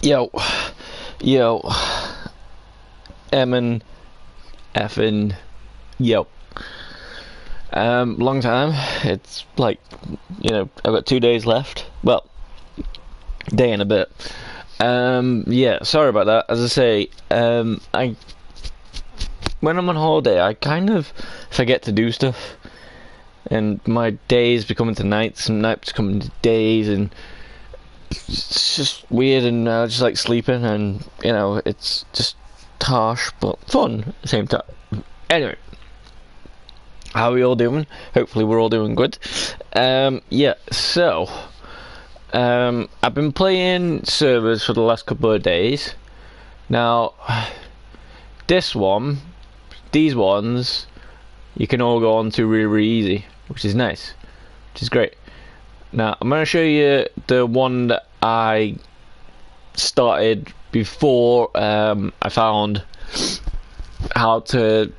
Yo, yo, Emin, effing, yo. Long time. It's like, I've got 2 days left. Well, day and a bit. Yeah, sorry about that. As I say, when I'm on holiday, I kind of forget to do stuff, and my days become into nights, and nights come into days, and it's just weird, and I just like sleeping, and it's just harsh but fun at the same time. Anyway, how are we all doing? Hopefully we're all doing good. Yeah, so I've been playing servers for the last couple of days. Now these ones you can all go on to really easy, which is nice, which is great. Now I'm going to show you the one that I started before I found how to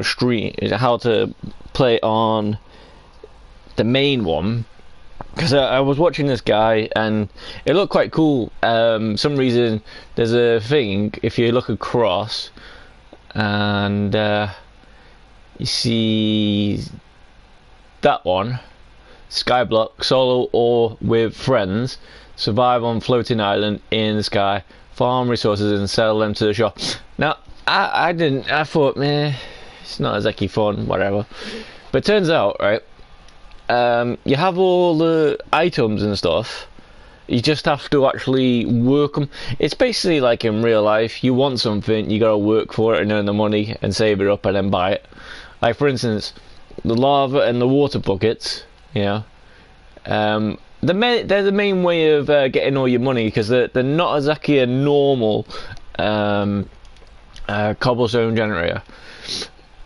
stream, how to play on the main one, because I was watching this guy and it looked quite cool. Some reason there's a thing, if you look across and you see that one, Skyblock, solo or with friends, survive on floating island in the sky, farm resources and sell them to the shop. Now I thought, man, it's not exactly fun, whatever. But it turns out, right, you have all the items and stuff, you just have to actually work them. It's basically like in real life. You want something, you gotta work for it and earn the money and save it up and then buy it. Like for instance, the lava and the water buckets, they're the main way of getting all your money, because they're not exactly a normal cobblestone generator.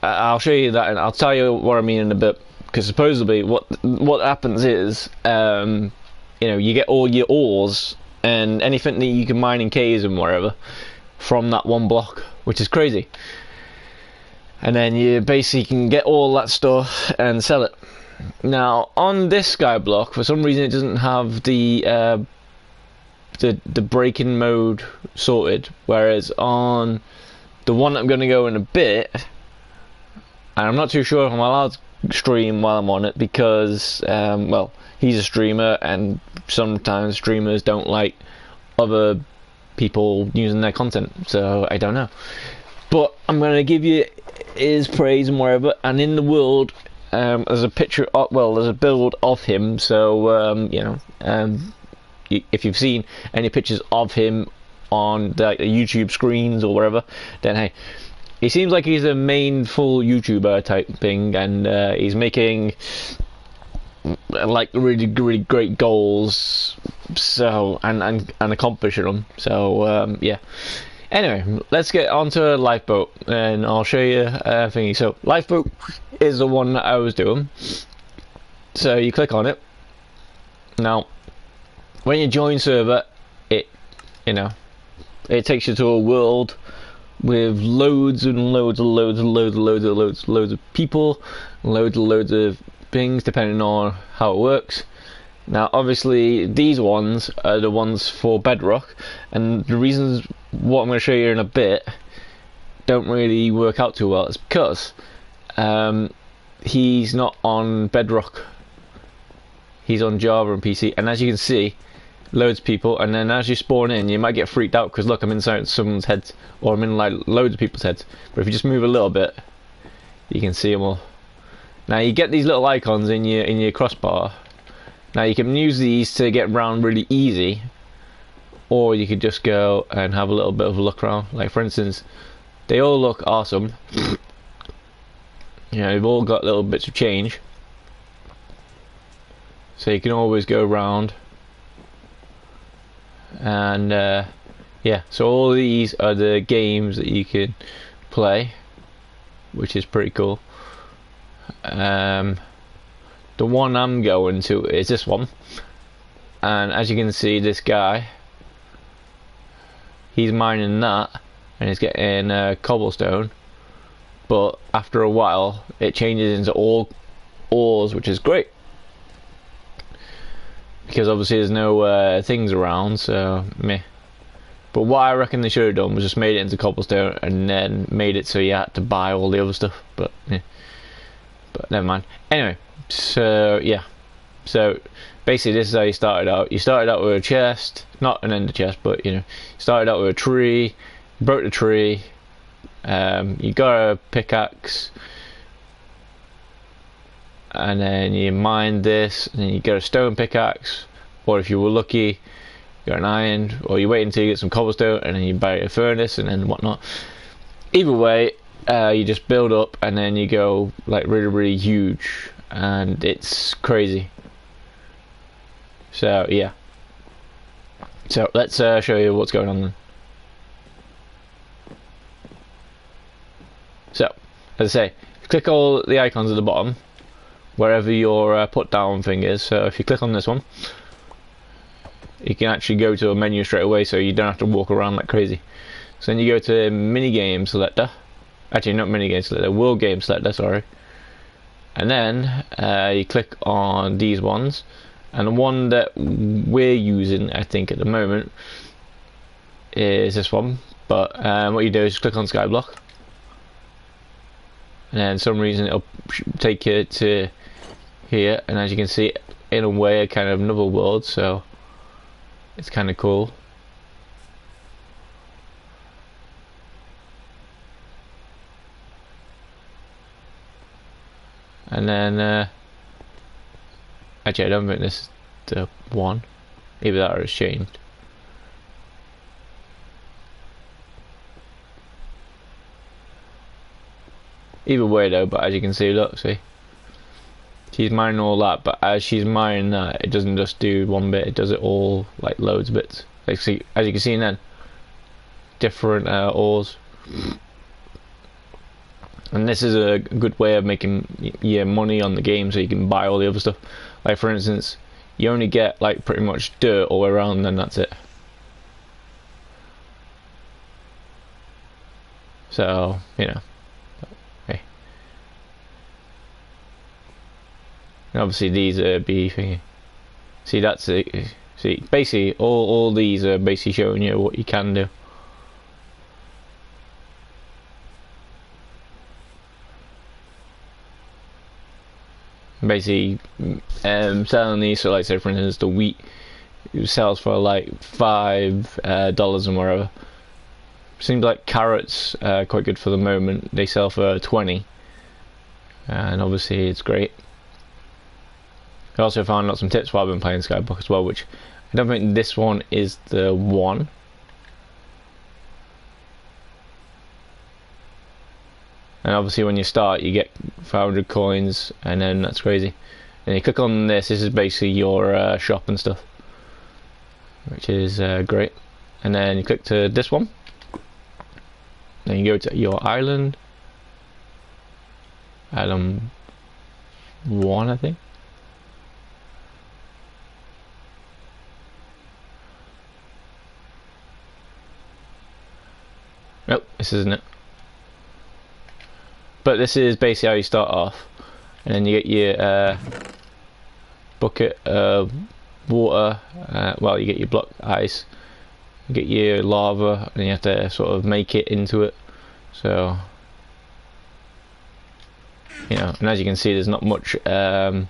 I'll show you that, and I'll tell you what I mean in a bit. Because supposedly, what happens is, you know, you get all your ores and anything that you can mine in caves and wherever from that one block, which is crazy. And then you basically can get all that stuff and sell it. Now on this Skyblock, for some reason, it doesn't have the breaking mode sorted, whereas on the one that I'm going to go in a bit, and I'm not too sure if I'm allowed to stream while I'm on it, because well, he's a streamer and sometimes streamers don't like other people using their content, so I don't know. But I'm going to give you his praise and wherever, and in the world there's a picture of, well, there's a build of him, so you know, if you've seen any pictures of him on the YouTube screens or wherever, then hey, he seems like he's a main full YouTuber type thing, and he's making like really great goals, so and accomplishing them. So yeah. Anyway, let's get onto a lifeboat, and I'll show you a thingy. So lifeboat is the one that I was doing. So you click on it. Now, when you join server, it, you know, it takes you to a world with loads and loads and loads and loads and loads and loads of people, loads and loads of things, depending on how it works. Now, obviously, these ones are the ones for Bedrock, and the reasons what I'm going to show you in a bit don't really work out too well. It's because he's not on Bedrock. He's on Java and PC, and as you can see, loads of people, and then as you spawn in, you might get freaked out because look, I'm inside someone's head, or I'm in like loads of people's heads. But if you just move a little bit, you can see them all. Now you get these little icons in your crossbar. Now you can use these to get around really easy, or you could just go and have a little bit of a look around. Like for instance, they all look awesome. You know, they've all got little bits of change, so you can always go around. And yeah, so all these are the games that you can play, which is pretty cool. The one I'm going to is this one, and as you can see, this guy, he's mining that and he's getting cobblestone, but after a while it changes into all ores, which is great because obviously there's no things around, so meh. But what I reckon they should have done was just made it into cobblestone and then made it so you had to buy all the other stuff, but yeah. But never mind. Anyway, so yeah, so basically this is how you started out. You started out with a chest, not an ender chest, but you know, you started out with a tree, broke the tree, you got a pickaxe, and then you mined this, and then you got a stone pickaxe, or if you were lucky, you got an iron, or you wait until you get some cobblestone, and then you buy a furnace, and then whatnot. Either way, you just build up, and then you go like really huge, and it's crazy. So yeah, so let's show you what's going on then. So as I say, click all the icons at the bottom wherever your put down thing is. So if you click on this one, you can actually go to a menu straight away, so you don't have to walk around like crazy. So then you go to mini game selector, actually not mini game selector, world game selector, sorry, and then you click on these ones, and the one that we're using I think at the moment is this one. But what you do is click on Skyblock, and then for some reason it'll take you to here, and as you can see, in a way, kind of another world, so it's kind of cool. And then actually I don't think this is the one, either that or it's changed. Either way though, but as you can see, look, see, she's mining all that, but as she's mining that, it doesn't just do one bit, it does it all, like loads of bits. Like, see, as you can see then, different ores. And this is a good way of making your money on the game, so you can buy all the other stuff. Like for instance, you only get like pretty much dirt all around, and that's it. So you know, hey. And obviously these are thingy. See, that's it. See, basically all these are basically showing you what you can do. Basically selling these, so like say for instance the wheat, it sells for like $5 and whatever. Seems like carrots quite good for the moment. They sell for 20, and obviously it's great. I also found out some tips while I've been playing Skyblock as well, which I don't think this one is the one. And obviously when you start you get 500 coins, and then that's crazy. And you click on this is basically your shop and stuff, which is great. And then you click to this one, then you go to your island, Island 1 I think. Nope, this isn't it. But this is basically how you start off, and then you get your bucket of water. Well, you get your block ice, you get your lava, and you have to sort of make it into it. So you know, and as you can see, there's not much going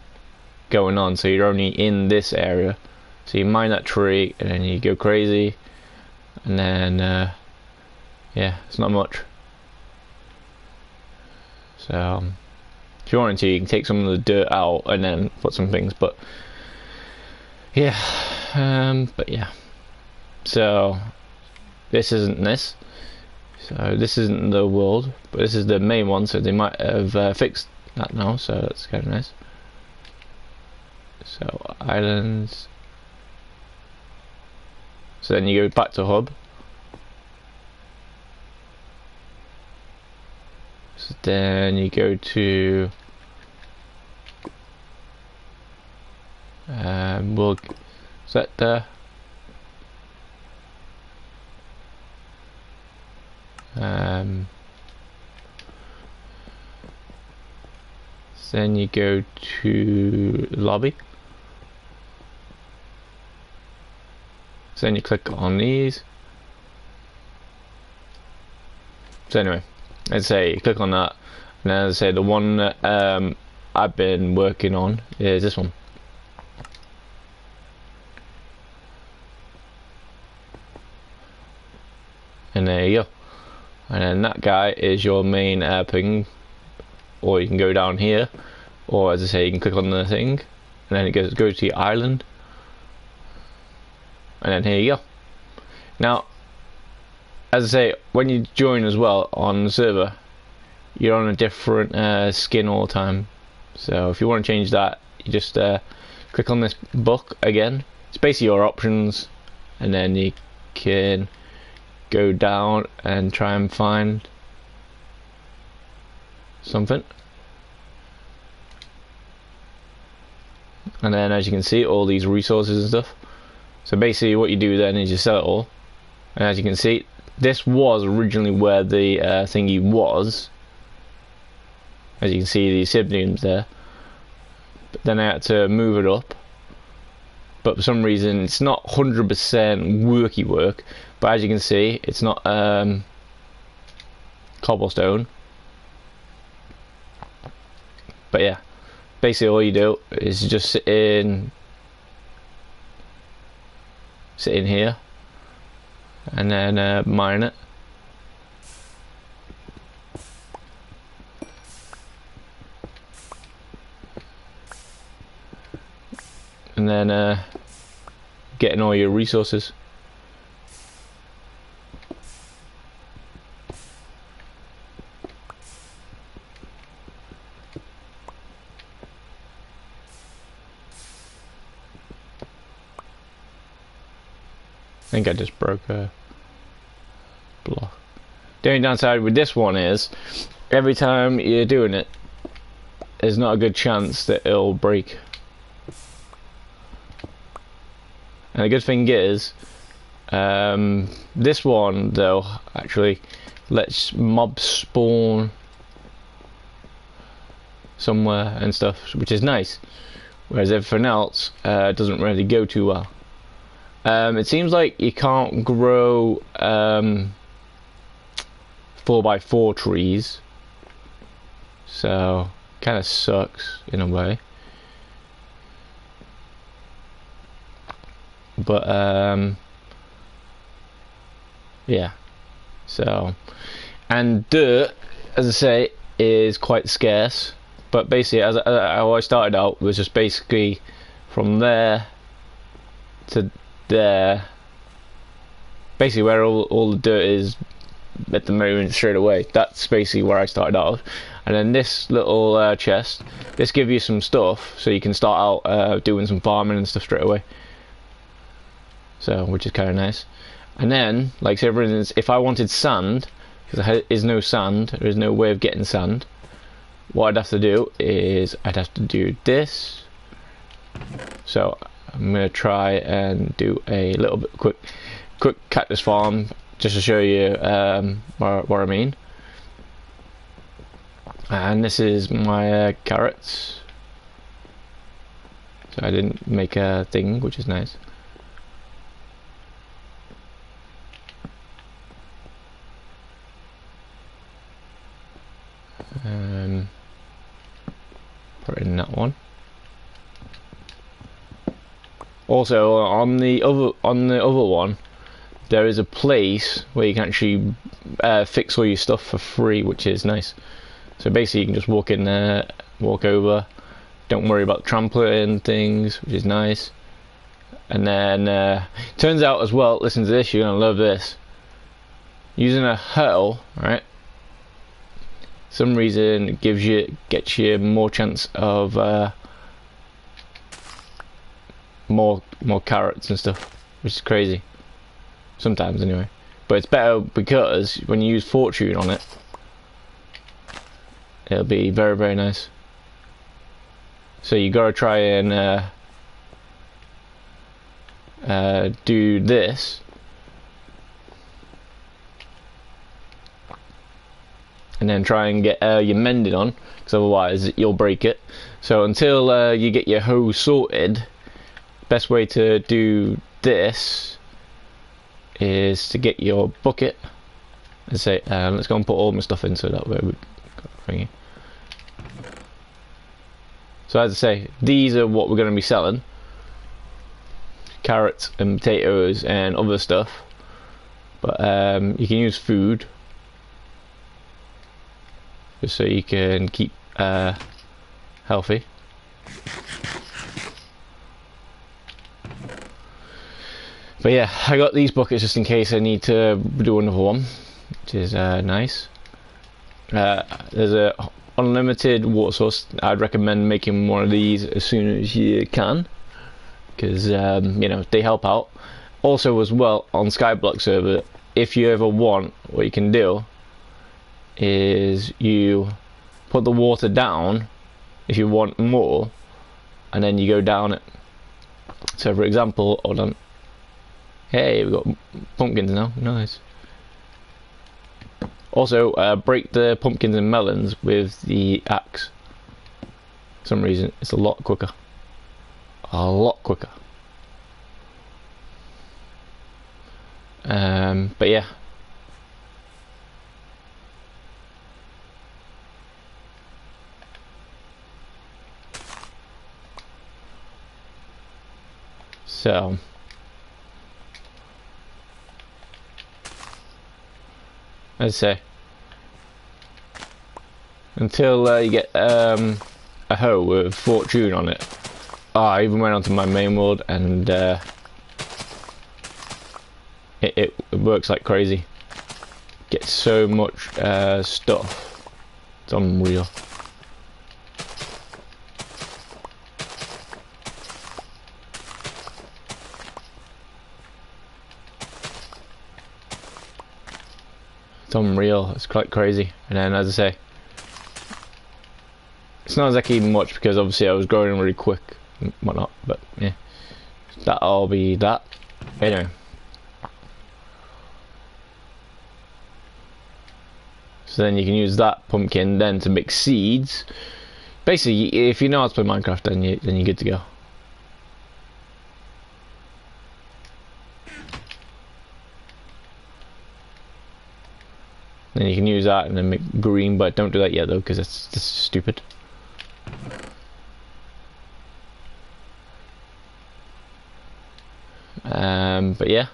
on. So you're only in this area. So you mine that tree, and then you go crazy, and then yeah, it's not much. So if you wanted to, you can take some of the dirt out and then put some things, but yeah, so this isn't this, so this isn't the world, but this is the main one, so they might have fixed that now, so that's kind of nice. So islands, so then you go back to hub. So then you go to we'll set there. So then you go to lobby. So then you click on these. So anyway, let's say you click on that, and then as I say, the one that I've been working on is this one. And there you go. And then that guy is your main thing, or you can go down here, or as I say, you can click on the thing, and then it goes to your island, and then here you go. Now, as I say, when you join as well on the server, you're on a different skin all the time. So if you want to change that, you just click on this book again. It's basically your options, and then you can go down and try and find something. And then as you can see, all these resources and stuff. So basically what you do then is you sell it all. And as you can see, this was originally where the thingy was. As you can see, the obsidian's there. But then I had to move it up. But for some reason, it's not 100% worky work. But as you can see, it's not cobblestone. But yeah, basically all you do is just sit in here, and then mine it. And then getting all your resources. I think I just broke a block. The only downside with this one is every time you're doing it, there's not a good chance that it'll break. And the good thing is, this one though actually lets mobs spawn somewhere and stuff, which is nice. Whereas everything else doesn't really go too well. It seems like you can't grow 4x4 trees, so kind of sucks in a way. But yeah, so, and dirt, as I say, is quite scarce. But basically, how I started out was just basically from there to there, basically where all the dirt is at the moment straight away. That's basically where I started out. And then this little chest, this gives you some stuff, so you can start out doing some farming and stuff straight away. So, which is kind of nice. And then, like say for instance, if I wanted sand, because there is no sand, there is no way of getting sand. What I'd have to do is I'd have to do this. So I'm gonna try and do a little bit quick cactus farm just to show you what I mean. And this is my carrots. So I didn't make a thing, which is nice. Put in that one. Also, on the other one, there is a place where you can actually fix all your stuff for free, which is nice. So basically, you can just walk in there, walk over. Don't worry about trampling things, which is nice. And then turns out as well. Listen to this, you're gonna love this. Using a hoe, right? Some reason it gets you more chance of more carrots and stuff, which is crazy sometimes anyway. But it's better because when you use fortune on it, it'll be very, very nice. So you gotta try and do this. And then try and get your mending on, because otherwise you'll break it. So until you get your hoe sorted, best way to do this is to get your bucket and say, let's go and put all my stuff in so that way we bring it. So as I say, these are what we're going to be selling: carrots and potatoes and other stuff. But you can use food, just so you can keep healthy. But yeah, I got these buckets just in case I need to do another one, which is nice. There's a unlimited water source. I'd recommend making one of these as soon as you can, because you know, they help out. Also as well, on Skyblock server, if you ever want, what you can do is you put the water down if you want more, and then you go down it. So for example, hold on, hey, we've got pumpkins now, nice. Also break the pumpkins and melons with the axe. For some reason it's a lot quicker, but yeah. So as I say, until you get a hoe with fortune on it. I even went onto my main world and it works like crazy. Get so much stuff, it's unreal. It's unreal, it's quite crazy. And then as I say, It's not exactly much because obviously I was growing really quick and whatnot, but yeah, that'll be that. Anyway, so then you can use that pumpkin then to make seeds. Basically, if you know how to play Minecraft, then you're good to go. Then you can use that and then make green, but don't do that yet though, because that's stupid. But yeah.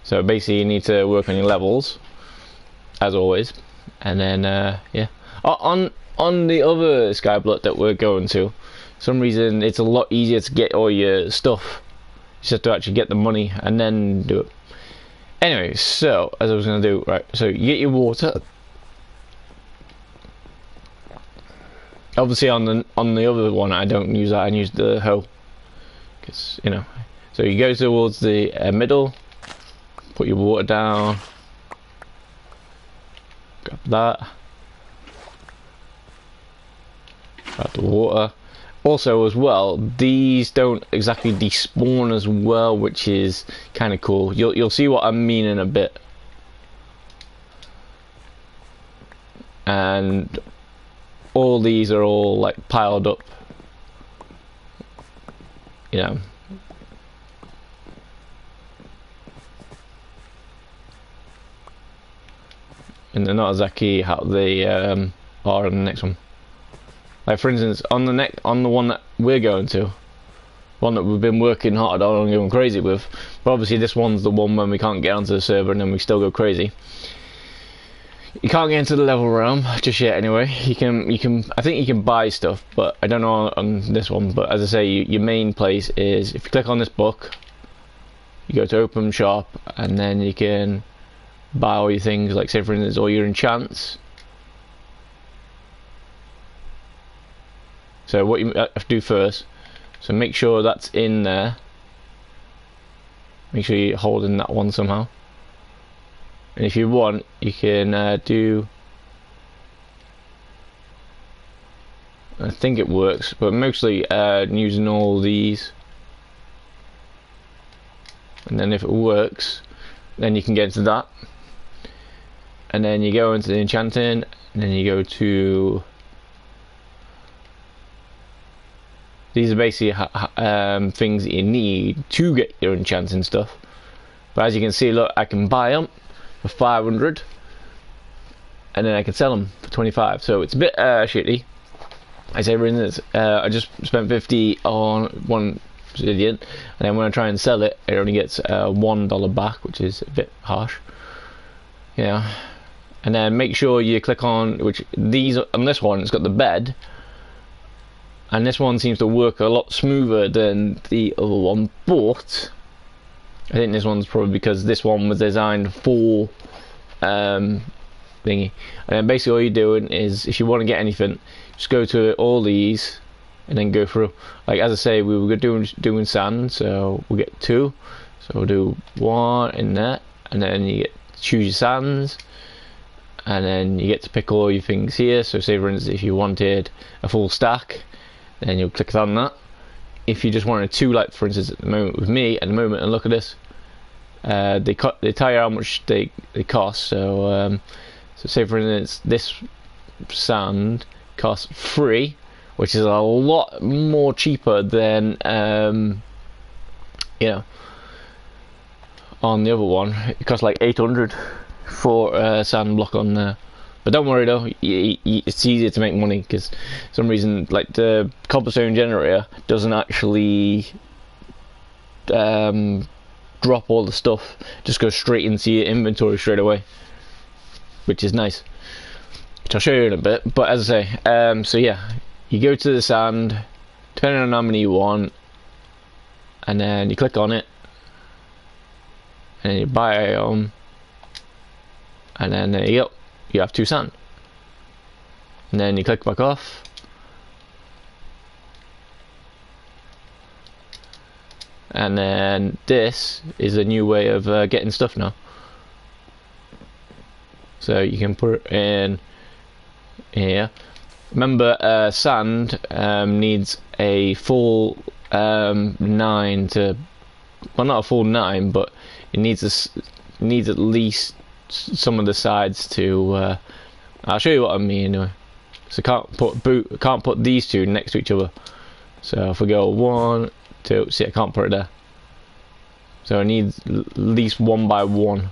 So basically you need to work on your levels, as always. And then, yeah. On the other Skyblock that we're going to, for some reason it's a lot easier to get all your stuff. You just have to actually get the money and then do it. Anyway, so as I was going to do, right, so you get your water. Obviously on the other one I don't use that, I use the hoe. Because, you know, so you go towards the middle, put your water down, grab that, grab the water. Also as well, these don't exactly despawn as well, which is kind of cool. You'll see what I mean in a bit. And all these are all like piled up, you know. And they're not exactly how they are on the next one. Like for instance, on the one that we're going to, one that we've been working hard on and going crazy with. But obviously this one's the one when we can't get onto the server and then we still go crazy. You can't get into the level realm just yet. Anyway, you can. I think you can buy stuff, but I don't know on this one. But as I say, your main place is if you click on this book, you go to open shop, and then you can buy all your things. Like say for instance, all your enchants. So what you have to do first, so make sure that's in there. Make sure you're holding that one somehow. And if you want, you can do. I think it works, but mostly using all these. And then if it works, then you can get into that. And then you go into the enchanting, and then you go to. These are basically things that you need to get your enchanting stuff. But as you can see, look, I can buy them for 500, and then I can sell them for 25. So it's a bit shitty. I say, for instance, I just spent 50 on one obsidian, and then when I try and sell it, it only gets $1 back, which is a bit harsh. Yeah. And then make sure you click on these on this one. It's got the bed. And this one seems to work a lot smoother than the other one, but I think this one's probably because this one was designed for thingy. And then basically all you're doing is, if you want to get anything, just go to all these and then go through. Like as I say, we were doing sand, so we'll get 2. So we'll do 1 in there, and then you get to choose your sands, and then you get to pick all your things here. So say for instance, if you wanted a full stack, then you'll click on that. If you just wanted 2, like for instance at the moment with me at the moment, and look at this, they tell you how much they cost. So so say for instance this sand costs 3, which is a lot more cheaper than you know, on the other one. It costs like 800 for a sand block on there. But don't worry though, it's easier to make money because for some reason, like the cobblestone generator doesn't actually drop all the stuff, just goes straight into your inventory straight away, which is nice, which I'll show you in a bit. But as I say, so yeah, you go to the sand, depending on how many you want, and then you click on it, and then you buy them, and then there you go. You have 2 sand, and then you click back off, and then this is a new way of getting stuff now. So you can put it in here. Remember, sand needs a full 9 to, well, not a full 9, but it needs at least some of the sides to. I'll show you what I mean anyway. So can't put these two next to each other. So if we go 1, 2, see, I can't put it there. So it needs at least 1 by 1.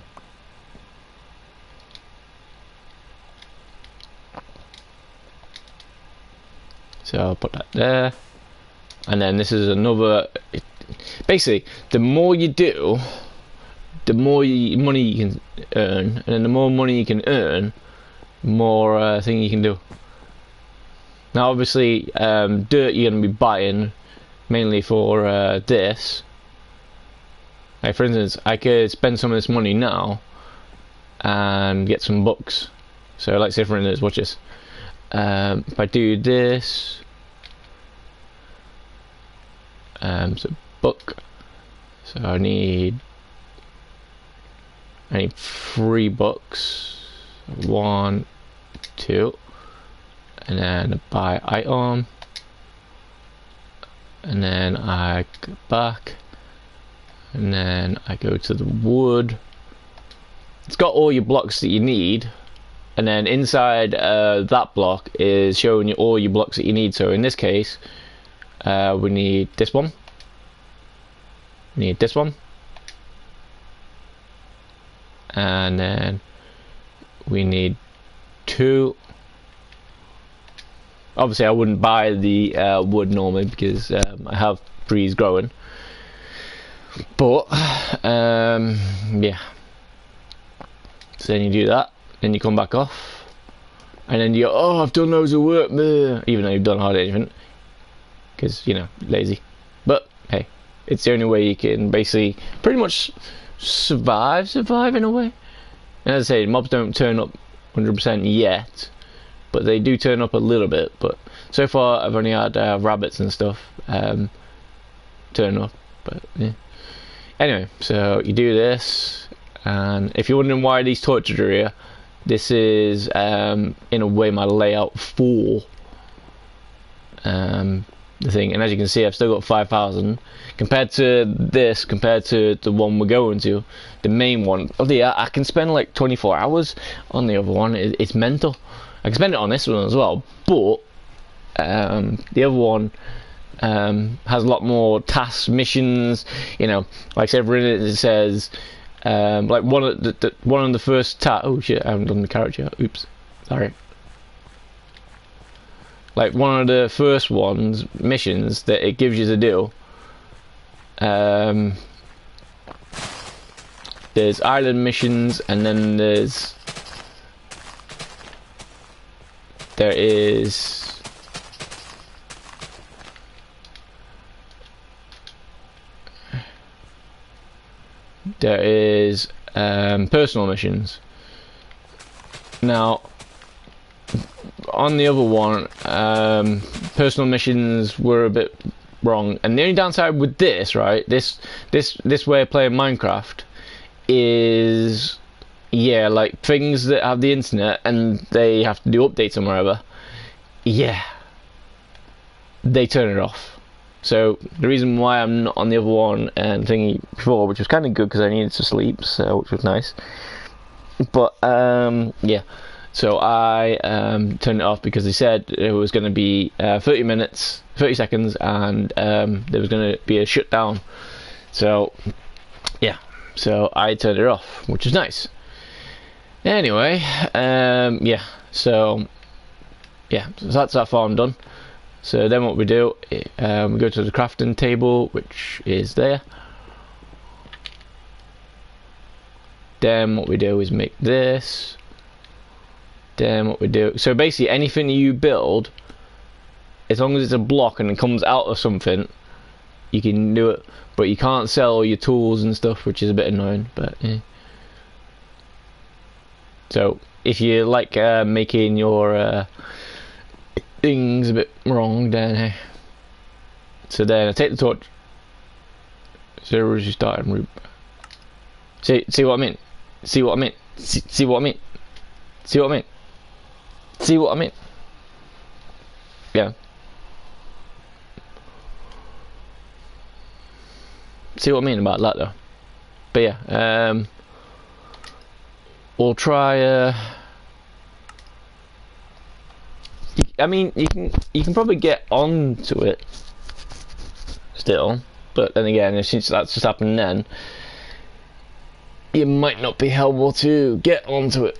So I'll put that there, and then this is another. Basically, the more you do, the more money you can earn, and then the more money you can earn, more thing you can do. Now, obviously, dirt you're gonna be buying mainly for this. Like for instance, I could spend some of this money now and get some books. So, like say for instance, watch this. If I do this, so book, so I need 3 books, 1, 2, and then buy item, and then I go back, and then I go to the wood. It's got all your blocks that you need. And then inside that block is showing you all your blocks that you need. So in this case, we need this one. We need this one. And then we need 2. Obviously, I wouldn't buy the wood normally because I have trees growing. But, yeah. So then you do that. Then you come back off, and then you go, oh, I've done loads of work, even though you've done hardly anything, because, you know, lazy. But, hey, it's the only way you can basically pretty much survive in a way. And as I say, mobs don't turn up 100% yet, but they do turn up a little bit. But so far, I've only had rabbits and stuff turn up, but, yeah. Anyway, so you do this, and if you're wondering why these torches are here, this is, in a way, my layout for the thing. And as you can see, I've still got 5,000. Compared to this, compared to the one we're going to, the main one, I can spend like 24 hours on the other one. It's mental. I can spend it on this one as well, but the other one has a lot more tasks, missions, you know, like I said, it says, like one of the first oh shit, I haven't done the carrot yet. Oops, sorry. Like one of the first missions that it gives you to do. There's island missions, and then there is personal missions. Now, on the other one, personal missions were a bit wrong, and the only downside with this, right, this way of playing Minecraft is, yeah, like things that have the internet and they have to do updates or whatever, yeah, they turn it off. So the reason why I'm not on the other one and thingy before, which was kind of good because I needed to sleep, so which was nice. But yeah, so I turned it off because they said it was going to be 30 seconds, and there was going to be a shutdown. So yeah, so I turned it off, which is nice. Anyway, yeah, so that's that farm done. So then what we do, we go to the crafting table, which is there. Then what we do is make this. Then what we do, so basically anything you build, as long as it's a block and it comes out of something, you can do it. But you can't sell your tools and stuff, which is a bit annoying, but yeah. So if you like making your things a bit wrong, then hey. So then I take the torch. So where's you starting route? See what I mean? See what I mean? See what I mean? See what I mean? See what I mean? Yeah. See what I mean about that though. But yeah, we'll try. I mean, you can probably get onto it still, but then again, since that's just happened then, you might not be able to get onto it.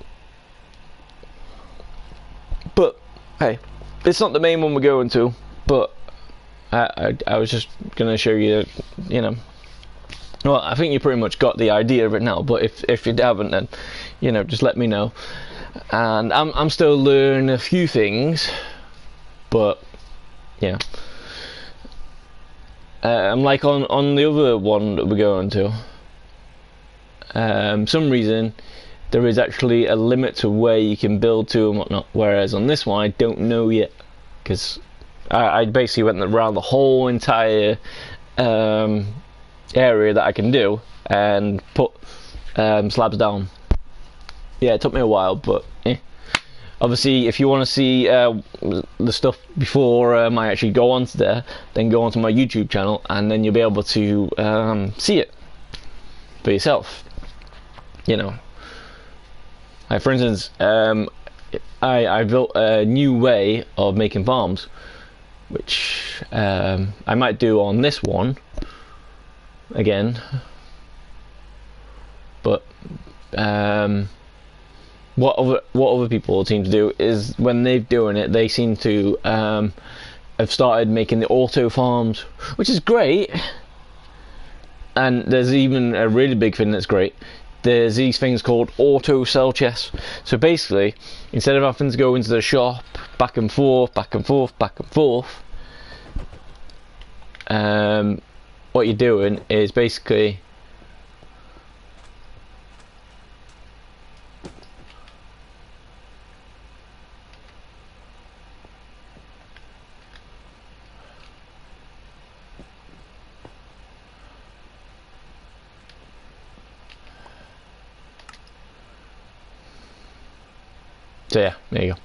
But hey, it's not the main one we're going to. But I was just gonna show you, you know. Well, I think you pretty much got the idea of it now. But if you haven't, then you know, just let me know. And I'm still learning a few things, but yeah. I'm like on the other one that we're going to. Some reason there is actually a limit to where you can build to and whatnot. Whereas on this one, I don't know yet, because I basically went around the whole entire area that I can do and put slabs down. Yeah, it took me a while, but obviously if you want to see the stuff before I actually go onto there, then go onto my YouTube channel and then you'll be able to see it for yourself, you know. Like for instance, I built a new way of making farms, which I might do on this one again, but what other people seem to do is when they're doing it, they seem to have started making the auto farms, which is great. And there's even a really big thing that's great. There's these things called auto sell chests. So basically, instead of having to go into the shop back and forth, back and forth, back and forth, what you're doing is basically so yeah, there you go.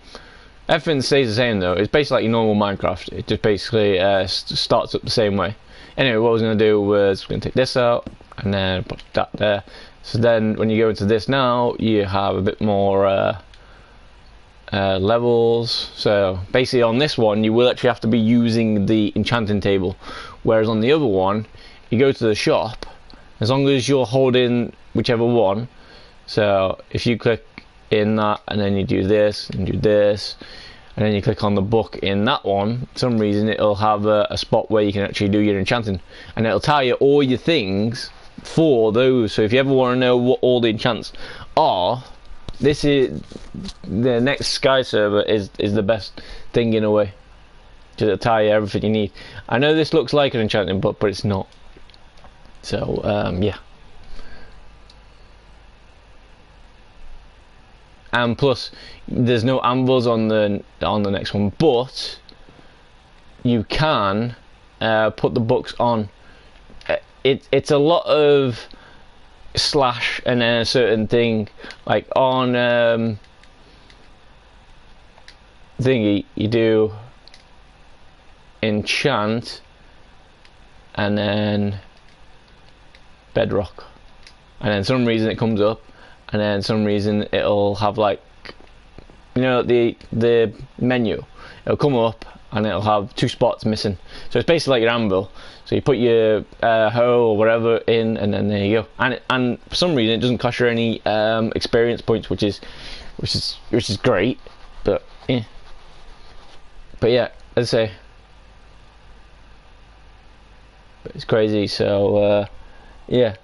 Everything stays the same though. It's basically like your normal Minecraft. It just basically starts up the same way. Anyway, what I was going to do was going to take this out and then put that there. So then when you go into this now, you have a bit more levels. So basically on this one, you will actually have to be using the enchanting table. Whereas on the other one, you go to the shop, as long as you're holding whichever one. So if you click in that and then you do this and do this and then you click on the book in that one, for some reason it'll have a spot where you can actually do your enchanting, and it'll tell you all your things for those. So if you ever want to know what all the enchants are, this is the next Sky server is the best thing in a way, just it'll tell you everything you need. I know this looks like an enchanting book, but it's not. So yeah. And plus, there's no anvils on the next one, but you can put the books on. It's a lot of slash and then a certain thing, like on thingy you do enchant and then bedrock, and then some reason it comes up. And then some reason it'll have, like, you know, the menu, it'll come up and it'll have 2 spots missing. So it's basically like your anvil. So you put your hoe or whatever in, and then there you go. And for some reason it doesn't cost you any experience points, which is great. But yeah, as I say, but it's crazy. So yeah.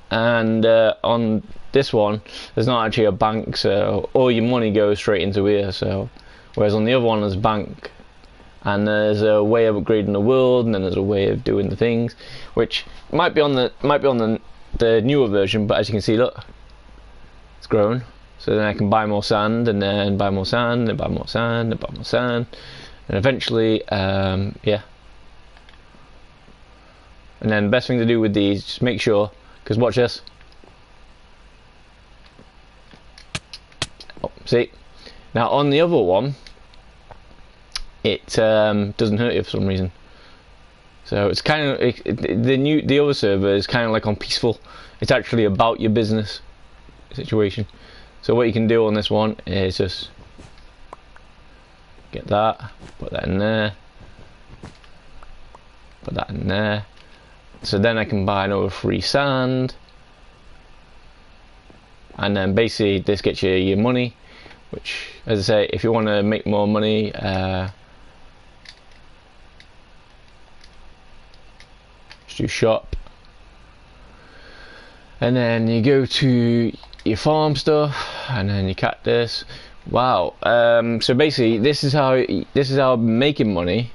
And on this one, there's not actually a bank, so all your money goes straight into here. So, whereas on the other one, there's a bank, and there's a way of upgrading the world, and then there's a way of doing the things, which might be on the newer version. But as you can see, look, it's grown. So then I can buy more sand, and then buy more sand, and buy more sand, and buy more sand, and eventually, yeah. And then the best thing to do with these, just make sure. Because watch this. Oh, See, now on the other one, it doesn't hurt you for some reason. So it's kind of the other server is kind of like on peaceful. It's actually about your business situation. So what you can do on this one is just get that, put that in there, put that in there. So then I can buy another free sand, and then basically this gets you your money. Which, as I say, if you want to make more money, just do shop, and then you go to your farm stuff, and then you cactus. Wow. So basically, this is how I'm making money.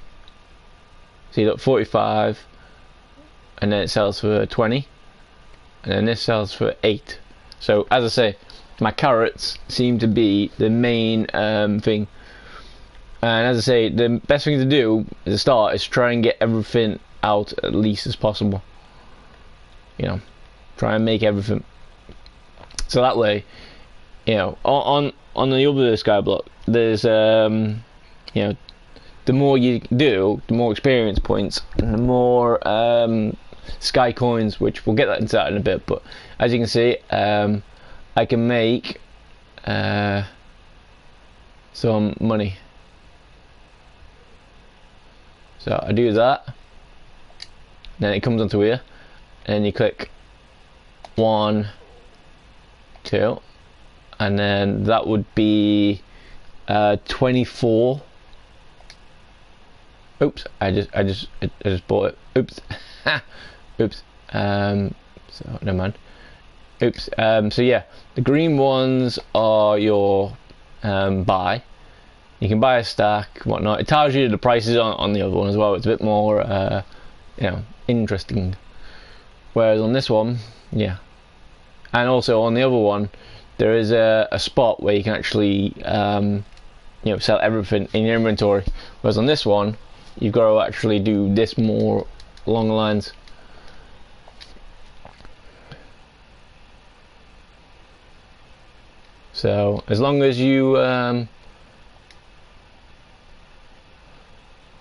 See, look, 45, and then it sells for 20, and then this sells for 8. So as I say, my carrots seem to be the main thing. And as I say, the best thing to do at the start is try and get everything out at least as possible. You know, try and make everything. So that way, you know, on the other Skyblock, there's you know, the more you do, the more experience points, and the more sky coins, which we'll get that into that in a bit. But as you can see, I can make some money. So I do that, then it comes onto here, and you click 1, 2, and then that would be 24. Oops, I just bought it. Oops. Oops. So never mind. Oops. So yeah, the green ones are your buy. You can buy a stack, whatnot. It tells you the prices on the other one as well. It's a bit more, you know, interesting. Whereas on this one, yeah, and also on the other one, there is a spot where you can actually, you know, sell everything in your inventory. Whereas on this one, you've got to actually do this more along the lines. So as long as you and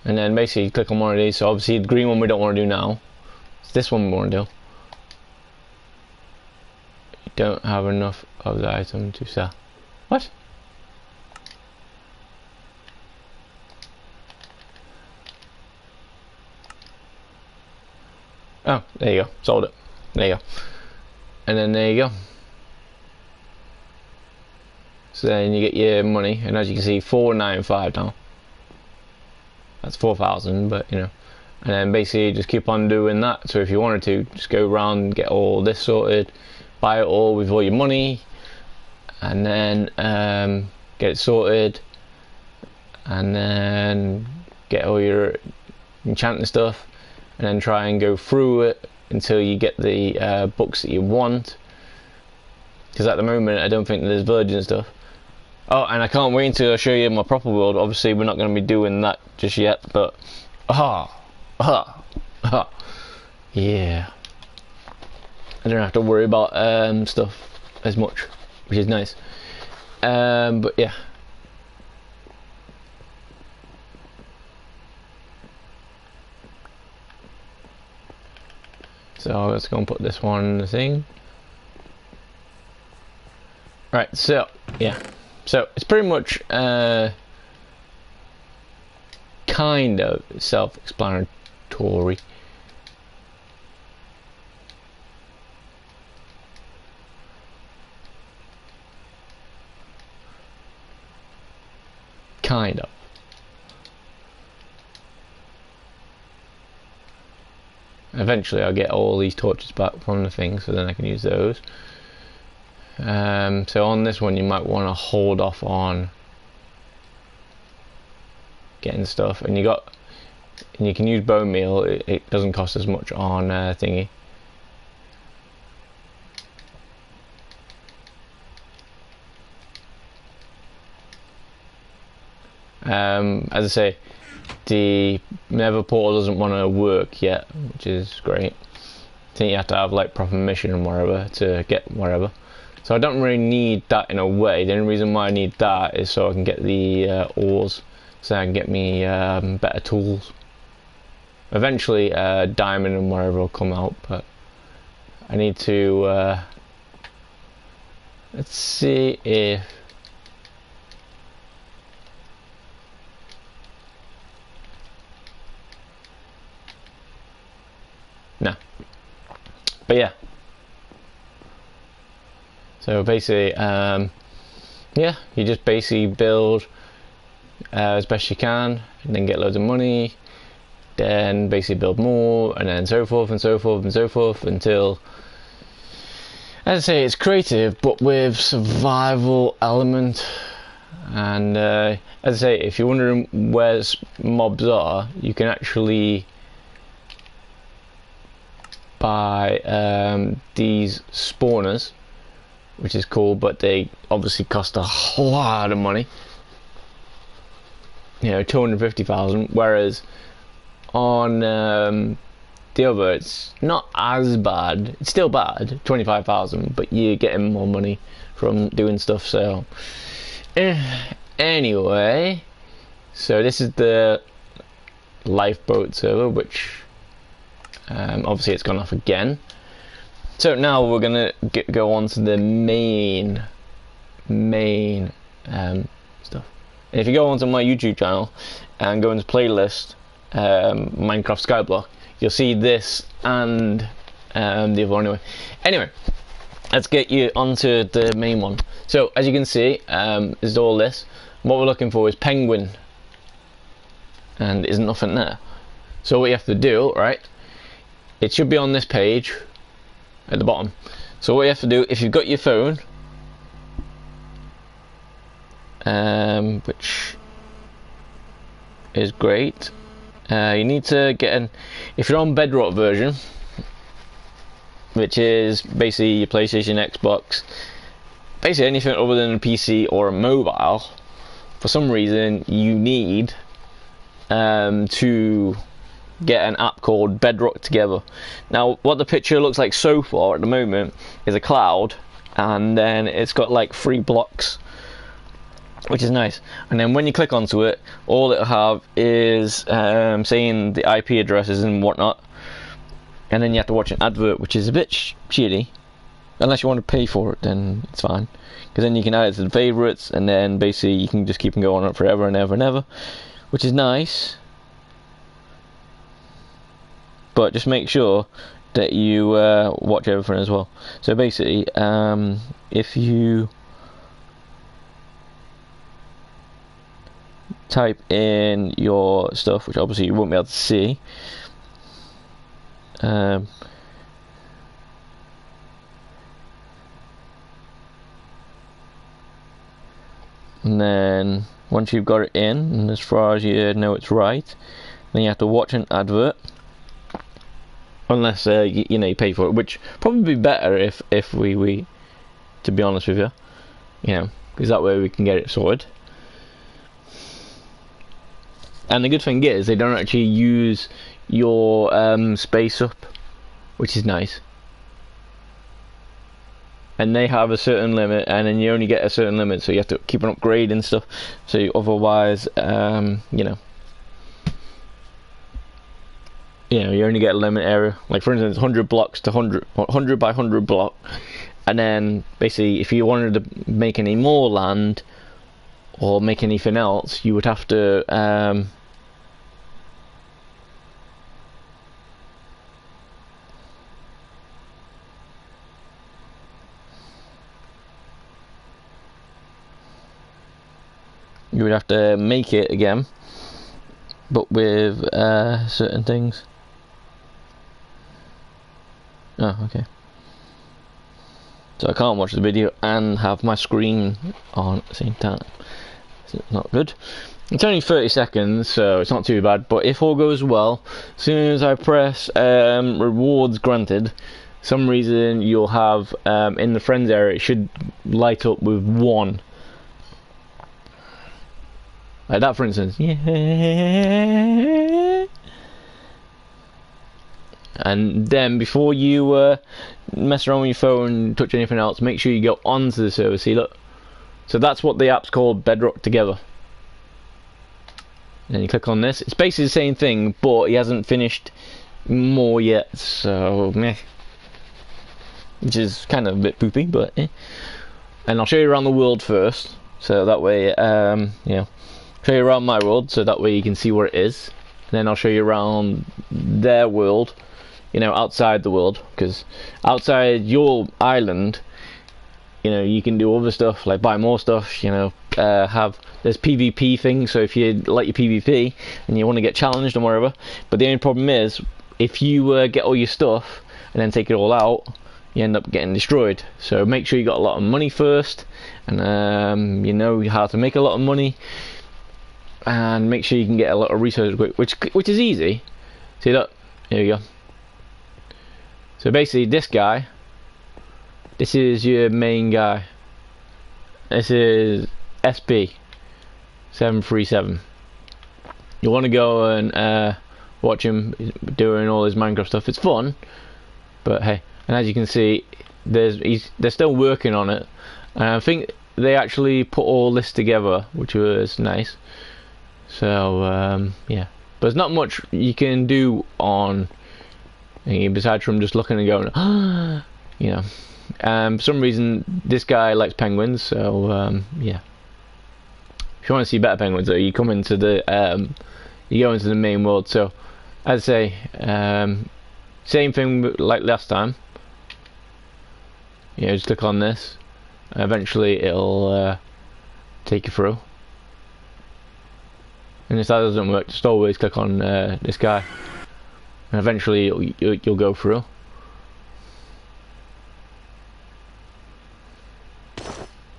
then basically click on one of these. So obviously the green one we don't want to do now. It's this one we want to do. You don't have enough of the item to sell. What? Oh, there you go. Sold it. There you go. And then there you go. So then you get your money, and as you can see, 495 now. That's 4,000, but you know. And then basically just keep on doing that. So if you wanted to, just go around and get all this sorted, buy it all with all your money, and then get it sorted, and then get all your enchanting stuff, and then try and go through it until you get the books that you want. Because at the moment I don't think there's villages and stuff. Oh, and I can't wait until I show you my proper world. Obviously we're not going to be doing that just yet, but yeah, I don't have to worry about stuff as much, which is nice. But yeah. So let's go and put this one in the thing. Right, so yeah, so it's pretty much kind of self-explanatory. Kind of. Eventually I'll get all these torches back from the thing, so then I can use those. So on this one you might want to hold off on getting stuff, and you can use bone meal. It doesn't cost as much on thingy. As I say, the nether portal doesn't want to work yet, which is great. I think you have to have like proper mission and whatever to get whatever. So So I don't really need that in a way. The only reason why I need that is so I can get the ores, so I can get me better tools. Eventually diamond and whatever will come out, but I need to let's see if no, but yeah, so basically yeah, you just basically build as best you can and then get loads of money, then basically build more, and then so forth and so forth and so forth until, as I say, it's creative but with survival element. And as I say, if you're wondering where mobs are, you can actually buy these spawners, which is cool, but they obviously cost a lot of money, you know, 250,000, whereas on the other it's not as bad. It's still bad, 25,000, but you're getting more money from doing stuff. So anyway, so this is the lifeboat server, which obviously it's gone off again. So now we're gonna go on to the main stuff. And if you go onto my YouTube channel and go into playlist Minecraft Skyblock, you'll see this and the other one. Anyway, let's get you onto the main one. So as you can see, there's all this. What we're looking for is penguin, and there's nothing there. So what you have to do, right? It should be on this page at the bottom. So what you have to do, if you've got your phone, which is great. You need to get if you're on Bedrock version, which is basically your PlayStation, Xbox, basically anything other than a PC or a mobile, for some reason you need to get an app called Bedrock Together. Now what the picture looks like so far at the moment is a cloud, and then it's got like 3 blocks, which is nice. And then when you click onto it, all it'll have is saying the IP addresses and whatnot, and then you have to watch an advert, which is a bit shitty. Unless you want to pay for it, then it's fine, because then you can add it to the favorites, and then basically you can just keep them going on forever and ever and ever, which is nice. But just make sure that you watch everything as well. So basically, if you type in your stuff, which obviously you won't be able to see, and then once you've got it in, and as far as you know it's right, then you have to watch an advert, unless you know, you pay for it, which probably be better if we to be honest with you, you know, because that way we can get it sorted. And the good thing is they don't actually use your space up, which is nice. And they have a certain limit, and then you only get a certain limit, so you have to keep on upgrading stuff. So otherwise, you know, you only get a limit area. Like for instance, 100 blocks to 100 by 100 block, and then basically, if you wanted to make any more land or make anything else, you would have to make it again, but with certain things. Oh, okay. So I can't watch the video and have my screen on at the same time. It's not good. It's only 30 seconds, so it's not too bad. But if all goes well, as soon as I press rewards granted, some reason you'll have in the friends area, it should light up with 1. Like that, for instance. Yeah. And then before you mess around with your phone and touch anything else, make sure you go onto the server. See, look. So that's what the app's called, Bedrock Together. And then you click on this. It's basically the same thing, but he hasn't finished more yet, so meh. Which is kind of a bit poopy, but eh. And I'll show you around the world first, so that way, you know, show you around my world, so that way you can see where it is. And then I'll show you around their world, you know, outside the world, because outside your island, you know, you can do other stuff, like buy more stuff, you know, there's PvP things, so if you like your PvP and you want to get challenged and whatever, but the only problem is, if you get all your stuff and then take it all out, you end up getting destroyed. So make sure you got a lot of money first, and you know how to make a lot of money, and make sure you can get a lot of resources quick, which is easy. See, look, here you go. So basically this guy, this is your main guy. This is SB737. You want to go and watch him doing all his Minecraft stuff. It's fun, but hey. And as you can see, they're still working on it. And I think they actually put all this together, which was nice. So yeah, but there's not much you can do on besides from just looking and going, you know. For some reason, this guy likes penguins, so yeah. If you want to see better penguins, though, you come into the you go into the main world. So, as I say, same thing like last time. You know, just click on this. Eventually, it'll take you through. And if that doesn't work, just always click on this guy, and eventually you'll go through.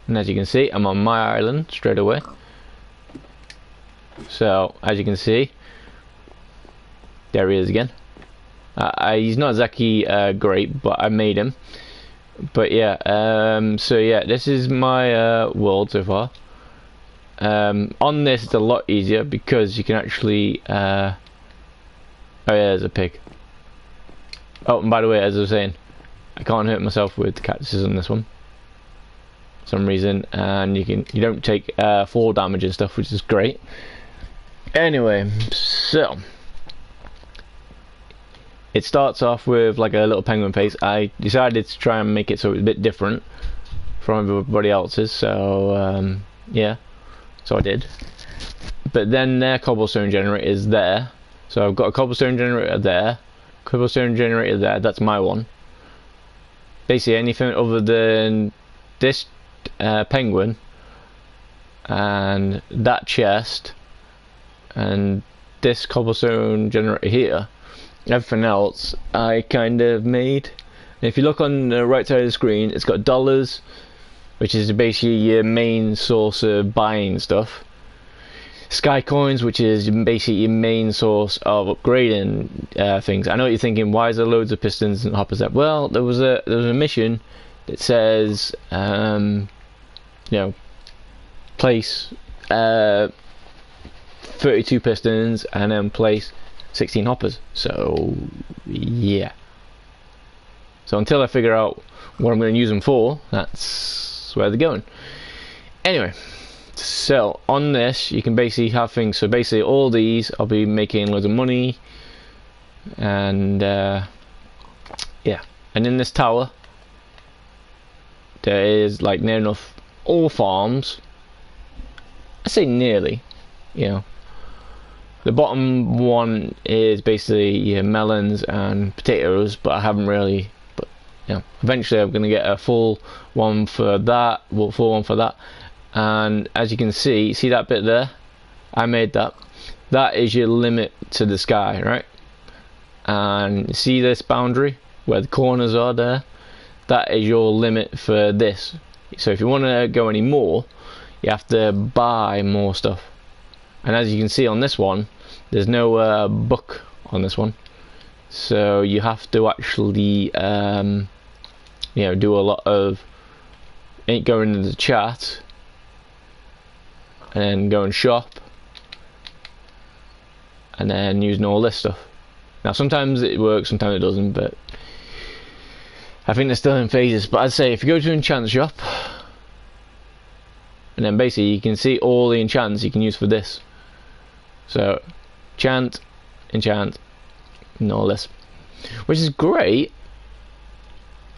And as you can see, I'm on my island straight away. So, as you can see, there he is again. He's not exactly great, but I made him. But yeah, so yeah, this is my world so far. On this, it's a lot easier because you can actually. Oh yeah, there's a pig. Oh, and by the way, as I was saying, I can't hurt myself with the cactuses on this one. For some reason, and you don't take fall damage and stuff, which is great. Anyway, so it starts off with like a little penguin face. I decided to try and make it so it's a bit different from everybody else's, so yeah, so I did. But then their cobblestone generator is there, so I've got a cobblestone generator there, cobblestone generator there. That's my one. Basically, anything other than this penguin and that chest and this cobblestone generator here, everything else I kind of made. And if you look on the right side of the screen, it's got dollars, which is basically your main source of buying stuff. Sky coins, which is basically your main source of upgrading things. I know what you're thinking, why is there loads of pistons and hoppers there? Well, there was a mission that says you know, place 32 pistons and then place 16 hoppers. So yeah, so until I figure out what I'm going to use them for, that's where they're going. Anyway, so on this you can basically have things. So basically all these I'll be making loads of money, and yeah, and in this tower there is like near enough all farms. I say nearly, you know. The bottom one is basically, yeah, melons and potatoes, but I haven't really. But you know, eventually I'm going to get a full one for that, full one for that. And as you can see that bit there? I made that. That is your limit to the sky, right? And see this boundary where the corners are there? That is your limit for this. So if you want to go any more, you have to buy more stuff. And as you can see on this one, there's no book on this one, so you have to actually you know, do a lot of go into the chat and then go and shop and then using all this stuff. Now sometimes it works, sometimes it doesn't, but I think they're still in phases. But I'd say if you go to enchant shop, and then basically you can see all the enchants you can use for this. So enchant, and all this, which is great,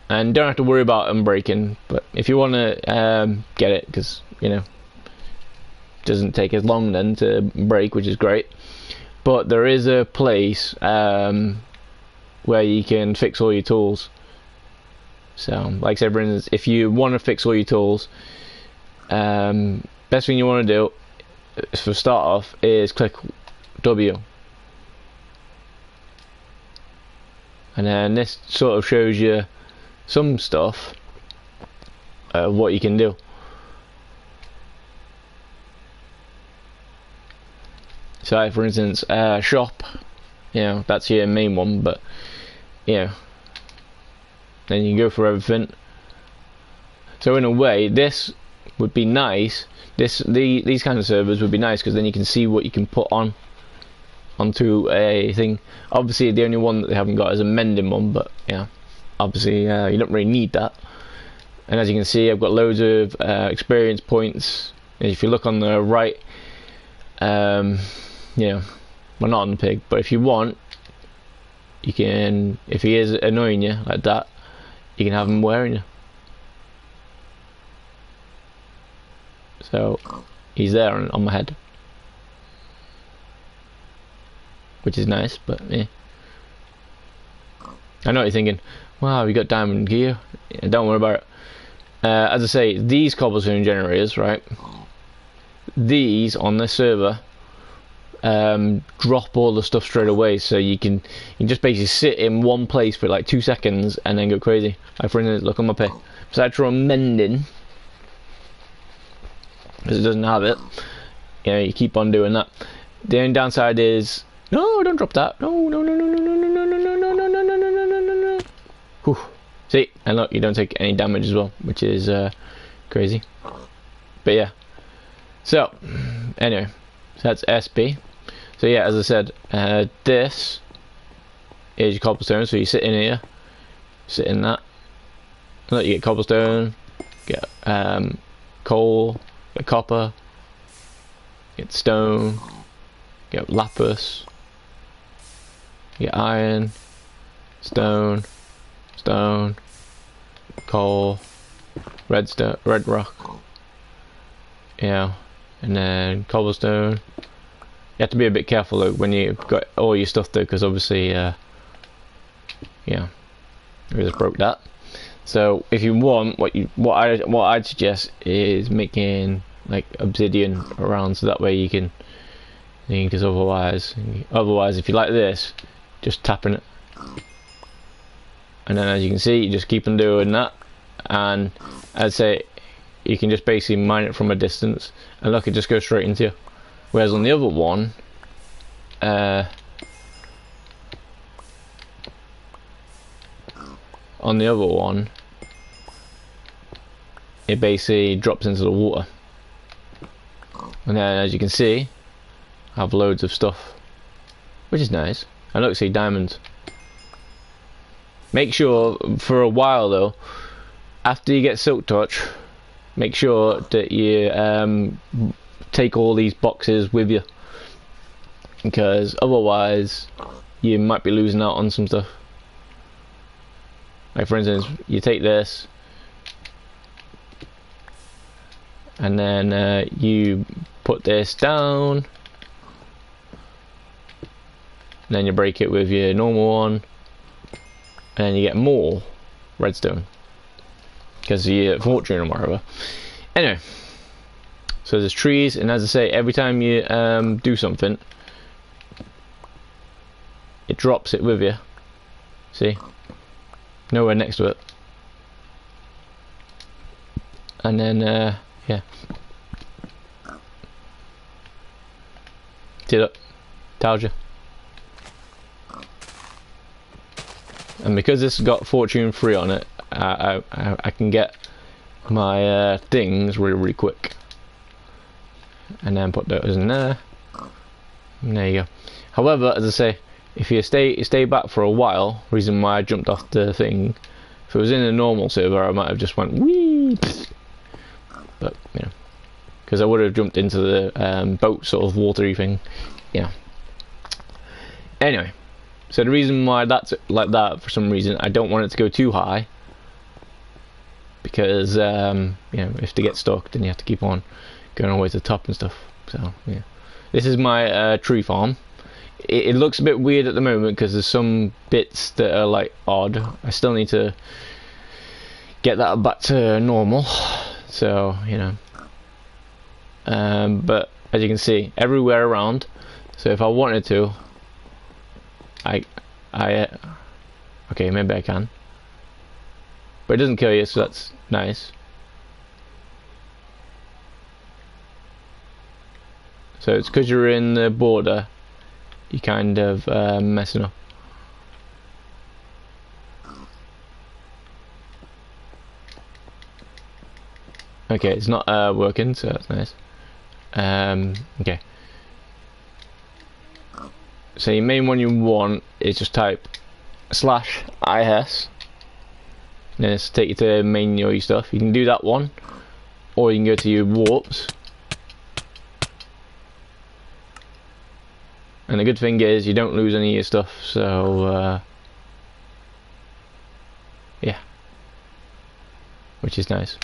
and don't have to worry about them breaking. But if you want to get it, because you know, it doesn't take as long then to break, which is great. But there is a place where you can fix all your tools. So, like I said, for instance, if you want to fix all your tools, best thing you want to do for start off is click W, and then this sort of shows you some stuff of what you can do. So, like for instance, shop, you know, that's your main one, but you know, then you can go for everything. So in a way, this would be nice. These kind of servers would be nice because then you can see what you can put onto a thing. Obviously, the only one that they haven't got is a mending one, but yeah, obviously you don't really need that. And as you can see, I've got loads of experience points. And if you look on the right, yeah, well, not on the pig, but if you want, you can, if he is annoying you like that, you can have him wearing you. So he's there on my head, which is nice. But yeah, I know what you're thinking. Wow, we got diamond gear. Yeah, don't worry about it. As I say, these cobblestone generators, right? These on this server drop all the stuff straight away, so you can just basically sit in one place for like 2 seconds and then go crazy. Like for instance, look on my pick. Besides from mending, because it doesn't have it, you know, you keep on doing that. The only downside is, no, don't drop that. No, no, no, no, no, no, no, no, no, no, no, no, no, no, no, no, no. Whew. See, and look, you don't take any damage as well, which is crazy. But yeah. So anyway, so that's SB. So yeah, as I said, this is your cobblestone. So you sit in here, sit in that. Look, you get cobblestone, get coal, get copper, get stone, get lapis, get iron, stone, coal, redstone, red rock. Yeah, and then cobblestone. You have to be a bit careful though when you've got all your stuff though, because obviously, yeah, we just broke that. So if you want, what I'd suggest is making like obsidian around, so that way you can, because otherwise, if you like this, just tapping it, and then as you can see, you just keep on doing that, and I'd say you can just basically mine it from a distance, and look, it just goes straight into you. Whereas on the other one, it basically drops into the water. And then, as you can see, I have loads of stuff, which is nice. And look, see, diamonds. Make sure, for a while though, after you get Silk Touch, make sure that you take all these boxes with you, because otherwise you might be losing out on some stuff. Like for instance, you take this and then you put this down, and then you break it with your normal one, and then you get more redstone because of your fortune or whatever. Anyway, so there's trees, and as I say, every time you do something, it drops it with you. See? Nowhere next to it. And then, yeah. See that? Told you. And because this has got fortune 3 on it, I can get my things really quick. And then put those in there. And there you go. However, as I say, if you stay back for a while, reason why I jumped off the thing, if it was in a normal server I might have just went wee, but you know, because I would have jumped into the boat sort of watery thing, yeah. Anyway, so the reason why that's like that, for some reason I don't want it to go too high, because you know, if they get stuck then you have to keep on going all the way to the top and stuff. So yeah, this is my tree farm. It looks a bit weird at the moment because there's some bits that are like odd. I still need to get that back to normal, so you know, but as you can see everywhere around, so if I wanted to okay, maybe I can, but it doesn't kill you, so that's nice. So it's because you're in the border, you kind of messing up. Okay, it's not working, so that's nice. Okay. So your main one you want is just type /is, and then it's take you to main your stuff. You can do that one, or you can go to your warps. And the good thing is you don't lose any of your stuff, so yeah, which is nice.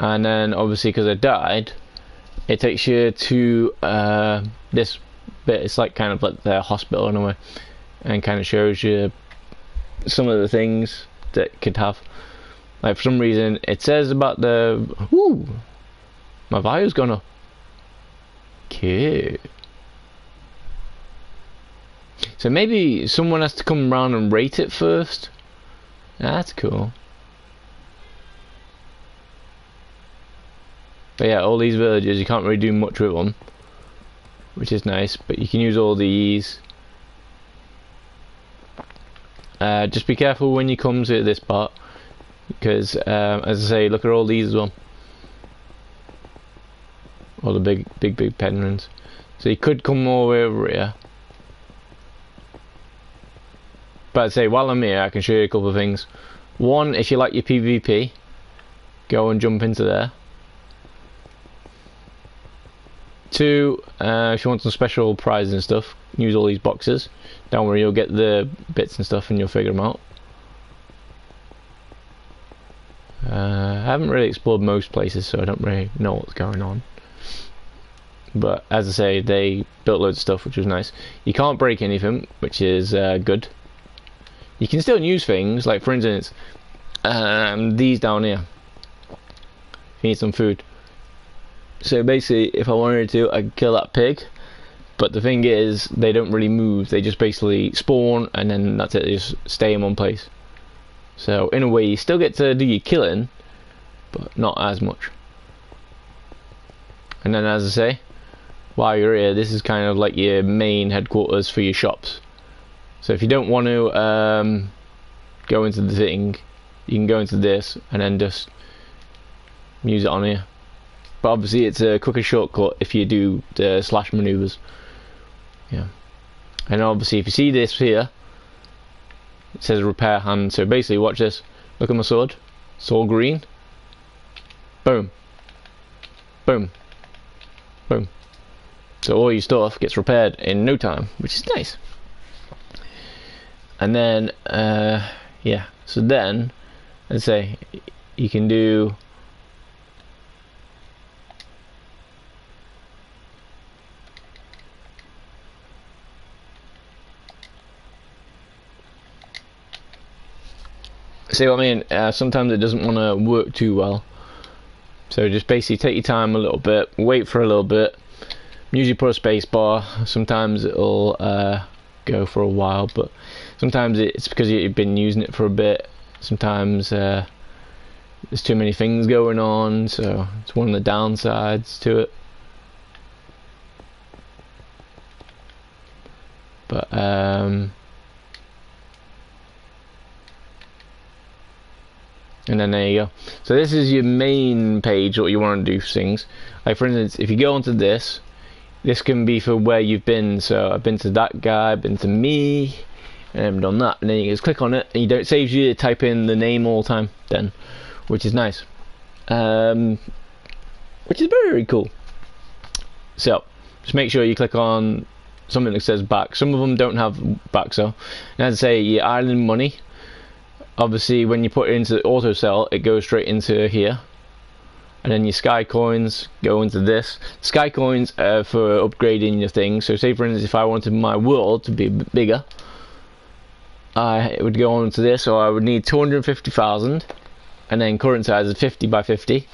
And then obviously because I died, it takes you to this bit. It's like kind of like the hospital in a way, and kind of shows you some of the things that could have. Like for some reason it says about the my value's gone up. Cute. So maybe someone has to come around and rate it first. That's cool. But yeah, all these villages you can't really do much with them, which is nice, but you can use all these. Just be careful when you come to this part, because as I say, look at all these as well. All the big penguins. So you could come all the way over here. But I'd say while I'm here I can show you a couple of things. One, if you like your PvP, go and jump into there. Two, if you want some special prizes and stuff, use all these boxes. Don't worry, you'll get the bits and stuff and you'll figure them out. I haven't really explored most places, so I don't really know what's going on. But as I say, they built loads of stuff, which was nice. You can't break anything, which is good. You can still use things, like for instance, these down here. If you need some food. So basically, if I wanted to, I could kill that pig. But the thing is, they don't really move. They just basically spawn, and then that's it. They just stay in one place. So in a way, you still get to do your killing, but not as much. And then, as I say, while you're here, this is kind of like your main headquarters for your shops. So if you don't want to go into the thing, you can go into this and then just use it on here. But obviously it's a quicker shortcut if you do the slash maneuvers. Yeah. And obviously if you see this here, it says repair hand. So basically watch this. Look at my sword. It's all green. Boom. Boom. Boom. So all your stuff gets repaired in no time, which is nice. And then yeah, so then let's say you can do see what I mean. Sometimes it doesn't want to work too well, so just basically take your time a little bit, wait for a little bit, usually put a space bar. Sometimes it'll go for a while, but sometimes it's because you've been using it for a bit. Sometimes there's too many things going on, so it's one of the downsides to it. But and then there you go. So this is your main page, what you want to do things. Like for instance, if you go onto this, this can be for where you've been. So I've been to that guy, I've been to me, and I've done that. And then you just click on it, and it saves you to type in the name all the time then, which is nice. Which is very, very cool. So just make sure you click on something that says back. Some of them don't have back, so and as I say, your island money, obviously when you put it into the auto sell, it goes straight into here, and then your sky coins go into this. Sky coins are for upgrading your things. So say for instance, if I wanted my world to be a bit bigger, it would go on to this, so I would need 250,000, and then current size is 50 by 50,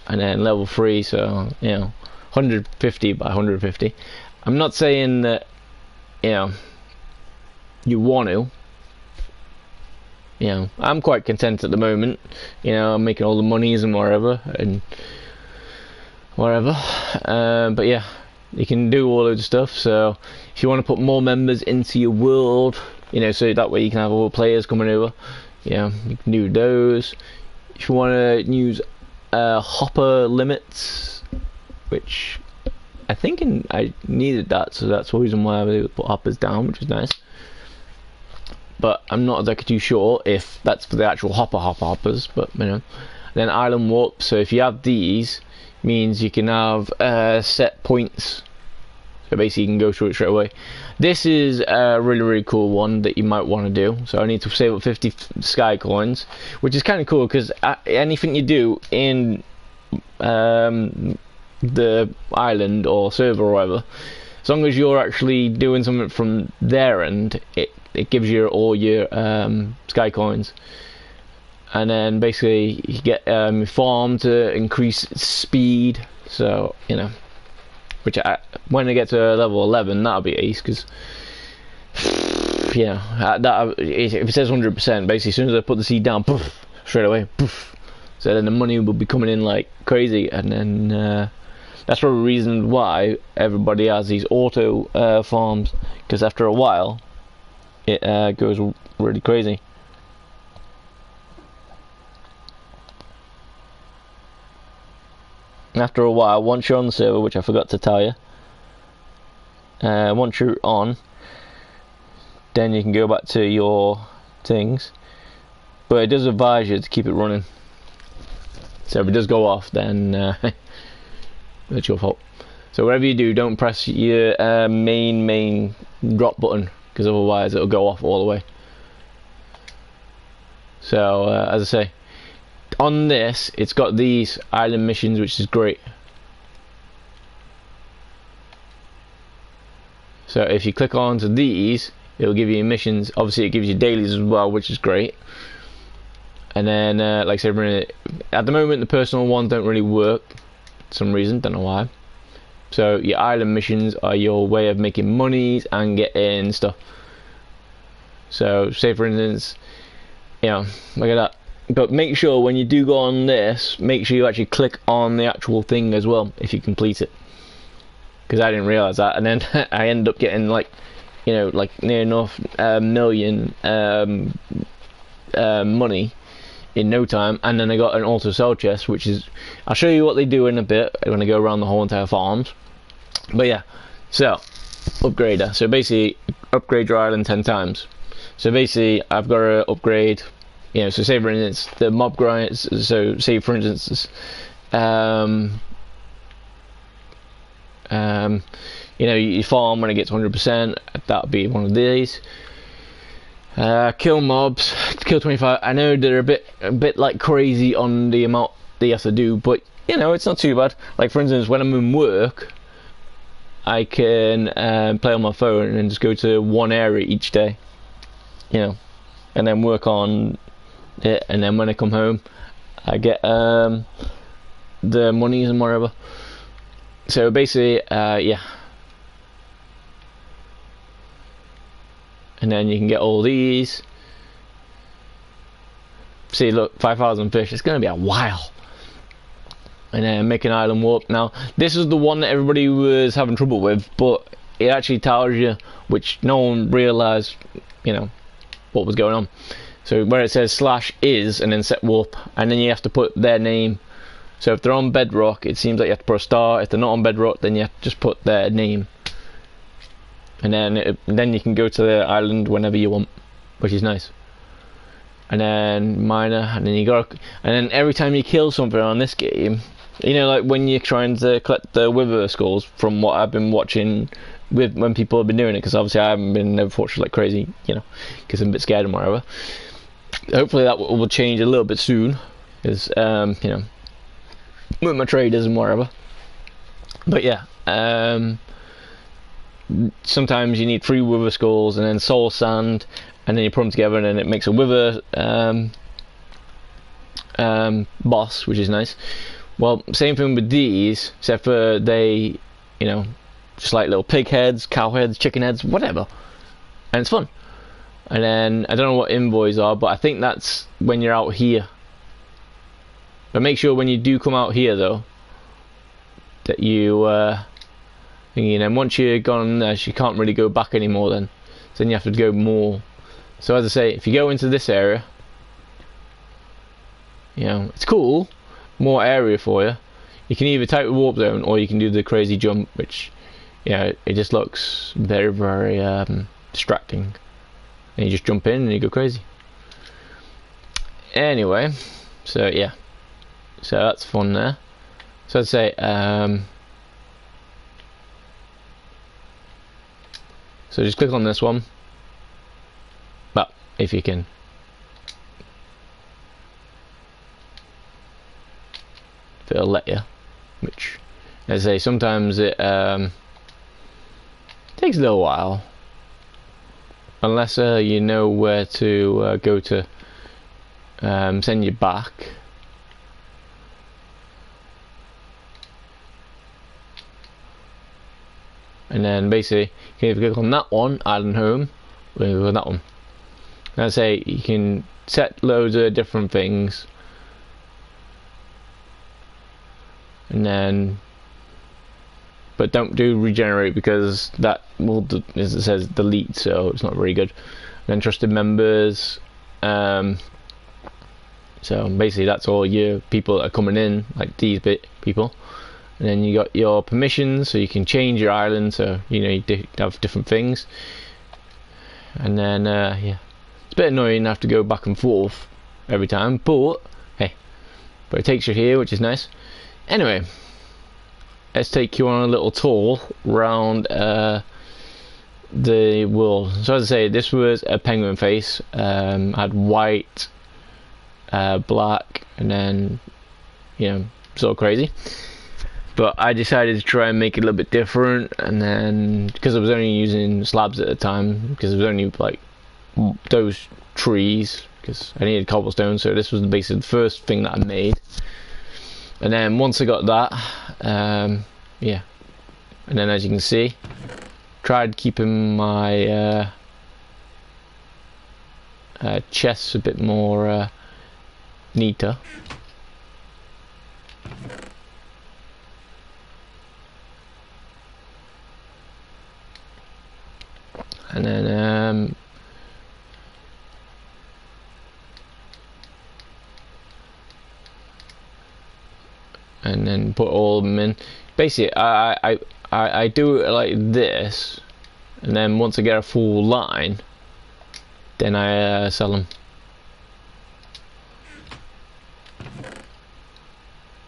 and then level 3, so you know, 150 by 150. I'm not saying that, you know, you want to. You know, I'm quite content at the moment. You know, I'm making all the monies and whatever. But yeah, you can do all of the stuff. So if you want to put more members into your world, you know, so that way you can have all players coming over. Yeah, you can do those. If you want to use hopper limits, which I think I needed that, so that's the reason why I was able to put hoppers down, which is nice. But I'm not exactly too sure if that's for the actual hoppers, but you know. Then island warp, so if you have these, means you can have set points. So basically you can go through it straight away. This is a really, really cool one that you might want to do. So I need to save up 50 sky coins, which is kind of cool because anything you do in the island or server or whatever, as long as you're actually doing something from their end, it gives you all your sky coins. And then basically you get farm to increase speed, so you know, which when I get to level 11, that'll be ace, because you know, if it says 100%, basically as soon as I put the seed down, poof, straight away, poof. So then the money will be coming in like crazy, and then that's probably the reason why everybody has these auto farms, because after a while it goes really crazy. After a while, once you're on the server, which I forgot to tell you, once you're on, then you can go back to your things, but it does advise you to keep it running. So if it does go off, then it's your fault. So whatever you do, don't press your main drop button, because otherwise it'll go off all the way. So as I say, on this it's got these island missions, which is great. So if you click on to these, it'll give you missions. Obviously it gives you dailies as well, which is great. And then like I said, at the moment the personal ones don't really work for some reason, don't know why. So your island missions are your way of making monies and getting stuff. So say for instance, you know, look at that. But make sure when you do go on this, make sure you actually click on the actual thing as well if you complete it, because I didn't realise that, and then I ended up getting like, you know, like near enough million money in no time. And then I got an auto sell chest, which is, I'll show you what they do in a bit when I go around the whole entire farms. But yeah, so upgrader, so basically upgrade your island 10 times. So basically I've got to upgrade, you know, so say for instance the mob grinds, so say for instance you know, you farm when it gets 100%, that would be one of these. Kill mobs, kill 25. I know they're a bit like crazy on the amount they have to do, but you know, it's not too bad. Like for instance, when I'm in work, I can play on my phone and just go to one area each day, you know, and then work on it, and then when I come home I get the monies and whatever. So basically yeah, and then you can get all these. See, look, 5,000 fish, it's gonna be a while. And then make an island warp. Now this is the one that everybody was having trouble with, but it actually tells you, which no one realized, you know, what was going on. So where it says /is and then set warp, and then you have to put their name So if they're on bedrock, it seems like you have to put a star. If they're not on bedrock, then you have to just put their name. And then you can go to the island whenever you want, which is nice. And then minor, and then and then every time you kill something on this game, you know, like when you're trying to collect the wither skulls, from what I've been watching with when people have been doing it, because obviously I haven't been never fortunate like crazy, you know, because I'm a bit scared and whatever. Hopefully that will change a little bit soon, because you know, with my traders and whatever. But yeah, sometimes you need 3 wither skulls and then soul sand, and then you put them together and then it makes a wither boss, which is nice. Well, same thing with these, except for they, you know, just like little pig heads, cow heads, chicken heads, whatever, and it's fun. And then I don't know what invoices are, but I think that's when you're out here. But make sure when you do come out here though, that you thingy, and once you're gone there, you can't really go back anymore then. So then you have to go more. So as I say, if you go into this area, you know, it's cool, more area for you. You can either take the warp zone or you can do the crazy jump, which, you know, it just looks very, very distracting. And you just jump in and you go crazy. Anyway, so yeah, so that's fun there. So I'd say, so just click on this one, but if you can. If it'll let you, which, as I say, sometimes it takes a little while, unless you know where to go to send you back. And then basically, you can click on that one, Island Home, or go on that one. And I say you can set loads of different things, and then, but don't do regenerate, because that will, as it says, delete, so it's not very good. And then trusted members. So basically, that's all your people that are coming in, like these people. And then you got your permissions, so you can change your island, so you know you have different things. And then yeah, it's a bit annoying to have to go back and forth every time, but hey, but it takes you here, which is nice. Anyway, let's take you on a little tour around the world. So as I say, this was a penguin face. Had white, black, and then, you know, it's all crazy. But I decided to try and make it a little bit different, and then because I was only using slabs at the time, because it was only like those trees, because I needed cobblestone, so this was basically the first thing that I made. And then once I got that, yeah, and then as you can see, tried keeping my chests a bit more neater. And then put all of them in. Basically, I do it like this, and then once I get a full line, then I sell them,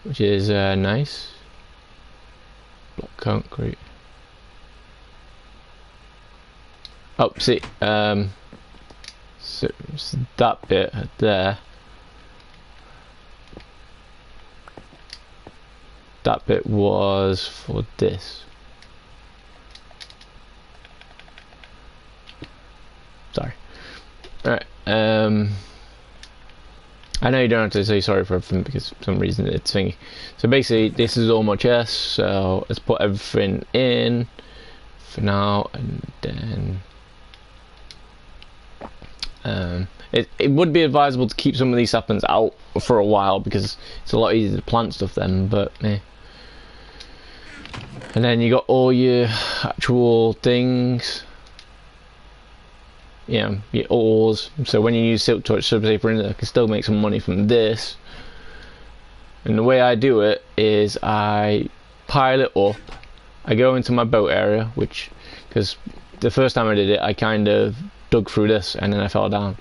which is nice. Block concrete. Oh, see, so that bit there, that bit was for this. Sorry. Alright, I know you don't have to say sorry for everything, because for some reason it's thingy. So basically, this is all my chests, so let's put everything in for now, and then it would be advisable to keep some of these saplings out for a while, because it's a lot easier to plant stuff then, but eh. And then you got all your actual things, you know, your ores. So when you use silk touch, so say for instance, I can still make some money from this. And the way I do it is I pile it up. I go into my boat area, because the first time I did it, I kind of dug through this and then I fell down,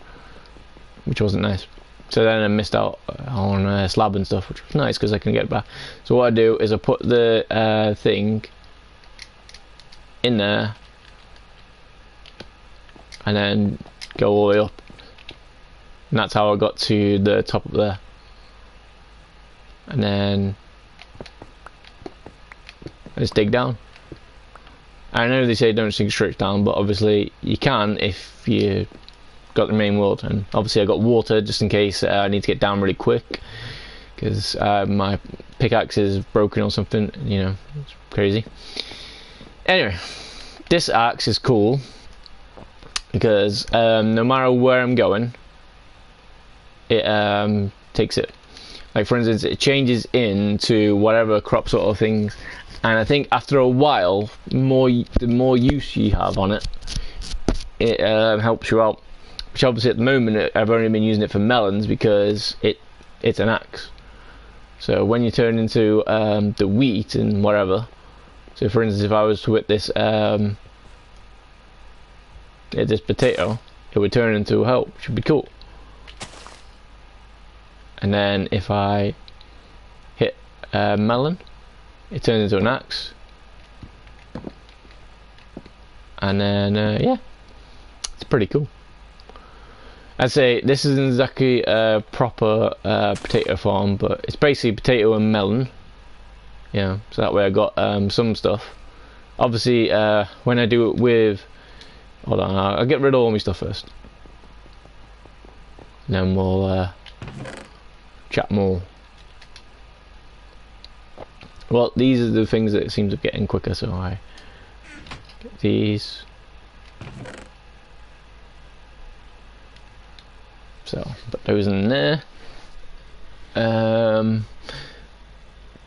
which wasn't nice. So then I missed out on slab and stuff, which was nice because I can get back. So what I do is I put the thing in there and then go all the way up. And that's how I got to the top up there. And then I just dig down. I know they say don't sink straight down, but obviously you can if you got the main world. And obviously I got water just in case I need to get down really quick, because my pickaxe is broken or something, you know, it's crazy. Anyway, this axe is cool because no matter where I'm going, it takes it. Like for instance, it changes into whatever crop sort of things, and I think after a while, the more use you have on it, it helps you out. Which obviously at the moment I've only been using it for melons because it's an axe. So when you turn into the wheat and whatever, so for instance, if I was to whip this this potato, it would turn into a hoe, which would be cool. And then if I hit melon, it turns into an axe. And then yeah, it's pretty cool. I'd say this isn't exactly a proper potato farm, but it's basically potato and melon. Yeah, so that way I got some stuff. Obviously, when I do it with, hold on, I'll get rid of all my stuff first. And then we'll chat more. Well, these are the things that it seems of getting quicker, so I get these. So put those in there.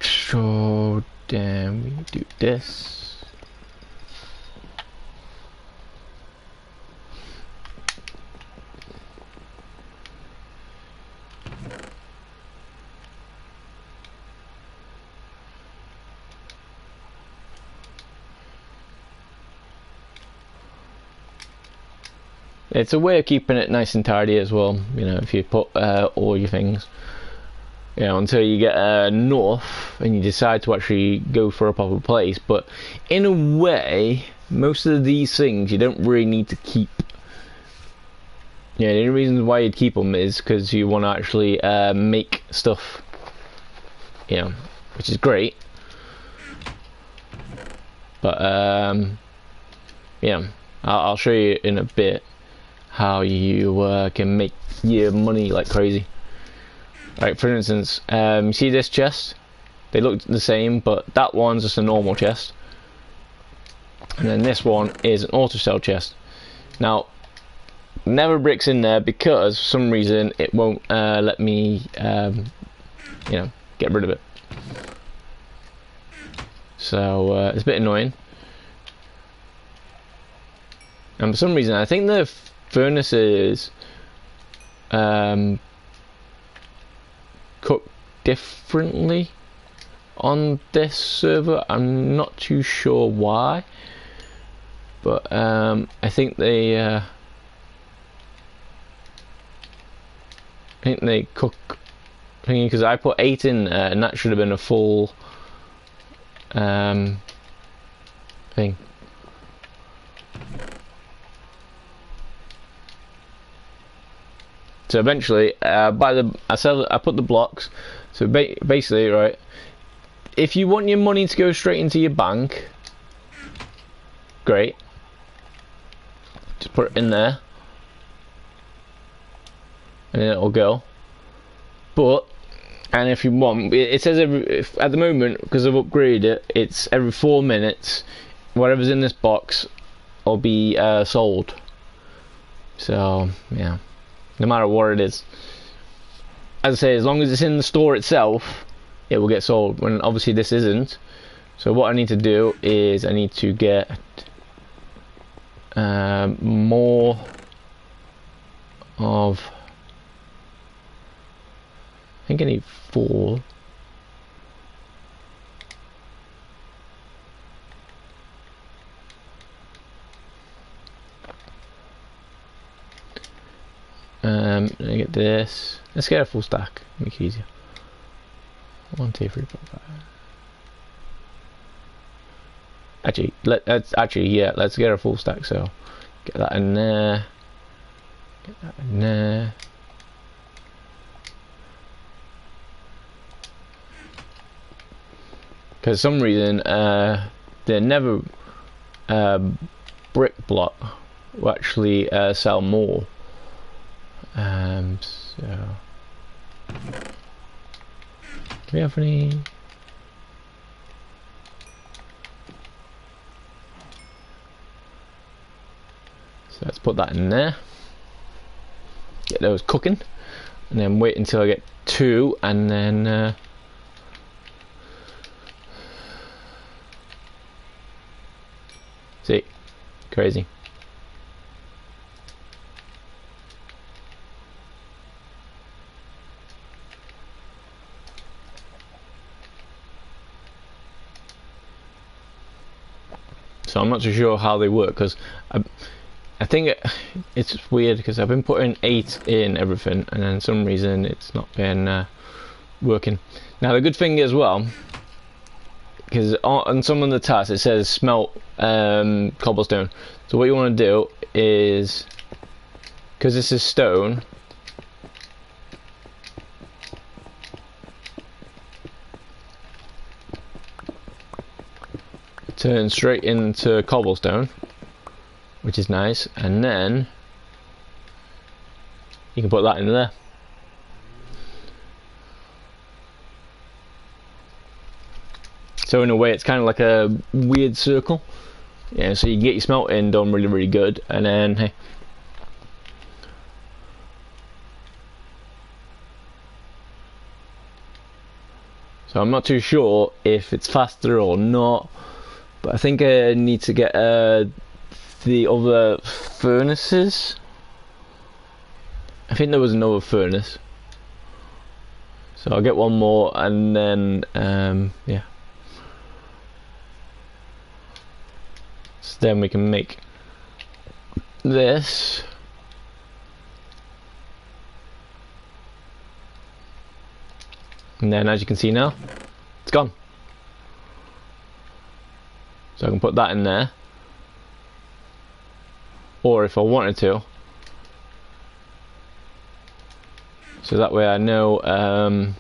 So then we do this. It's a way of keeping it nice and tidy as well, you know, if you put all your things, you know, until you get north and you decide to actually go for a proper place. But in a way, most of these things you don't really need to keep. Yeah, the only reason why you'd keep them is because you want to actually make stuff, you know, which is great. But yeah, I'll show you in a bit how you can make your money like crazy. Right, for instance, you see this chest? They look the same, but that one's just a normal chest, and then this one is an auto sell chest. Now, never bricks in there because for some reason it won't let me, you know, get rid of it. So it's a bit annoying. And for some reason, I think the furnaces cook differently on this server. I'm not too sure why, but I think they cook thingy, because I put 8 in there and that should have been a full thing. So eventually, I put the blocks. So basically, right, if you want your money to go straight into your bank, great. Just put it in there, and then it'll go. But, and if you want, it says at the moment, because I've upgraded it, it's every 4 minutes, whatever's in this box will be sold. So yeah. No matter what it is, as I say, as long as it's in the store itself, it will get sold. When obviously this isn't. So what I need to do is I need to get more of. I think I need 4. I get this. Let's get a full stack. Make it easier. 1, 2, 3, 4, 5. Let's get a full stack. So get that in there. Get that in there. Because for some reason, they never brick block will actually sell more. So do we have any? So let's put that in there. Get those cooking, and then wait until I get 2, and then. See, crazy. So I'm not too sure how they work, because I think it's weird because I've been putting 8 in everything, and then for some reason it's not been working. Now the good thing as well, because on some of the tasks it says smelt cobblestone. So what you want to do is, because this is stone, turn straight into cobblestone, which is nice, and then you can put that in there. So in a way it's kind of like a weird circle. Yeah, so you can get your smelting done really, really good, and then hey. So I'm not too sure if it's faster or not, but I think I need to get the other furnaces. I think there was another furnace, so I'll get one more, and then yeah. So then we can make this. And then as you can see now, it's gone. So I can put that in there. Or if I wanted to. So that way I know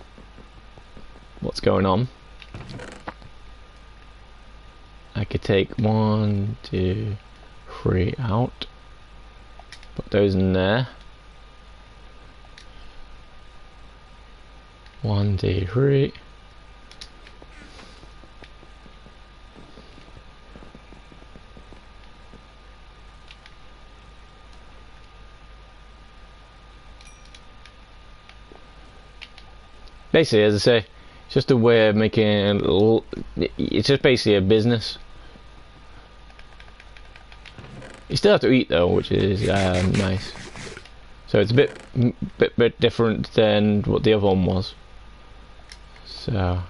what's going on. I could take 1, 2, 3 out. Put those in there. 1, 2, 3. Basically, as I say, it's just a way of making a little, it's just basically a business. You still have to eat though, which is nice. So it's a bit different than what the other one was. So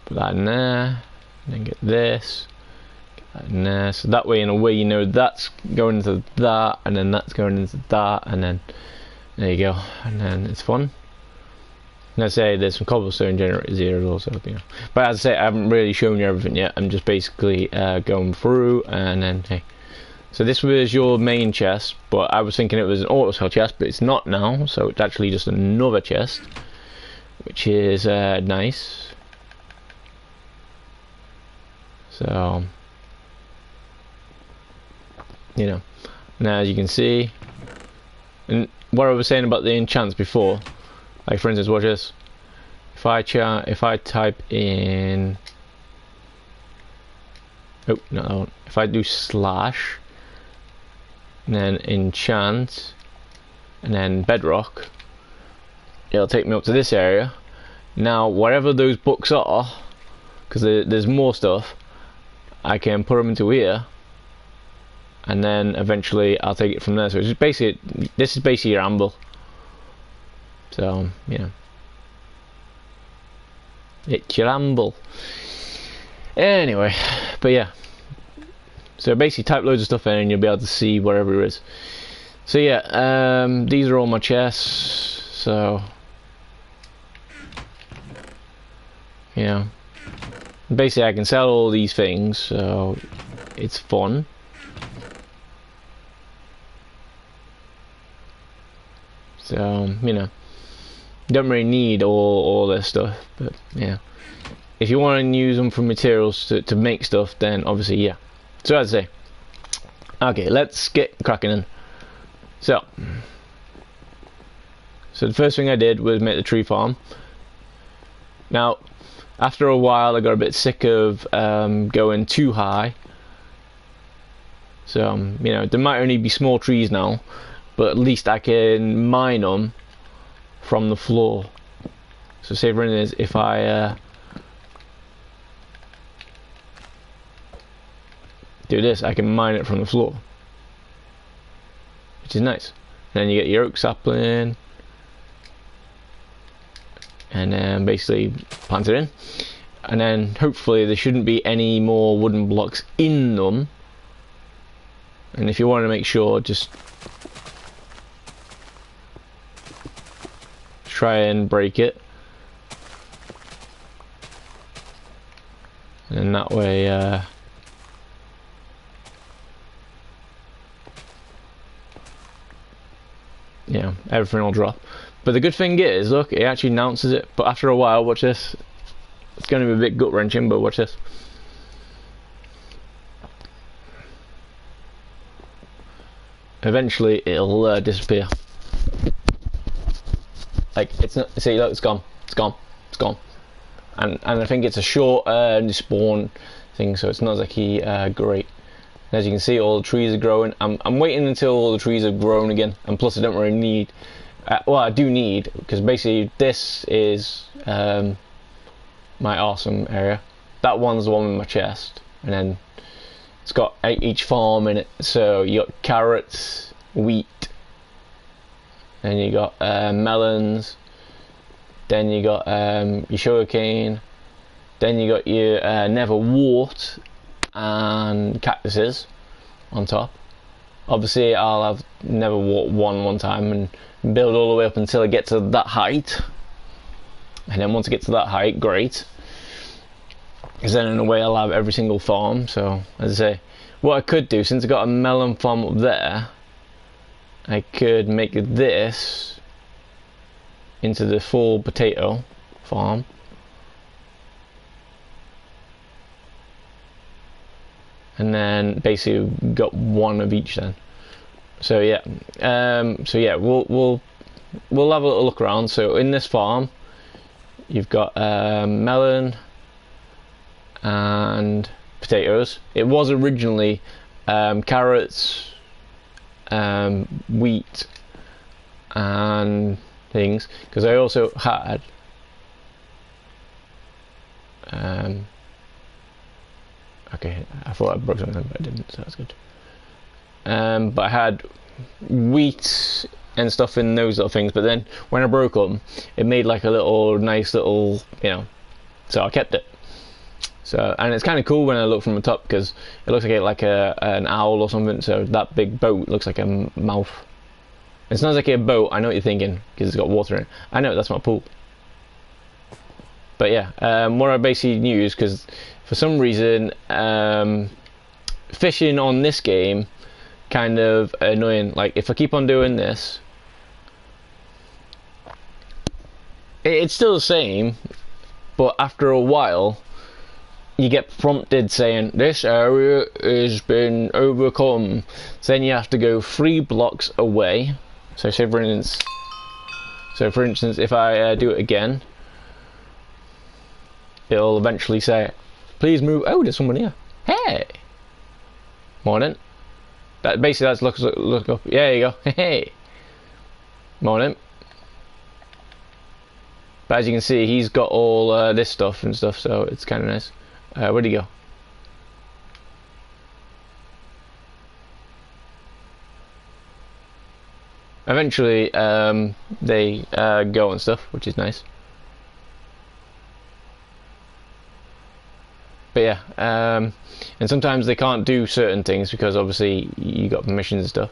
put that in there, and then get this, get that in there. So that way, in a way, you know that's going into that, and then that's going into that, and then there you go, and then it's fun. And I say there's some cobblestone generators here also, you know. But as I say, I haven't really shown you everything yet. I'm just basically going through, and then hey. So this was your main chest, but I was thinking it was an auto sell chest, but it's not now. So it's actually just another chest, which is nice. So you know, now as you can see, and what I was saying about the enchants before, like for instance, watch this. If I type in, oh no, that one. If I do slash, and then enchant, and then bedrock, it'll take me up to this area. Now, whatever those books are, because there's more stuff, I can put them into here, and then eventually I'll take it from there. So it's just basically, this is basically your amble. So yeah, it's your amble. Anyway, but yeah. So basically, type loads of stuff in, and you'll be able to see whatever it is. So yeah, these are all my chests. So yeah, basically I can sell all these things, so it's fun. So you know, don't really need all this stuff, but yeah, if you want to use them for materials to make stuff, then obviously yeah. So as I say, okay, let's get cracking in. So the first thing I did was make the tree farm. Now, after a while, I got a bit sick of going too high. So, you know, there might only be small trees now, but at least I can mine them from the floor. So, say for instance, if I do this, I can mine it from the floor, which is nice. And then you get your oak sapling, and then basically plant it in, and then hopefully there shouldn't be any more wooden blocks in them. And if you want to make sure, just try and break it, and that way yeah, everything will drop. But the good thing is, look, it actually announces it, but after a while, watch this, it's going to be a bit gut wrenching, but watch this. Eventually it'll disappear. Like, it's not, see, look, it's gone, it's gone, it's gone. And I think it's a short spawn thing, so it's not exactly great. And as you can see, all the trees are growing. I'm waiting until all the trees have grown again, and plus I don't really need, well, I do need, because basically this is my awesome area. That one's the one with my chest, and then it's got each farm in it. So you got carrots, wheat, and you got melons, then you got your sugarcane, then you got your nether wart and cactuses on top. Obviously I'll have nether wart one time and build all the way up until I get to that height, and then once I get to that height, great, because then in a way I'll have every single farm. So as I say, what I could do, since I got a melon farm up there, I could make this into the full potato farm. And then basically got one of each then. So yeah, we'll have a little look around. So in this farm, you've got melon and potatoes. It was originally carrots, wheat, and things. Because I also had okay, I thought I broke something, but I didn't, so that's good. But I had wheat and stuff in those little things, but then when I broke them, it made like a little nice little, you know, so I kept it. So, and it's kind of cool when I look from the top, because it looks like an owl or something. So that big boat looks like a mouth. It's not like a boat, I know what you're thinking, because it's got water in it. I know, that's my pool. But yeah, what I basically use, because for some reason fishing on this game kind of annoying. Like if I keep on doing this, it's still the same, but after a while you get prompted saying this area has been overcome. So then you have to go 3 blocks away. So say for instance, if I do it again, it'll eventually say, please move. Oh, there's someone here. Hey, morning. That basically, that's look up. Yeah, there you go. Hey, morning. But as you can see, he's got all this stuff and stuff, so it's kind of nice. Where'd he go? Eventually, they go and stuff, which is nice. But yeah, and sometimes they can't do certain things because obviously you got permissions and stuff.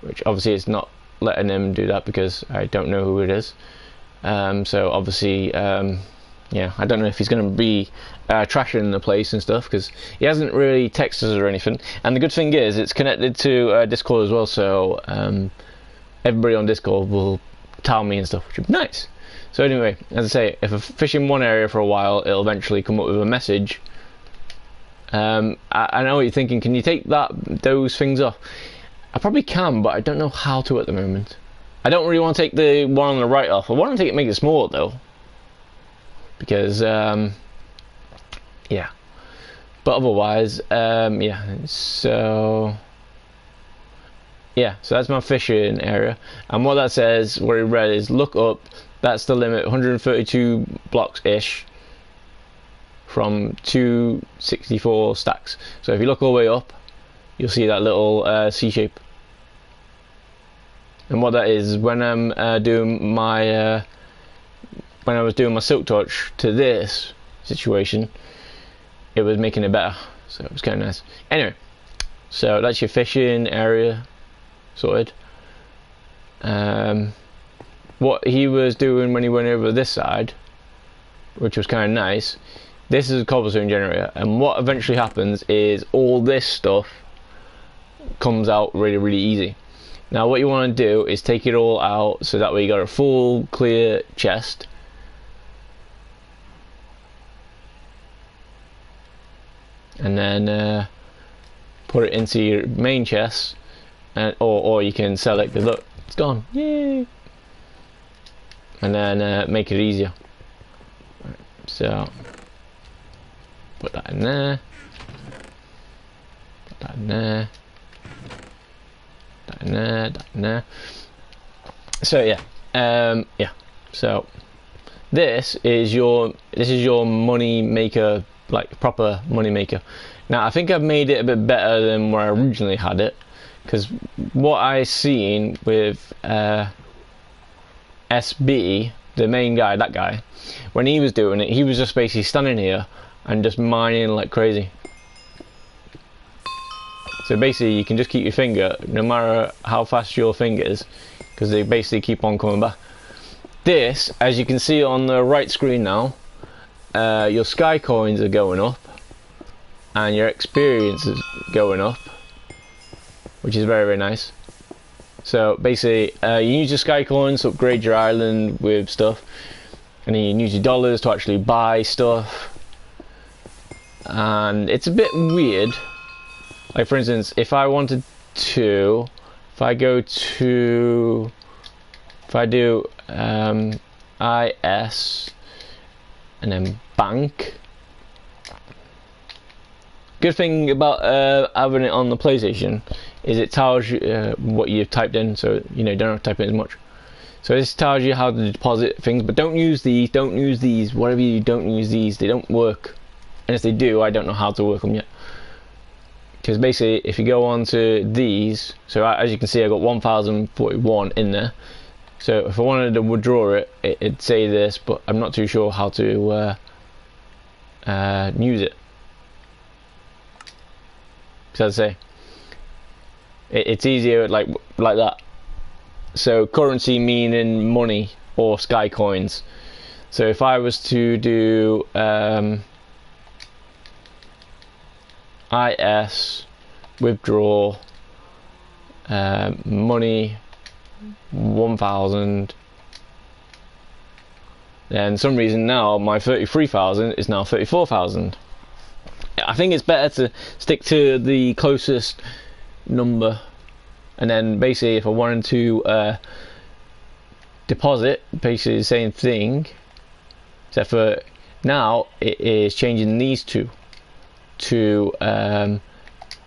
which obviously it's not letting him do that because I don't know who it is. So obviously, yeah, I don't know if he's going to be trashing the place and stuff, because he hasn't really texted us or anything. And the good thing is it's connected to Discord as well, so everybody on Discord will tell me and stuff, which is nice. So anyway, as I say, if I fish in one area for a while, it'll eventually come up with a message. I know what you're thinking, can you take those things off? I probably can, but I don't know how to at the moment. I don't really want to take the one on the right off. I want to make it smaller though, because yeah. But otherwise, yeah. So yeah, so that's my fishing area, and what that says, what it read is, look up. That's the limit, 132 blocks ish from 264 stacks. So if you look all the way up, you'll see that little C shape. And what that is, when I'm doing my when I was doing my silk touch to this situation, it was making it better, so it was kind of nice. Anyway, so that's your fishing area sorted. What he was doing when he went over this side, which was kind of nice, this is a cobblestone generator, and what eventually happens is all this stuff comes out really easy. Now what you want to do is take it all out, so that way you got a full clear chest. And then put it into your main chest, and or you can sell it, because look, it's gone, yay! And then make it easier. Right, so put that in there, put that in there, that in there, that in there. So yeah, yeah. So this is your money maker, like proper money maker. Now I think I've made it a bit better than where I originally had it, because what I seen with SB, the main guy, that guy, when he was doing it, he was just basically standing here and just mining like crazy. So basically you can just keep your finger, no matter how fast your finger is, because they basically keep on coming back. This, as you can see on the right screen now, your sky coins are going up and your experience is going up, which is very nice. So basically you use your sky coins to upgrade your island with stuff, and then you can use your dollars to actually buy stuff. And it's a bit weird, like for instance, if I wanted to, if I do IS and then bank. Good thing about having it on the PlayStation is it tells you what you've typed in, so you know, don't have to type in as much. So this tells you how to deposit things, but don't use these, whatever you don't use these, they don't work. And if they do, I don't know how to work them yet. Because basically, if you go on to these, so as you can see, I got 1041 in there. So if I wanted to withdraw it, it'd say this, but I'm not too sure how to use it. Because as I say, it's easier like that. So currency meaning money or sky coins. So if I was to do IS withdraw money 1000, then for some reason now my 33,000 is now 34,000. I think it's better to stick to the closest number, and then basically if I wanted to deposit, basically the same thing, except for now it is changing these two to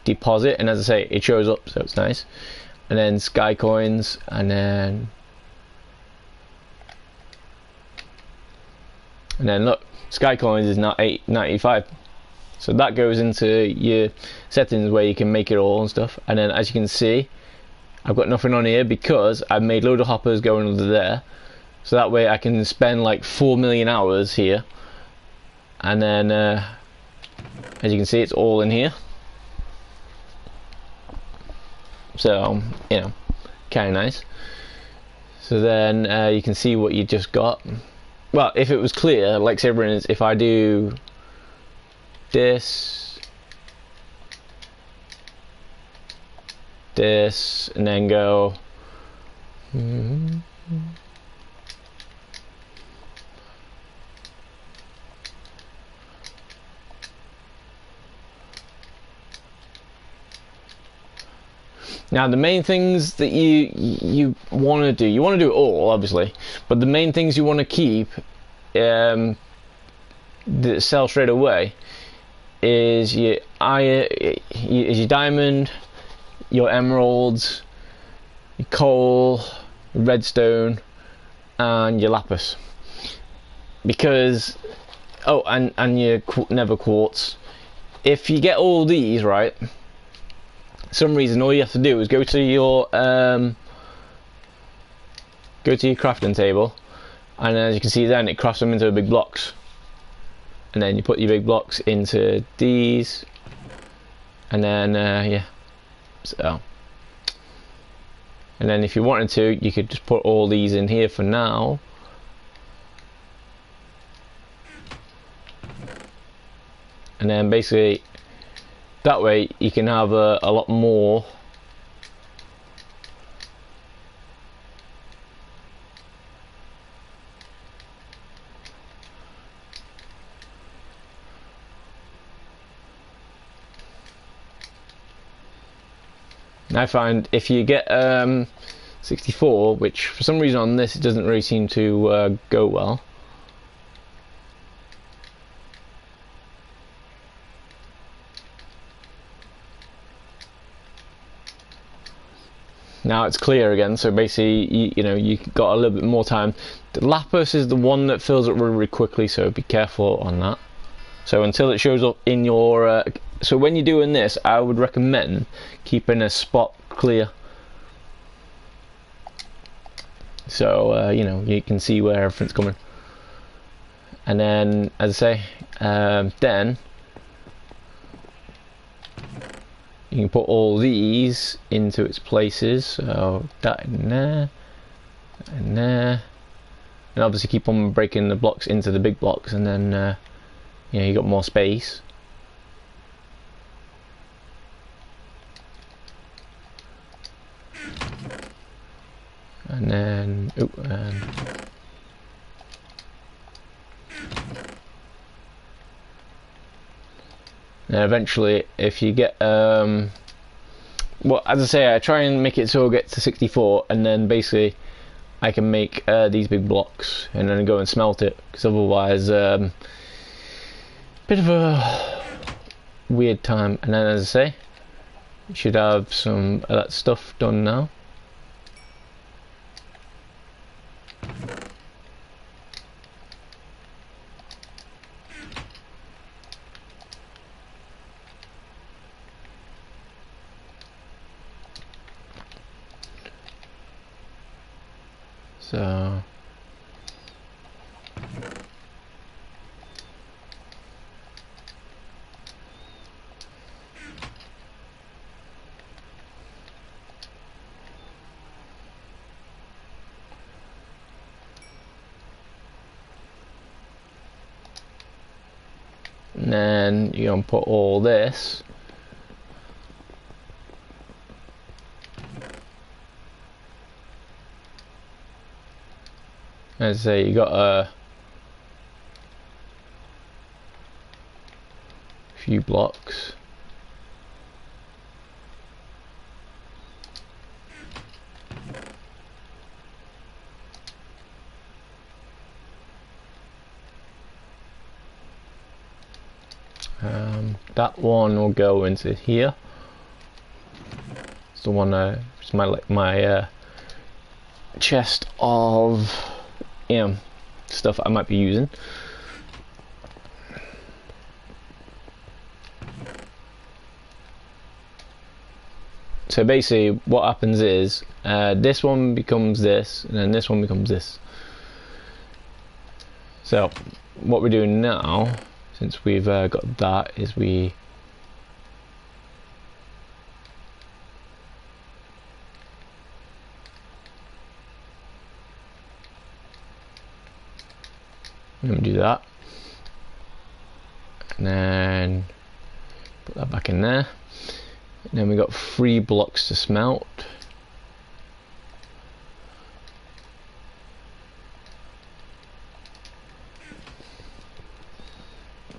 deposit, and as I say, it shows up, so it's nice. And then sky coins, and then look, sky coins is now 895. So that goes into your settings where you can make it all and stuff. And then as you can see, I've got nothing on here because I've made load of hoppers going under there, so that way I can spend like 4 million hours here. And then as you can see, it's all in here. So you know, kind of nice. So then you can see what you just got. Well, if it was clear, like say for instance, if I do this, and then go now, the main things that you want to do, you want to do it all, obviously, but the main things you want to keep that sell straight away is your diamond, your emeralds, your coal, redstone, and your lapis. Because and your nether quartz. If you get all these right, for some reason all you have to do is go to your crafting table, and as you can see then it crafts them into big blocks, and then you put your big blocks into these, and then yeah, so, and then if you wanted to you could just put all these in here for now, and then basically that way you can have a lot more. And I find if you get 64, which for some reason on this it doesn't really seem to go well. Now it's clear again, so basically you know you got a little bit more time. The lapis is the one that fills up really, really quickly, so be careful on that. So until it shows up in your so when you're doing this, I would recommend keeping a spot clear, so you know you can see where everything's coming. And then, as I say, then you can put all these into its places, so that in there, and there, and obviously keep on breaking the blocks into the big blocks, and then you know, you got more space. And then, and eventually, if you get well, as I say, I try and make it so it gets to 64, and then basically I can make these big blocks and then go and smelt it, because otherwise bit of a weird time. And then, as I say, you should have some of that stuff done now. So and then you're going to put all this as I say, you got a few blocks. That one will go into here. It's the one it's my chest of stuff I might be using. So basically what happens is this one becomes this, and then this one becomes this. So what we're doing now, since we've got that, is we Let me do that. And then put that back in there. And then we got 3 blocks to smelt.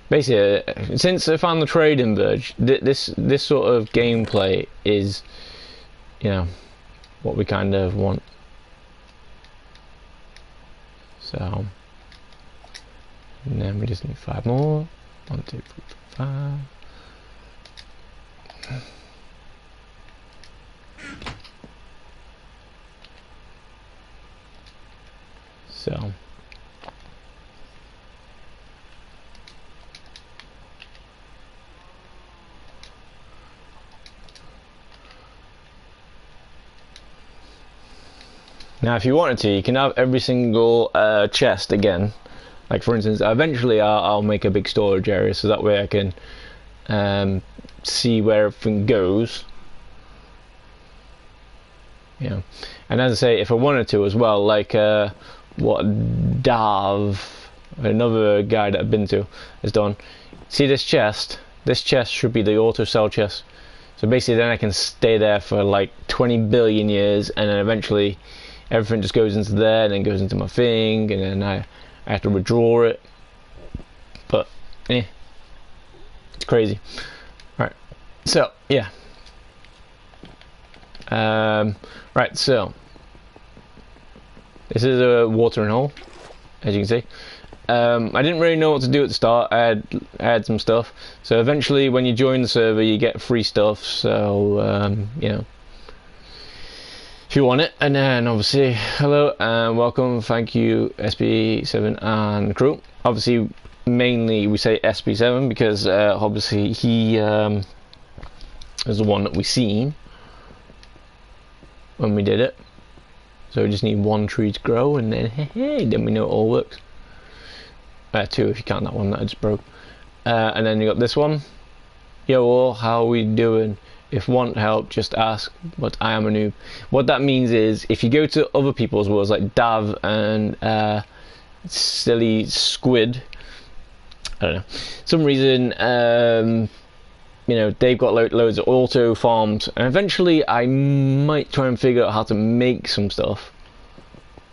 Basically, since I found the trading verge, this sort of gameplay is, you know, what we kind of want. So, and then we just need 5 more. 1, 2, 3, 4, 5. So. Now, if you wanted to, you can have every single chest again. Like, for instance, eventually I'll make a big storage area so that way I can see where everything goes. Yeah, and as I say, if I wanted to as well, like what Dav, another guy that I've been to, has done. See this chest? This chest should be the auto sell chest. So basically, then I can stay there for like 20 billion years, and then eventually everything just goes into there, and then goes into my thing, and then I have to withdraw it. But it's crazy. All right, so yeah. Right, so this is a watering hole, as you can see. I didn't really know what to do at the start. I had some stuff. So eventually, when you join the server, you get free stuff. So you know, if you want it. And then obviously, hello and welcome. Thank you, SB7 and the crew. Obviously, mainly we say SB7 because obviously he is the one that we seen when we did it. So we just need 1 tree to grow, and then hey, then we know it all works. 2 if you count that one that I just broke. And then you got this one. Yo all, how we doing? If want help, just ask, but I am a noob. What that means is, if you go to other people's worlds like Dav and Silly Squid, I don't know, some reason, you know, they've got loads of auto farms, and eventually I might try and figure out how to make some stuff.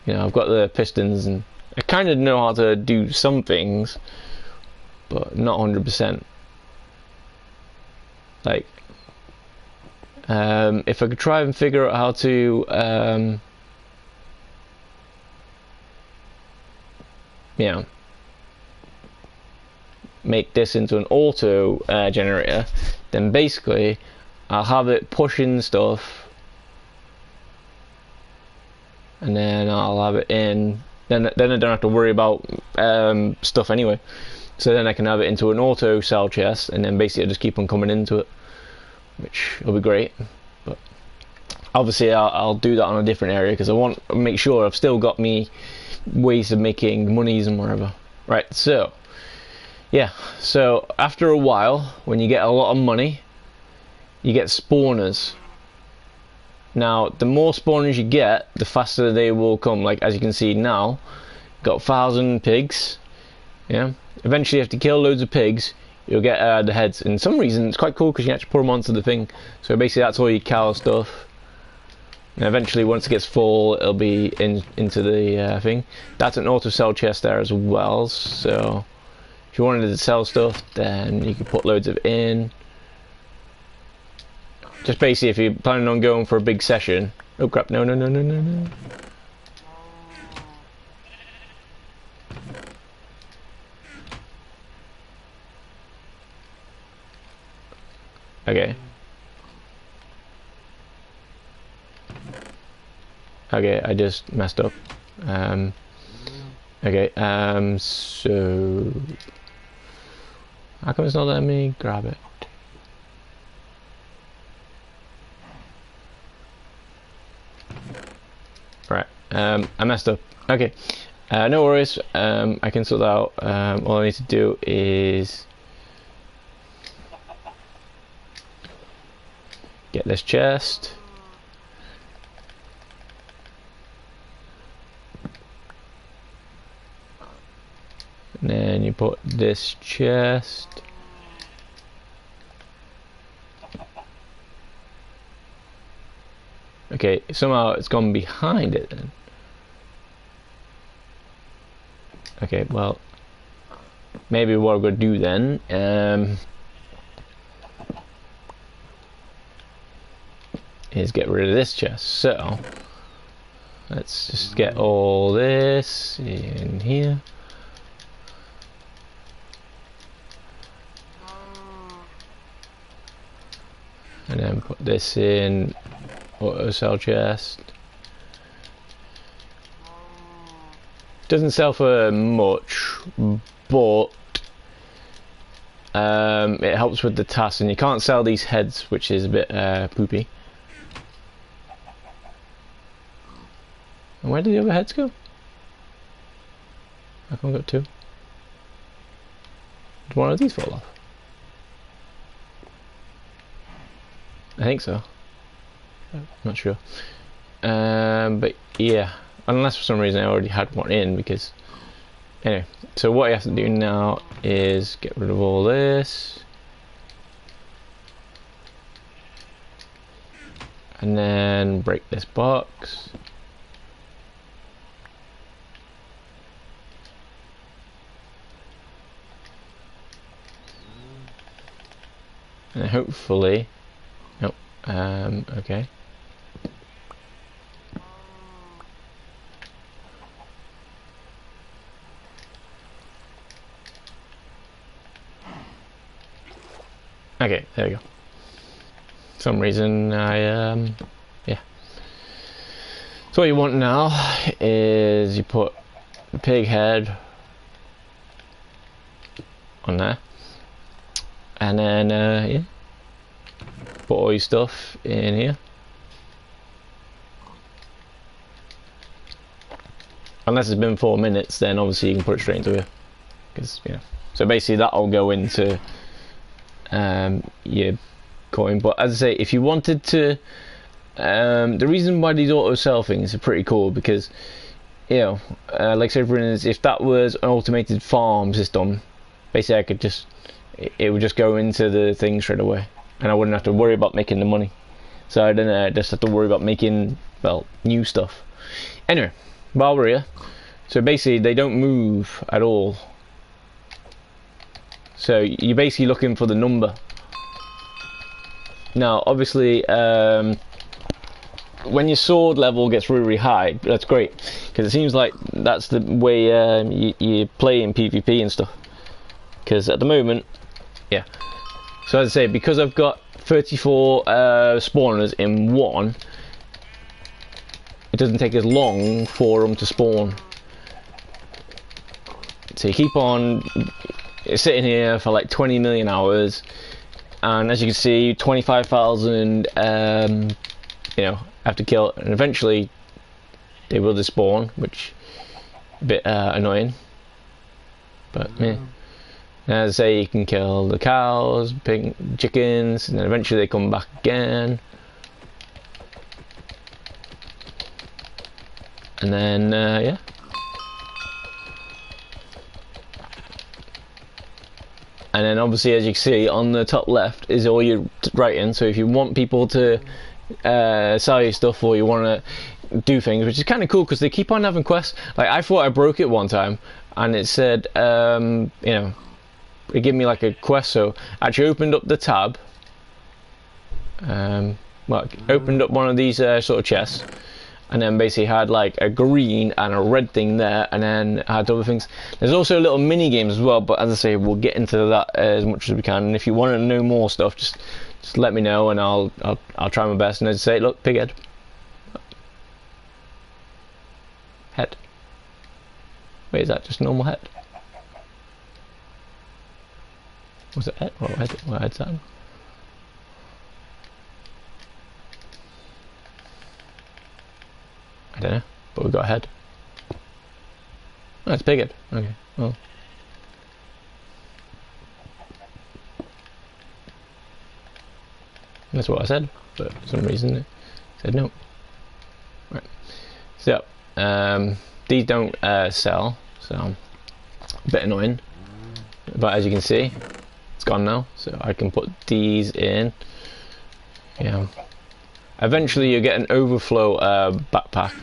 You know, I've got the pistons, and I kind of know how to do some things, but not 100%. Like, if I could try and figure out how to, you know, make this into an auto generator, then basically I'll have it pushing stuff, and then I'll have it in. Then I don't have to worry about stuff anyway. So then I can have it into an auto cell chest, and then basically I just keep on coming into it, which will be great. But obviously I'll do that on a different area because I want to make sure I've still got me ways of making monies and whatever. Right, so yeah, so after a while, when you get a lot of money, you get spawners. Now, the more spawners you get, the faster they will come. Like, as you can see now, got 1,000 pigs. Yeah, eventually you have to kill loads of pigs, you'll get the heads. And for some reason it's quite cool because you can actually put them onto the thing. So basically that's all your cow stuff. And eventually once it gets full, it'll be into the thing. That's an auto sell chest there as well. So if you wanted to sell stuff, then you can put loads of it in. Just basically, if you're planning on going for a big session. Oh crap! No. Okay. Okay, I just messed up. Okay. So how come it's not letting me grab it? Right, I messed up. Okay, no worries. I can sort that out. All I need to do is get this chest. And then you put this chest. Okay, somehow it's gone behind it then. Okay, well, maybe what I'm gonna do then, is get rid of this chest. So let's just get all this in here. And then put this in auto sell chest. Doesn't sell for much, but it helps with the task, and you can't sell these heads, which is a bit poopy. And where did the other heads go? I can't got two. Did one of these fall off? I think so. Not sure. But yeah, unless for some reason I already had one in, because anyway. So what you have to do now is get rid of all this, and then break this box. And hopefully, nope. Okay. Okay, there we go. For some reason yeah. So what you want now is you put the pig head on there, and then yeah, put all your stuff in here. Unless it's been 4 minutes, then obviously you can put it straight into here, because you know. So basically that'll go into your coin. But as I say, if you wanted to, the reason why these auto sell things are pretty cool, because you know, like say for instance, if that was an automated farm system, basically I could just, it would just go into the thing straight away, and I wouldn't have to worry about making the money. So I didn't just have to worry about making, well, new stuff. Anyway, while we're here, so basically they don't move at all. So you're basically looking for the number. Now, obviously, when your sword level gets really, really high, that's great, because it seems like that's the way you play in PvP and stuff. Because at the moment, yeah. So as I say, because I've got 34 spawners in one, it doesn't take as long for them to spawn. So you keep on sitting here for like 20 million hours, and as you can see, 25,000 you know, have to kill, and eventually they will despawn, which is a bit annoying, but yeah. As I say, you can kill the cows, pig, chickens, and then eventually they come back again, and then yeah. And then obviously, as you can see, on the top left is all your writing. So if you want people to sell you stuff, or you want to do things, which is kind of cool, because they keep on having quests. Like, I thought I broke it one time, and it said, you know, it gave me like a quest. So I actually opened up the tab, well, opened up one of these sort of chests, and then basically had like a green and a red thing there, and then had other things. There's also little mini games as well, but as I say, we'll get into that as much as we can. And if you want to know more stuff, just let me know, and I'll try my best. And as I say, look, pig head, head. Wait, is that just a normal head? Was it head? What head's that? I don't know, but we've got a head. Oh, it's pig head. Okay, well. That's what I said, but for some reason it said no. Right. So, these don't sell, so a bit annoying, but as you can see, it's gone now. So I can put these in. Yeah. Eventually, you get an overflow backpack,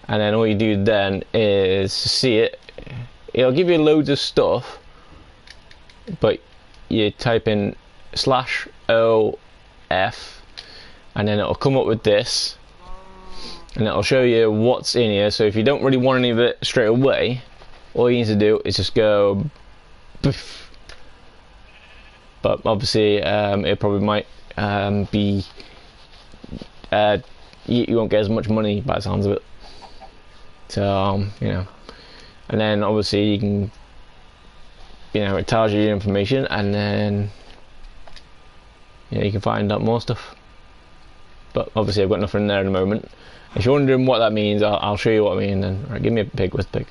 and then all you do then is see it. It'll give you loads of stuff, but you type in /OF, and then it'll come up with this, and it'll show you what's in here. So if you don't really want any of it straight away, all you need to do is just go poof. But obviously it probably might be you won't get as much money by the sounds of it. So you know, and then obviously you can, you know, it tells you your information, and then you can find out more stuff. But obviously I've got nothing there at the moment. If you're wondering what that means, I'll show you what I mean then. Right, give me a pig. Where's the pig?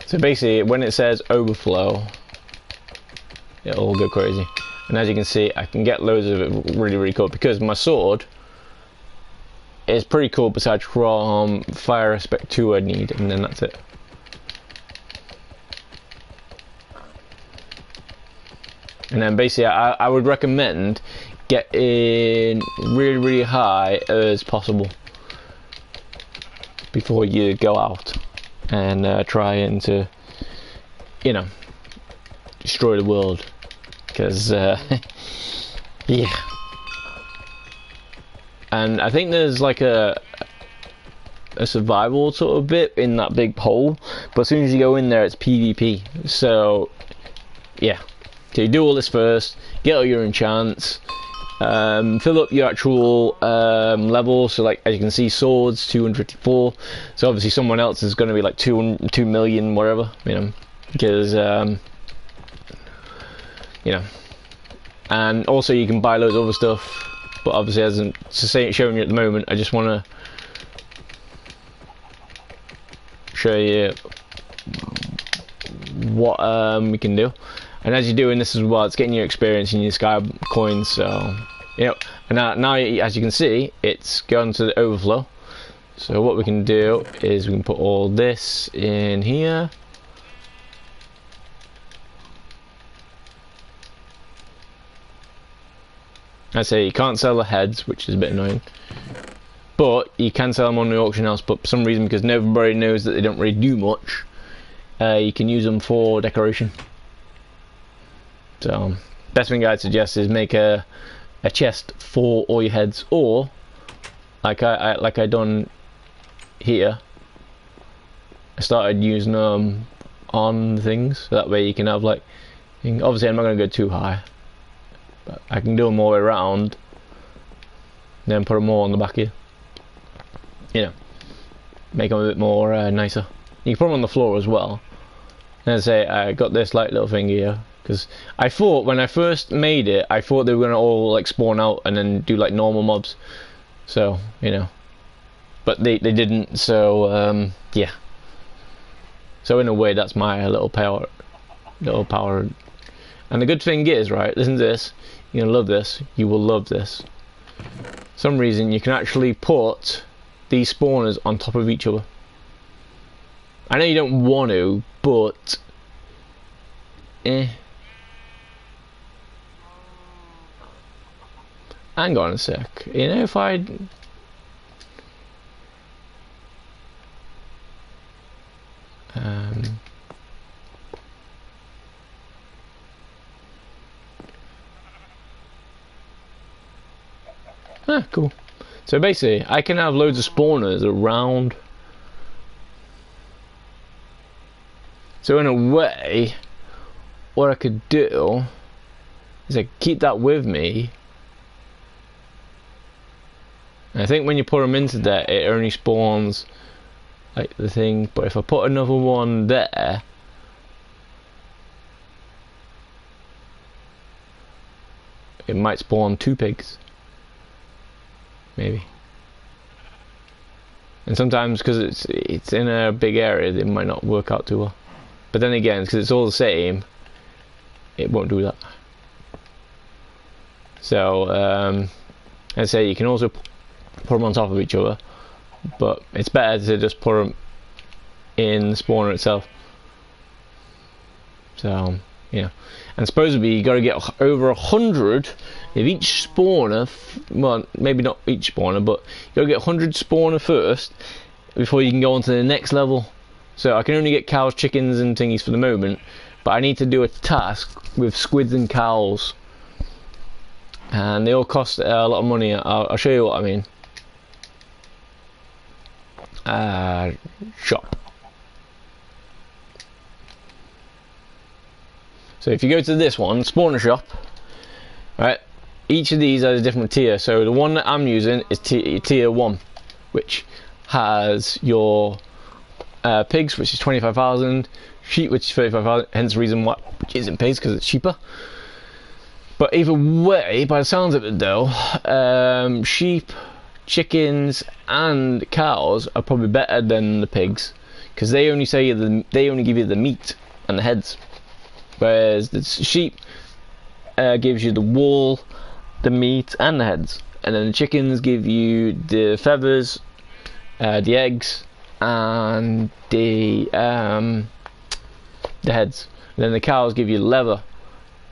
So basically, when it says overflow, it'll go crazy. And as you can see, I can get loads of it really cool, because my sword is pretty cool besides from fire aspect 2 I need, and then that's it. And then basically I would recommend getting really high as possible before you go out and trying to, you know, destroy the world, because yeah. And I think there's like a survival sort of bit in that big hole, but as soon as you go in there, it's PvP. So yeah, so you do all this first, get all your enchants, fill up your actual level. So like, as you can see, swords 254. So obviously someone else is going to be like 2 million whatever, you know, because you know. And also you can buy loads of other stuff, but obviously as I'm showing you at the moment, I just want to show you what we can do. And as you're doing this as well, it's getting your experience and your sky coins. So you know, and now as you can see, it's gone to the overflow. So what we can do is we can put all this in here. I say you can't sell the heads, which is a bit annoying, but you can sell them on the auction house. But for some reason, because everybody knows that they don't really do much, you can use them for decoration. So best thing I'd suggest is make a chest for all your heads, or like I done here, I started using them on things, so that way you can have like, obviously I'm not going to go too high, but I can do them all the way around, then put them all on the back here, you know, make them a bit more nicer. You can put them on the floor as well. And I say I got this like little thing here, because I thought when I first made it, I thought they were gonna all like spawn out and then do like normal mobs, so you know, but they didn't. So yeah, so in a way that's my little power. And the good thing is, right, listen to this, you're gonna love this, you will love this. For some reason you can actually put these spawners on top of each other. I know you don't want to, but hang on a sec, you know, if I cool. So basically I can have loads of spawners around. So in a way, what I could do is I could keep that with me. And I think when you put them into there, it only spawns like the thing. But if I put another one there, it might spawn 2 pigs, maybe. And sometimes because it's in a big area, it might not work out too well. But then again, because it's all the same, it won't do that. So I say you can also put them on top of each other, but it's better to just put them in the spawner itself. So yeah, and supposedly you got to get over 100 of each spawner. Well, maybe not each spawner, but you got to get 100 spawner first before you can go on to the next level. So I can only get cows, chickens, and thingies for the moment, but I need to do a task with squids and cows, and they all cost a lot of money. I'll show you what I mean. Shop. So if you go to this one, spawner shop, right? Each of these has a different tier. So the one that I'm using is tier 1, which has your pigs, which is 25,000, sheep, which is 35,000. Hence the reason why which isn't pigs, because it's cheaper. But either way, by the sounds of it though, sheep, chickens, and cows are probably better than the pigs, because they only give you the meat and the heads. Whereas the sheep gives you the wool, the meat, and the heads, and then the chickens give you the feathers, the eggs, and the heads. And then the cows give you the leather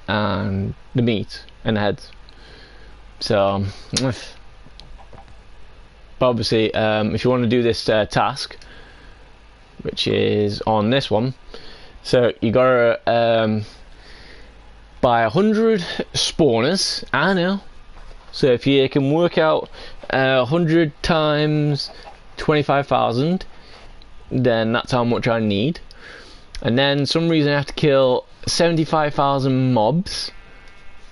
and the meat and the heads. So, but obviously, if you want to do this task, which is on this one. So you gotta buy 100 spawners. I know. So if you can work out 100 times 25,000, then that's how much I need. And then some reason I have to kill 75,000 mobs.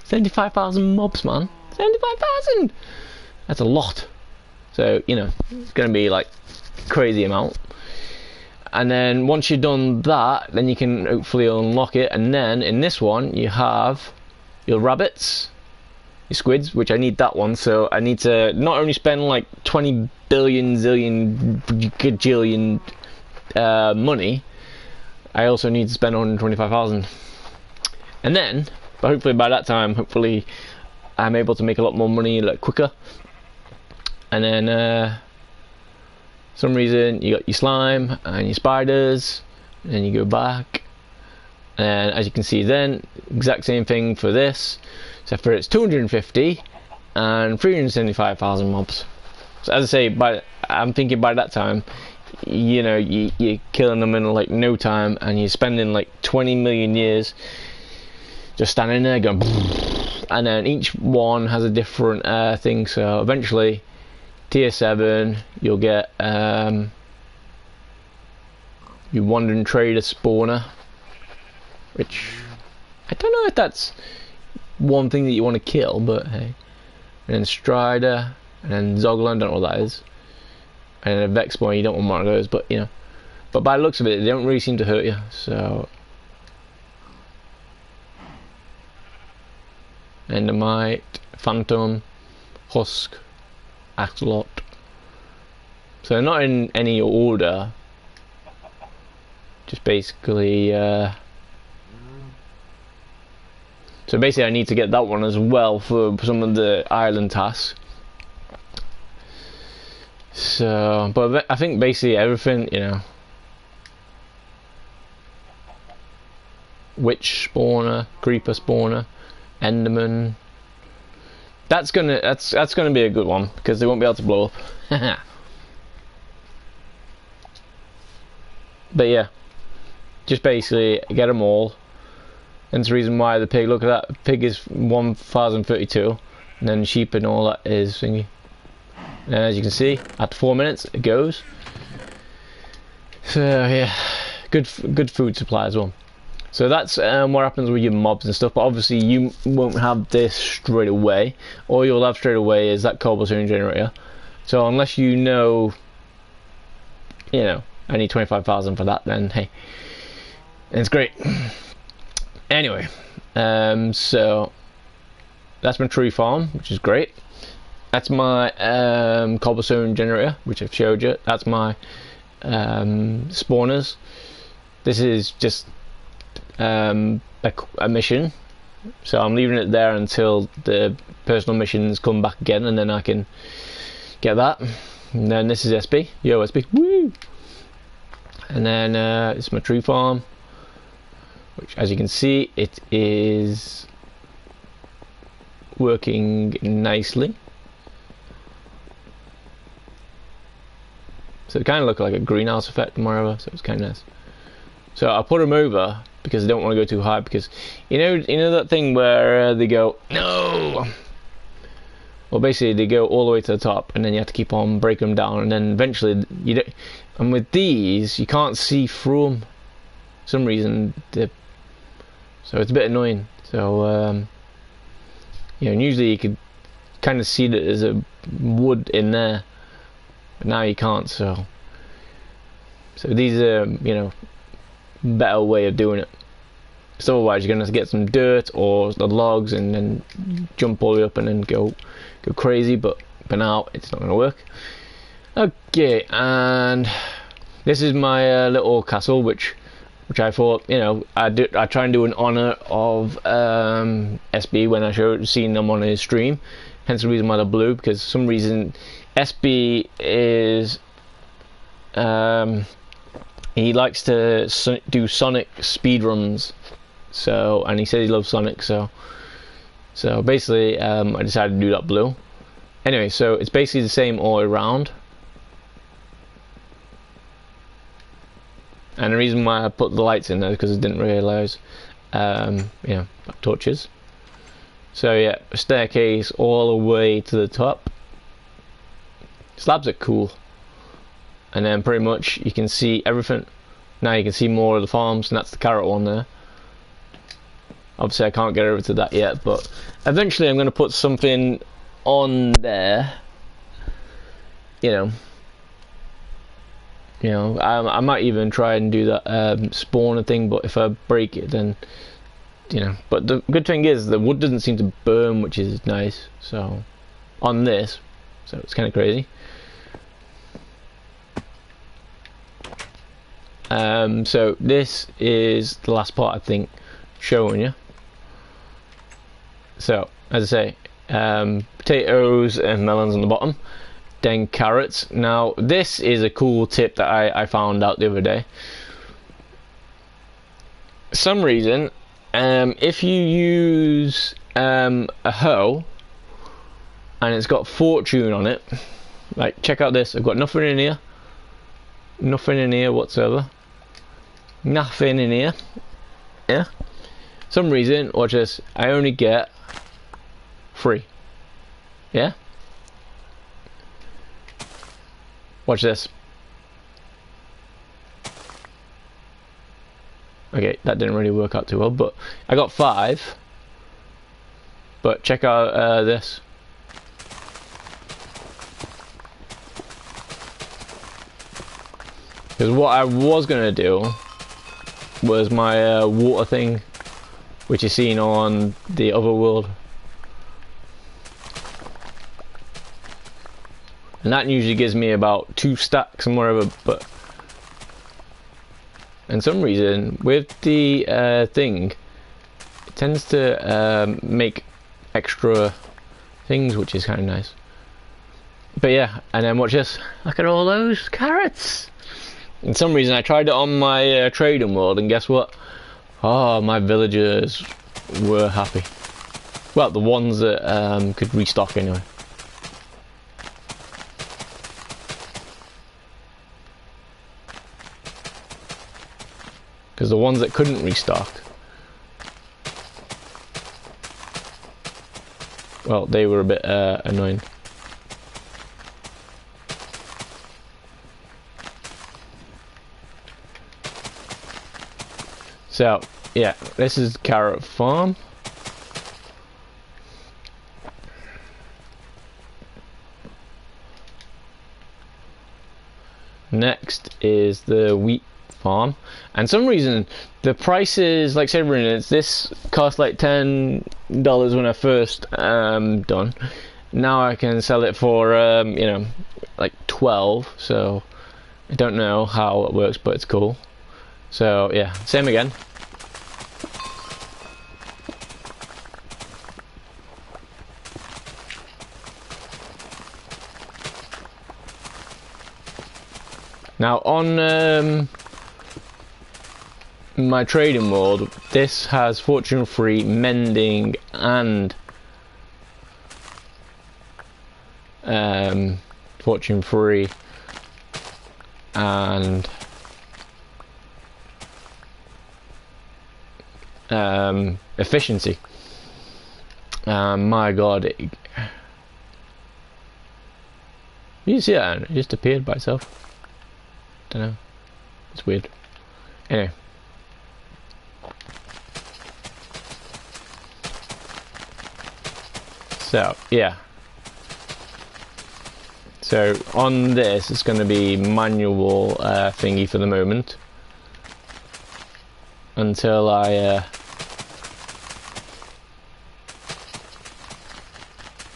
75,000 mobs, man. 75,000. That's a lot. So you know it's gonna be like crazy amount. And then once you've done that, then you can hopefully unlock it. And then in this one you have your rabbits, your squids, which I need that one. So I need to not only spend like 20 billion zillion gajillion money, I also need to spend 125,000. And then, but hopefully by that time, hopefully I'm able to make a lot more money like quicker. And then some reason you got your slime and your spiders, and then you go back, and as you can see then exact same thing for this, except for it's 250 and 375,000 mobs. So as I say, I'm thinking by that time, you know, you're killing them in like no time, and you're spending like 20 million years just standing there going and then each one has a different thing. So eventually tier 7 you'll get your wandering trader spawner, which I don't know if that's one thing that you want to kill, but hey. And then strider, and then Zogler, I don't know what that is, and then a vex spawner, you don't want one of those, but you know, but by the looks of it, they don't really seem to hurt you. So Endermite, Phantom, Husk, Axolot. So they're not in any order, just basically so basically I need to get that one as well for some of the island tasks. So but I think basically everything, you know, witch spawner, creeper spawner, enderman, that's gonna be a good one, because they won't be able to blow up. But yeah, just basically get them all. And it's the reason why the pig, look at that, pig is 1032, and then sheep and all that is thingy. And as you can see, after 4 minutes it goes. So yeah, good food supply as well. So that's what happens with your mobs and stuff. But obviously you won't have this straight away. All you'll have straight away is that cobblestone generator. So unless you know, I need 25,000 for that, then hey, and it's great. Anyway, so that's my tree farm, which is great. That's my cobblestone generator, which I've showed you. That's my spawners. This is just a mission, so I'm leaving it there until the personal missions come back again, and then I can get that. And then this is SB, yo SB, woo! And then it's my tree farm, which, as you can see, it is working nicely. So it kind of look like a greenhouse effect and whatever, so it's kind of nice. So I put them over because I don't want to go too high, because you know that thing where they go, no. Well, basically they go all the way to the top, and then you have to keep on breaking them down, and then eventually you don't. And with these, you can't see through them. For some reason, so it's a bit annoying. So you know, and usually you could kind of see that there's a wood in there, but now you can't. So these are, you know, better way of doing it. So otherwise you're gonna get some dirt or the logs and then jump all the way up and then go crazy, but for now it's not gonna work. Okay, and this is my little castle, which I thought, you know, I try and do an honor of SB when I seen them on his stream. Hence the reason why they're blue, because for some reason SB is he likes to do Sonic speedruns. So, and he said he loves Sonic, so basically I decided to do that blue. Anyway, so it's basically the same all around. And the reason why I put the lights in there is because I didn't realise, you know, torches. So yeah, a staircase all the way to the top. Slabs are cool. And then pretty much you can see everything. Now you can see more of the farms, and that's the carrot one there. Obviously I can't get over to that yet, but eventually I'm going to put something on there. You know, I might even try and do that spawner thing, but if I break it, then, you know. But the good thing is the wood doesn't seem to burn, which is nice. So on this, so it's kind of crazy. So this is the last part, I think, showing you. So as I say, potatoes and melons on the bottom, then carrots. Now this is a cool tip that I found out the other day. For some reason, if you use a hoe and it's got fortune on it, like check out this, I've got nothing in here whatsoever, nothing in here, yeah. Some reason, watch this, I only get 3, yeah. Watch this. Okay, that didn't really work out too well, but I got 5. But check out this. Because what I was gonna do was my water thing, which is seen on the other world. And that usually gives me about 2 stacks and whatever, but and some reason with the thing, it tends to make extra things, which is kind of nice. But yeah, and then watch this, look at all those carrots. And some reason I tried it on my trading world, and guess what? Oh, my villagers were happy. Well, the ones that could restock anyway. Because the ones that couldn't restock, well, they were a bit annoying. So, yeah, this is carrot farm. Next is the wheat farm, and some reason the prices, like say this cost like $10 when I first done. Now I can sell it for you know, like 12. So I don't know how it works, but it's cool. So yeah, same again. Now on my trading world, this has fortune 3, mending, and fortune 3 and efficiency. My god, you see that? It just appeared by itself. Don't know. It's weird. Anyway. So, yeah. So, on this, it's going to be manual thingy for the moment. Until I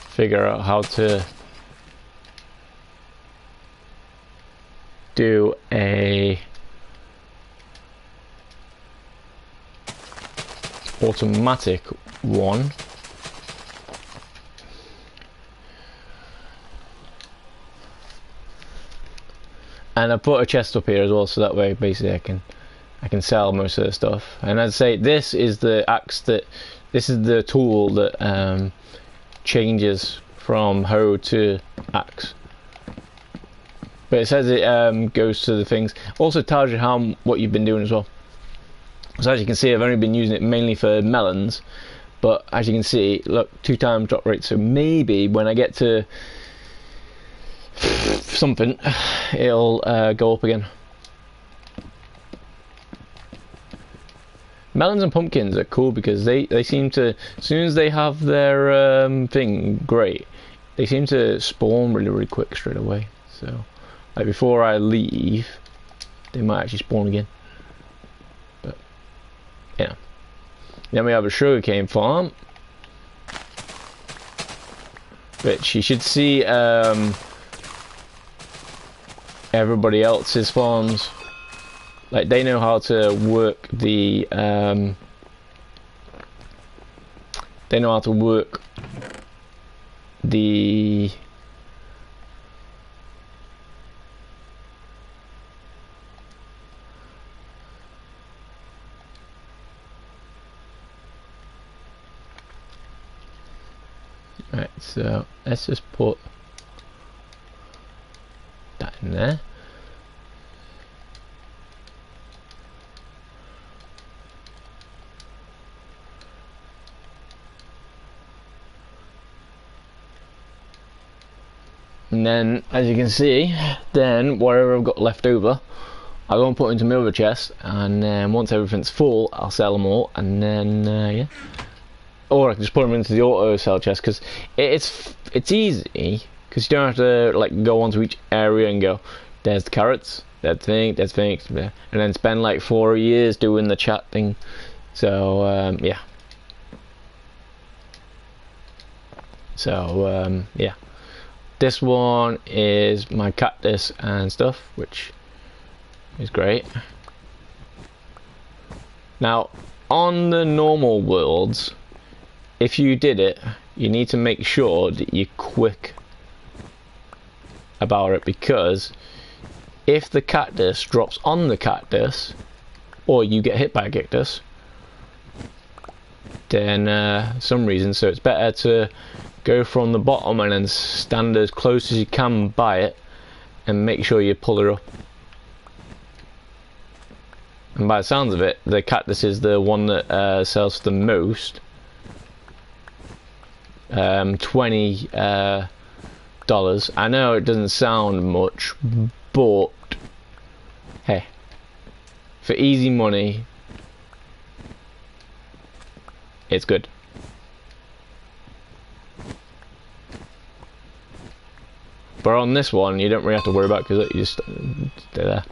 figure out how to do a automatic one. And I put a chest up here as well, so that way basically I can sell most of the stuff. And I'd say this is the axe this is the tool that changes from hoe to axe. But it says it goes to the things. Also tells you what you've been doing as well. So as you can see, I've only been using it mainly for melons. But as you can see, look, 2 times drop rate. So maybe when I get to something, it'll go up again. Melons and pumpkins are cool because they seem to, as soon as they have their thing, great, they seem to spawn really quick straight away. So like before I leave, they might actually spawn again. But yeah. Then we have a sugarcane farm, which you should see everybody else's farms. Like they know how to work the they know how to work the right, so let's just put that in there. And then, as you can see, then whatever I've got left over, I'll go and put into my other chest, and then once everything's full, I'll sell them all, and then yeah. Or I can just put them into the auto sell chest, because it's easy, because you don't have to like go onto each area and go, there's the carrots, that's thing, and then spend like 4 years doing the chat thing. So yeah. So yeah. This one is my cactus and stuff, which is great. Now, on the normal worlds, if you did it, you need to make sure that you're quick about it, because if the cactus drops on the cactus, or you get hit by a cactus, then some reason, so it's better to go from the bottom and then stand as close as you can by it and make sure you pull her up. And by the sounds of it, the cactus is the one that sells the most. $20. I know it doesn't sound much, but hey, for easy money, it's good. But on this one, you don't really have to worry about it, because you just stay there,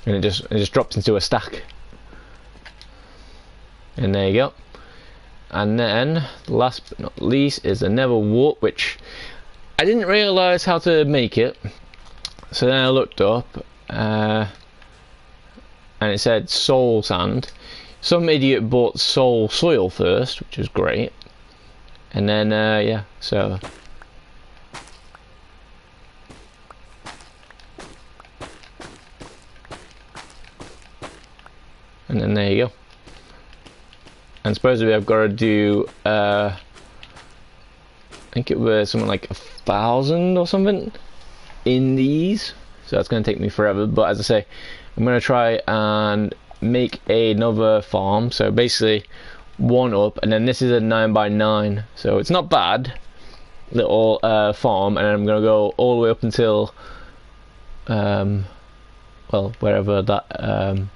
and it just drops into a stack. And there you go. And then, last but not least, is the Nether Wart, which I didn't realise how to make it. So then I looked up, and it said soul sand. Some idiot bought soul soil first, which is great. And then yeah, so. and then there you go. And supposedly I've got to do, I think it was something like 1,000 or something in these. So that's going to take me forever. But as I say, I'm going to try and make another farm. So basically one up, and then this is a 9x9. So it's not bad. Little farm, and then I'm going to go all the way up until, well, wherever that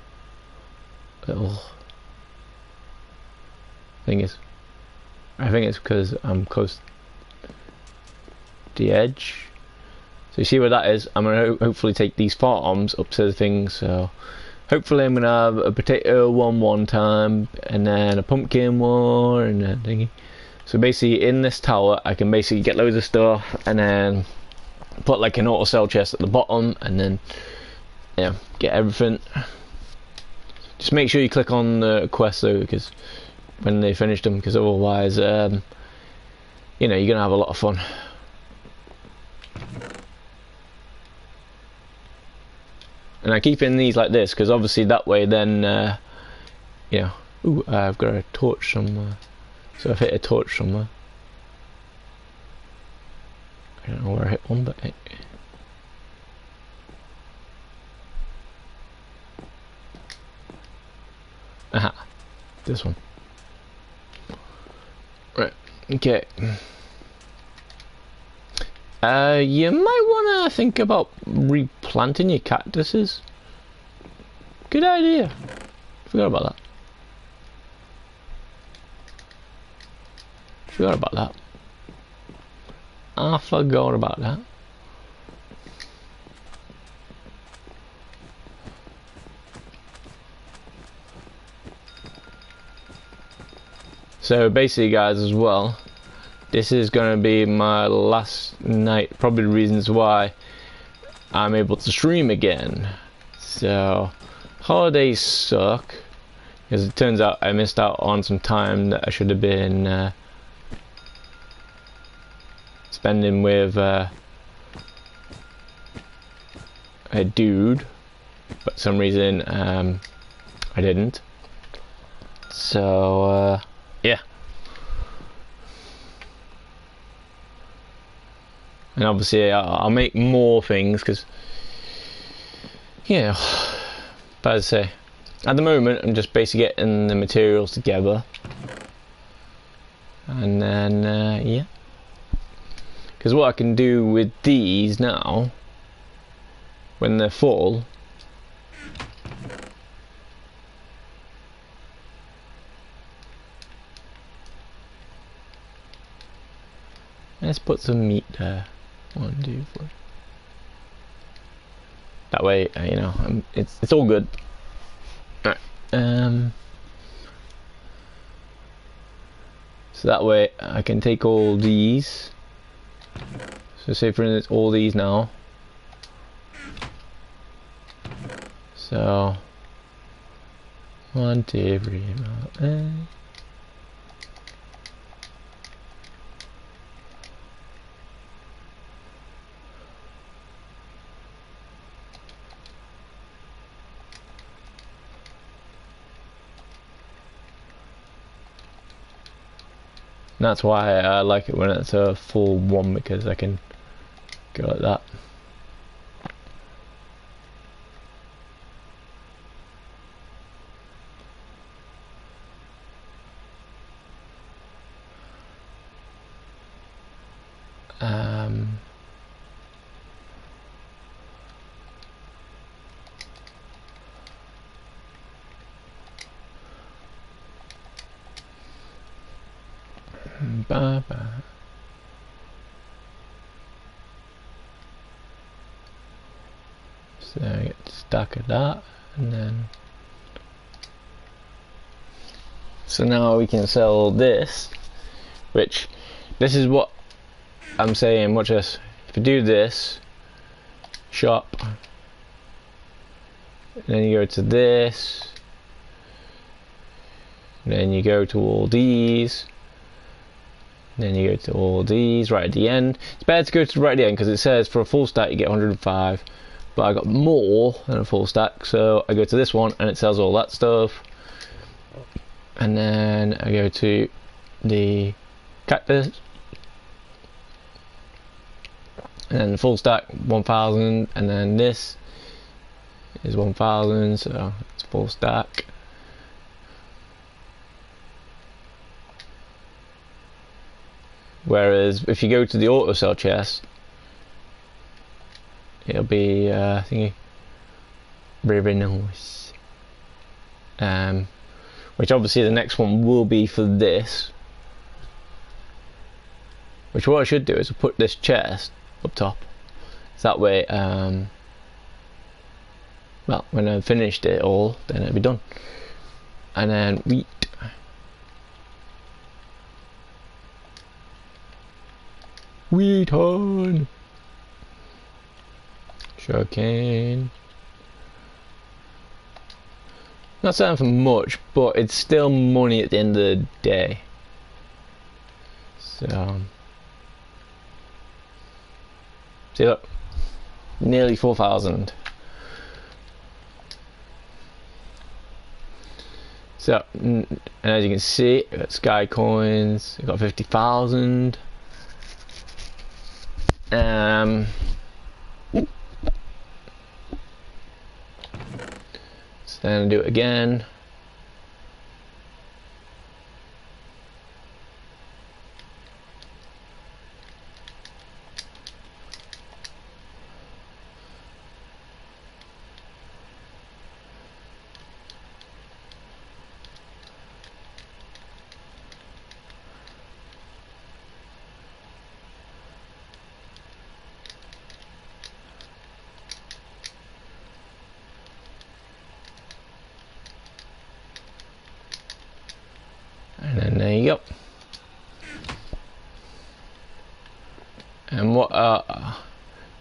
little thing is. I think it's because I'm close to the edge. So you see where that is. I'm going to hopefully take these farms up to the thing. So hopefully I'm going to have a potato one time, and then a pumpkin one, and then thingy. So basically in this tower I can basically get loads of stuff, and then put like an auto sell chest at the bottom, and then yeah, get everything. Just make sure you click on the quest though, because when they finish them, because otherwise you know, you're gonna have a lot of fun. And I keep in these like this because obviously that way then you know, ooh, I've got a torch somewhere. So I've hit a torch somewhere. I don't know where I hit one, but hey. Aha, this one. Right, okay. You might want to think about replanting your cactuses. Good idea. Forgot about that. Forgot about that. I forgot about that. So basically guys, as well, this is going to be my last night, probably the reasons why I'm able to stream again. So holidays suck, because it turns out I missed out on some time that I should have been spending with a dude, but for some reason I didn't. So yeah. And obviously I'll make more things because, you know, but as I say, at the moment I'm just basically getting the materials together, and then yeah, because what I can do with these now when they're full, let's put some meat there. 1, 2, 3. That way, you know, it's all good. All right. So that way I can take all these. So say for instance all these now. So 1, 2, 3. And that's why I like it when it's a full one, because I can go like that. Bye bye. So I get a stack of that, and then so now we can sell this, which this is what I'm saying. Watch this. If you do this shop, and then you go to this, and then you go to all these. Then you go to all these right at the end. It's better to go to right at the end because it says for a full stack you get 105, but I got more than a full stack, so I go to this one and it sells all that stuff. and then I go to the cactus, and then the full stack 1000, and then this is 1000, so it's full stack. Whereas if you go to the auto sell chest, it'll be thingy, very nice. Which obviously the next one will be for this. Which what I should do is put this chest up top. So that way, well, when I've finished it all, then it'll be done. And then wheat. Wheat on. Sugarcane. Not selling for much, but it's still money at the end of the day. So, see, look, nearly 4,000. So, and as you can see, I got Sky coins. I got 50,000. So then I do it again. And then there you go. And what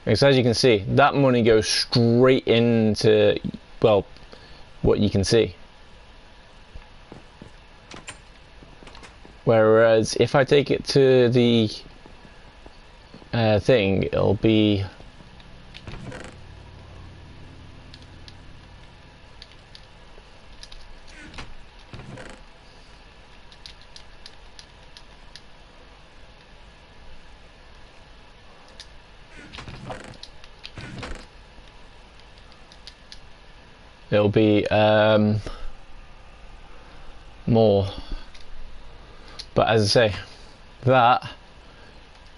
because as you can see, that money goes straight into, well, what you can see. Whereas if I take it to the thing, it'll be more. But as I say, that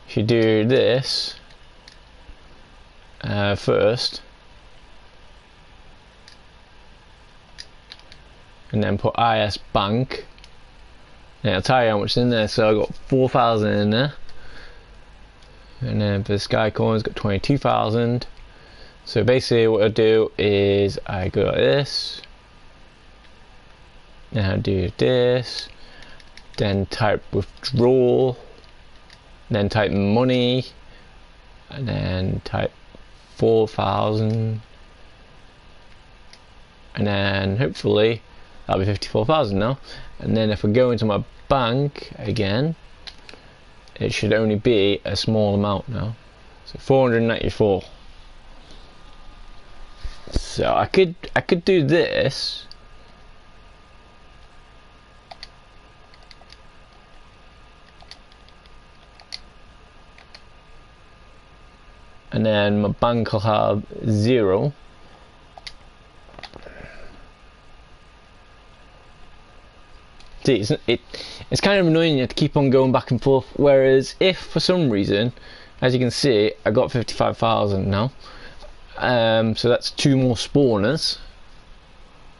if you do this first, and then put IS Bank, and it'll tell you how much is in there. So I got 4,000 in there, and then for the Sky coins, got 22,000. So basically what I do is I go like this, and I do this, then type withdraw, then type money, and then type 4,000, and then hopefully that'll be 54,000 now. And then if I go into my bank again, it should only be a small amount now, so 494. So I could do this, and then my bank will have 0. See, it's kind of annoying you have to keep on going back and forth. Whereas if for some reason, as you can see, I got 55,000 now. So that's 2 more spawners,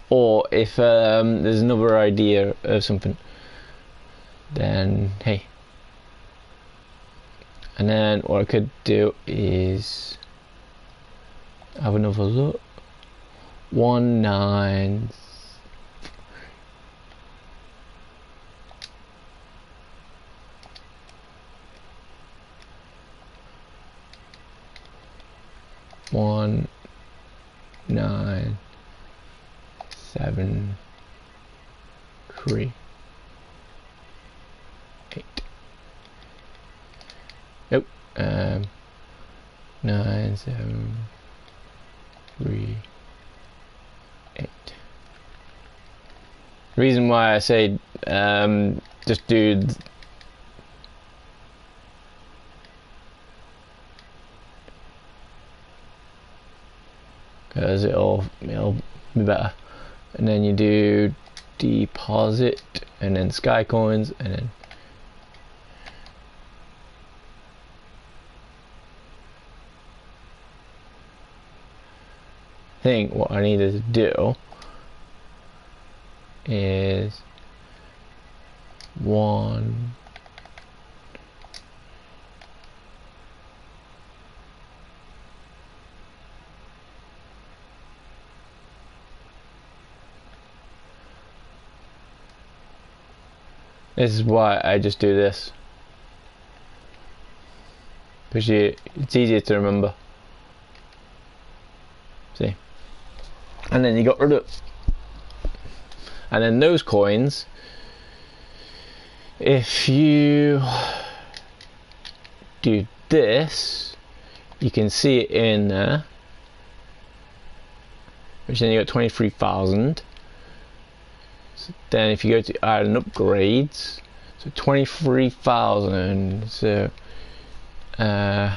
or if there's another idea of something, then hey. And then what I could do is have another look. 19. One, 9, 7, 3, 8. Nope. 9, 7, 3, 8. reason why I say just do because it'll be better. And then you do deposit, and then sky coins, and then I think what I needed to do is one this is why I just do this, because it's easier to remember. See, and then you got rid of it. And then those coins, if you do this, you can see it in there, which then you got 23,000. So then if you go to island upgrades, so 23,000, so so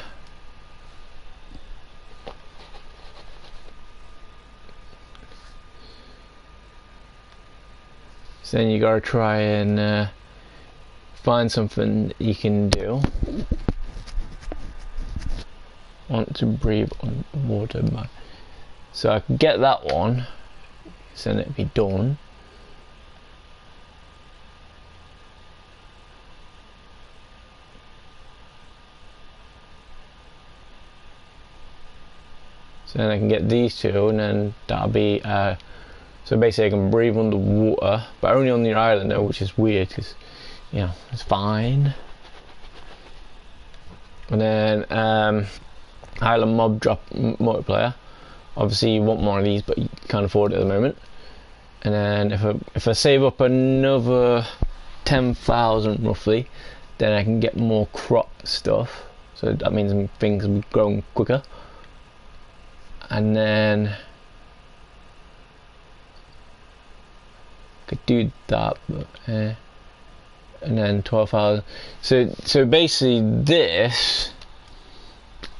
then you gotta try and find something that you can do. Want to breathe on water, so I can get that one, so then it'd be done. So then I can get these two, and then that'll be so basically I can breathe underwater, but only on the island though, which is weird because, you know, it's fine. And then island mob drop multiplayer. Obviously you want more of these, but you can't afford it at the moment. And then if I save up another 10,000 roughly, then I can get more crop stuff. So that means things will grow quicker. And then could do that, but and then 12,000. So basically this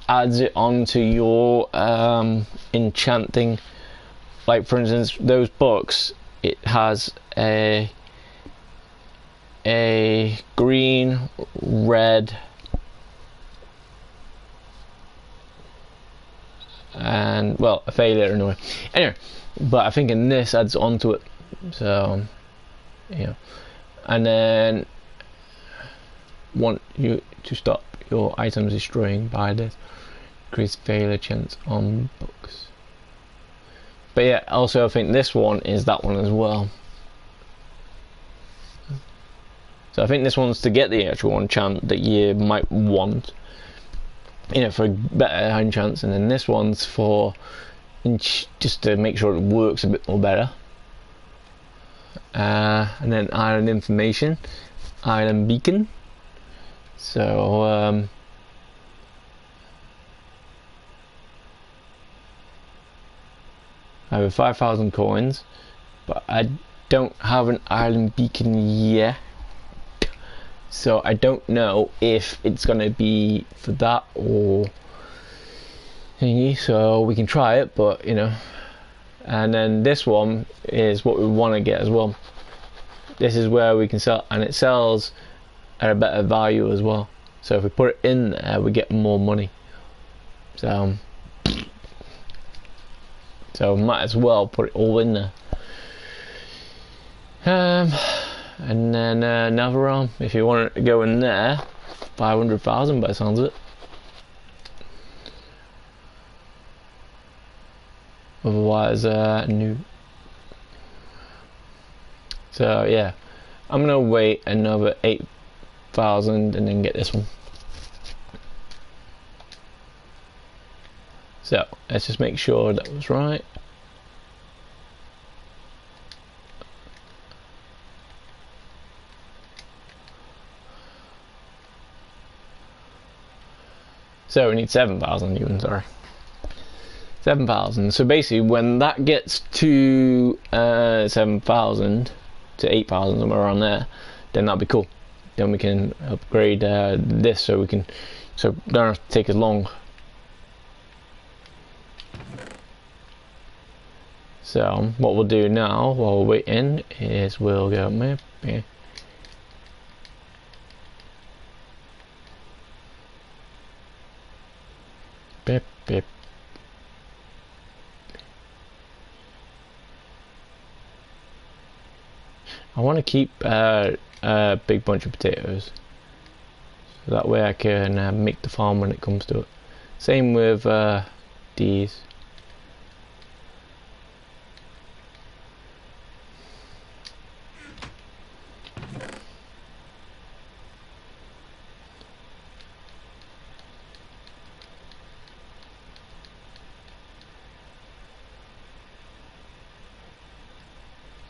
adds it onto your enchanting. Like for instance, those books, it has a green, red, and well, a failure anyway. Anyway, but I think in this adds onto it. So yeah, and then want you to stop your items destroying by this, increase failure chance on books. But yeah, also I think this one is that one as well. So I think this one's to get the actual enchant that you might want, you know, for a better enchants, and then this one's for just to make sure it works a bit more better. And then island information, island beacon. So I have 5,000 coins, but I don't have an island beacon yet, so I don't know if it's gonna be for that or thingy. So we can try it, but you know. And then this one is what we want to get as well. This is where we can sell, and it sells at a better value as well. So if we put it in there, we get more money. So might as well put it all in there. And then Navarone, if you want it to go in there, 500,000 by the sounds of it. Otherwise, new. So yeah, I'm gonna wait another 8,000 and then get this one. So let's just make sure that was right. So we need 7,000 even, sorry. 7,000. So basically when that gets to 7,000, to 8,000, somewhere around there, then that'd be cool. Then we can upgrade this so we can, so it don't have to take as long. So what we'll do now while we're waiting is we'll go maybe. Beep, beep. I want to keep a big bunch of potatoes, so that way I can make the farm when it comes to it. Same with these.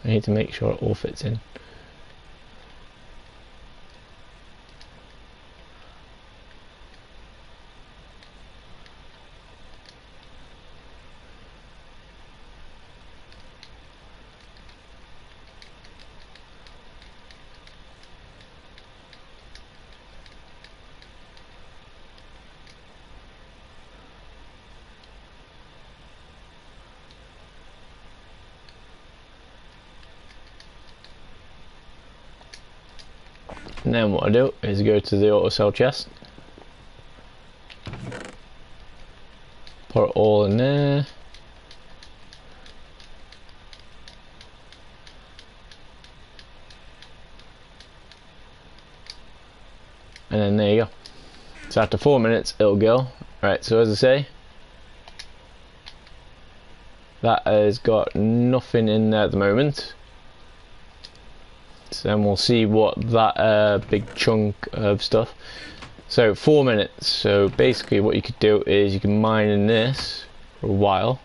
I need to make sure it all fits in. And then what I do is go to the auto sell chest, put it all in there, and then there you go. So after 4 minutes it'll go. Right, so as I say, that has got nothing in there at the moment. So then we'll see what that big chunk of stuff. So 4 minutes. So basically what you could do is you can mine in this for a while.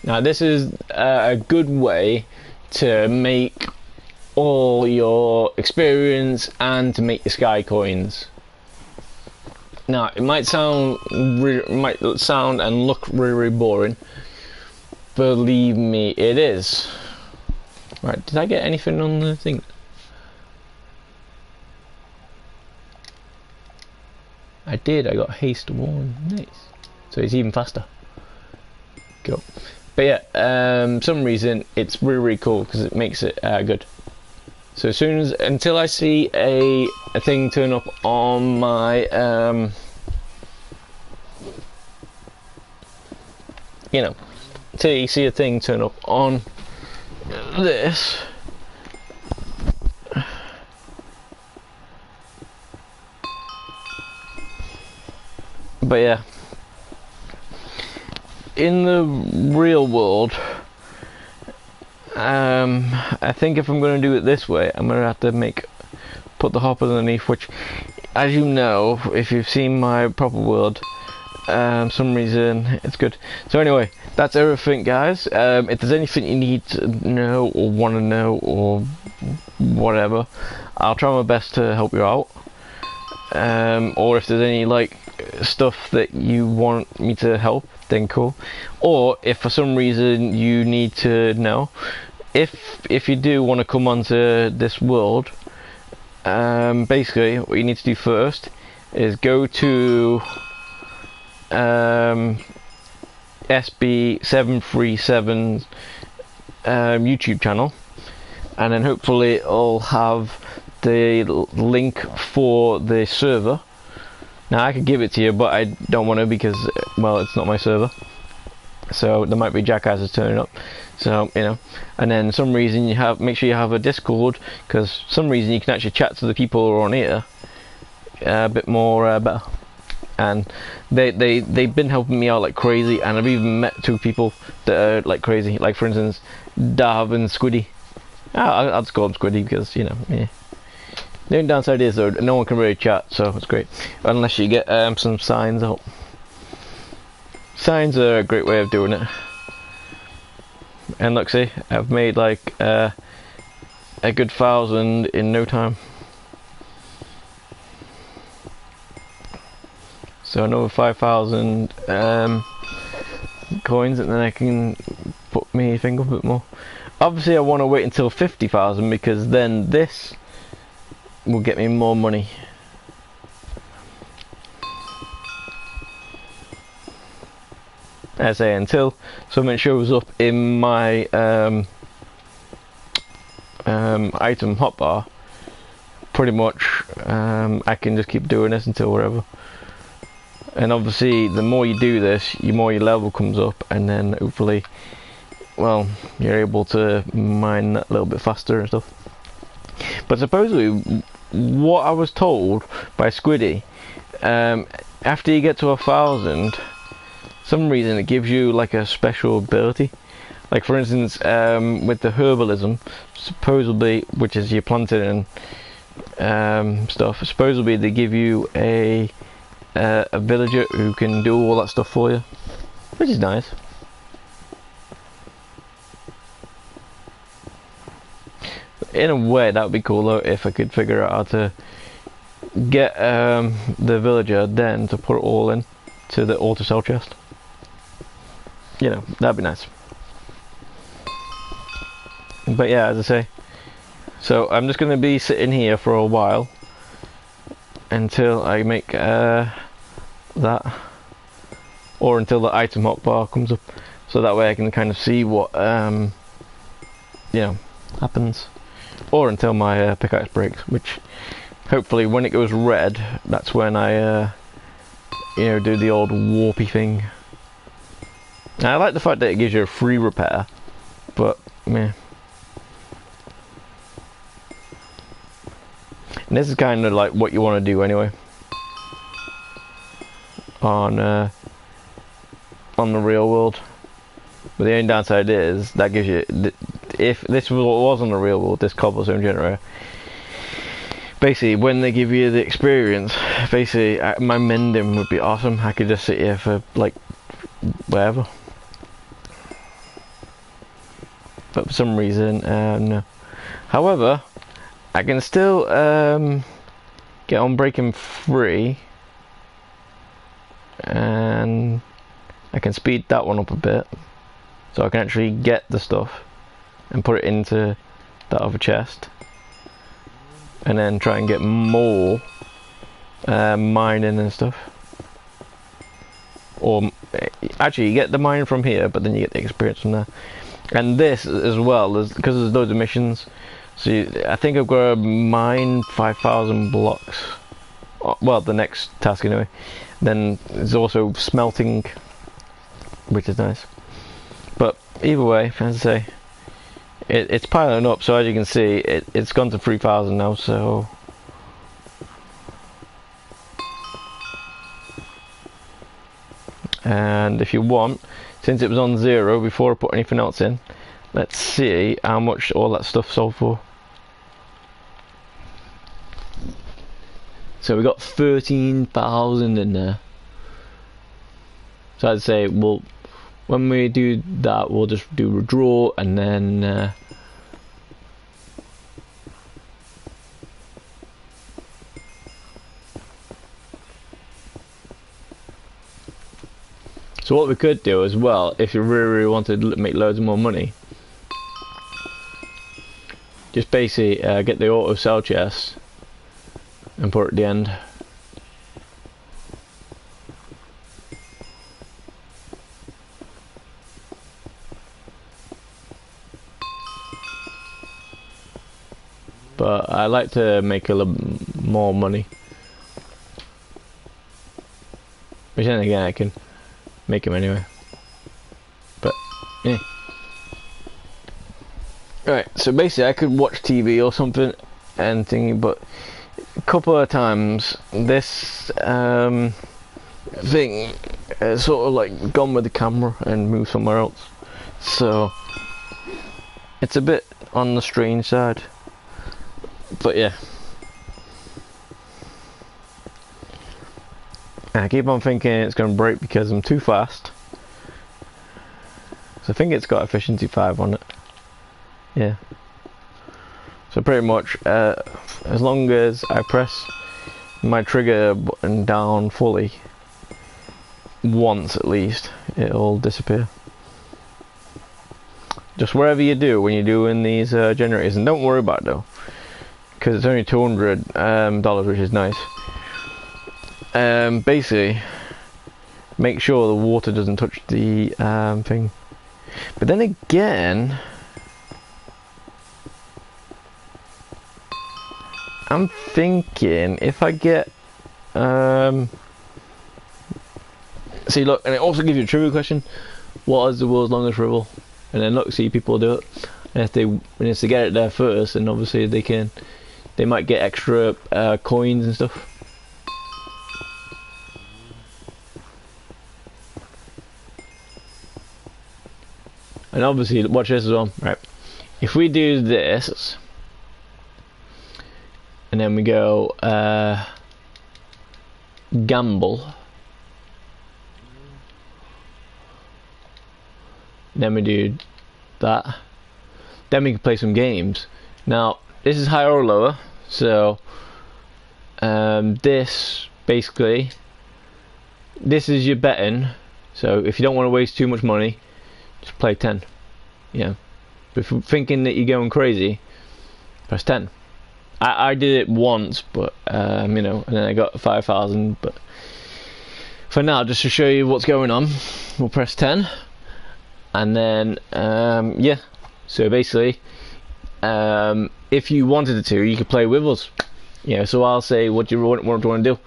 Now this is a good way to make all your experience and to make your sky coins. Now it might sound and look really boring. Believe me, it is. Right, did I get anything on the thing? I did. I got haste 1. Nice. So it's even faster. Cool. But yeah, some reason it's really cool because it makes it good. So as soon as, until I see a thing turn up on my, you know, until you see a thing turn up on this, but yeah, in the real world, I think if I'm going to do it this way, I'm going to have to put the hopper underneath, which, as you know, if you've seen my proper world, some reason it's good. So anyway, that's everything, guys. If there's anything you need to know or want to know or whatever, I'll try my best to help you out. Or if there's any like stuff that you want me to help, then cool. Or if for some reason you need to know, if you do want to come onto this world, basically what you need to do first is go to SB737's YouTube channel, and then hopefully it'll have the link for the server. Now I could give it to you, but I don't want to because, well, it's not my server. So there might be jackasses turning up. So, you know, and then some reason make sure you have a Discord, because some reason you can actually chat to the people who are on here a bit more better. And they've been helping me out like crazy, and I've even met 2 people that are like crazy. Like for instance, Dav and Squiddy. I'll just call them Squiddy because, you know, yeah. The only downside is though, no one can really chat, so it's great. Unless you get some signs out. Signs are a great way of doing it. And look, see, I've made like a good 1,000 in no time. So another 5,000 coins, and then I can put my thing up a bit more. Obviously I want to wait until 50,000 because then this will get me more money. As I say, until something shows up in my item hotbar, pretty much I can just keep doing this until whatever. And obviously the more you do this, the more your level comes up, and then hopefully, well, you're able to mine that a little bit faster and stuff. But supposedly, what I was told by Squiddy, after you get to 1,000, some reason it gives you like a special ability. Like for instance, with the herbalism, supposedly, which is you planted and stuff, supposedly they give you a villager who can do all that stuff for you, which is nice. In a way, that would be cool though, if I could figure out how to get the villager then to put it all in to the auto sell chest. You know, that'd be nice. But yeah, as I say, so I'm just going to be sitting here for a while until I make that, or until the item hotbar comes up, so that way I can kind of see what you know, happens, or until my pickaxe breaks, which hopefully when it goes red, that's when I you know, do the old warpy thing. Now, I like the fact that it gives you a free repair, but yeah. And this is kind of like what you want to do anyway on the real world. But the only downside is that gives you, if this was on the real world, this cobblestone generator, basically when they give you the experience, basically my mending would be awesome. I could just sit here for like whatever. But for some reason, no. However, I can still get on breaking free, and I can speed that one up a bit, so I can actually get the stuff and put it into that other chest, and then try and get more mining and stuff. Or actually, you get the mining from here, but then you get the experience from there. And this as well, because there's loads of missions. So I think I've got to mine 5,000 blocks. Well, the next task anyway. Then there's also smelting, which is nice. But either way, as I say, it's piling up. So as you can see, it's gone to 3,000 now. So and if you want, since it was on 0 before I put anything else in, let's see how much all that stuff sold for. So we got 13,000 in there. So I'd say, well, when we do that, we'll just do withdraw, and then so what we could do as well, if you really wanted to make loads more money, just basically get the auto sell chest and put it at the end. But I like to make a little more money, which then again I can make them anyway. But yeah. Right, so basically I could watch TV or something and thinking, but a couple of times this thing has sort of like gone with the camera and moved somewhere else, so it's a bit on the strange side. But yeah, I keep on thinking it's going to break because I'm too fast. So I think it's got efficiency 5 on it. Yeah. So pretty much, as long as I press my trigger button down fully, once at least, it'll disappear. Just wherever you do when you're doing these generators, and don't worry about it though, because it's only $200, which is nice. Basically, make sure the water doesn't touch the thing. But then again, I'm thinking if I get see, look, and it also gives you a trivia question: what is the world's longest river? And then look, see, people do it, and if they get it there first, then obviously they might get extra coins and stuff. And obviously, watch this as well, right? If we do this, and then we go gamble, then we do that, then we can play some games. Now, this is higher or lower, so this basically, this is your betting. So if you don't want to waste too much money, just play 10. Yeah. But if you're thinking that you're going crazy, press 10. I did it once, but you know, and then I got 5,000. But for now, just to show you what's going on, we'll press 10, and then yeah. So basically, if you wanted to, you could play with us. Yeah. So I'll say, what do you want to do?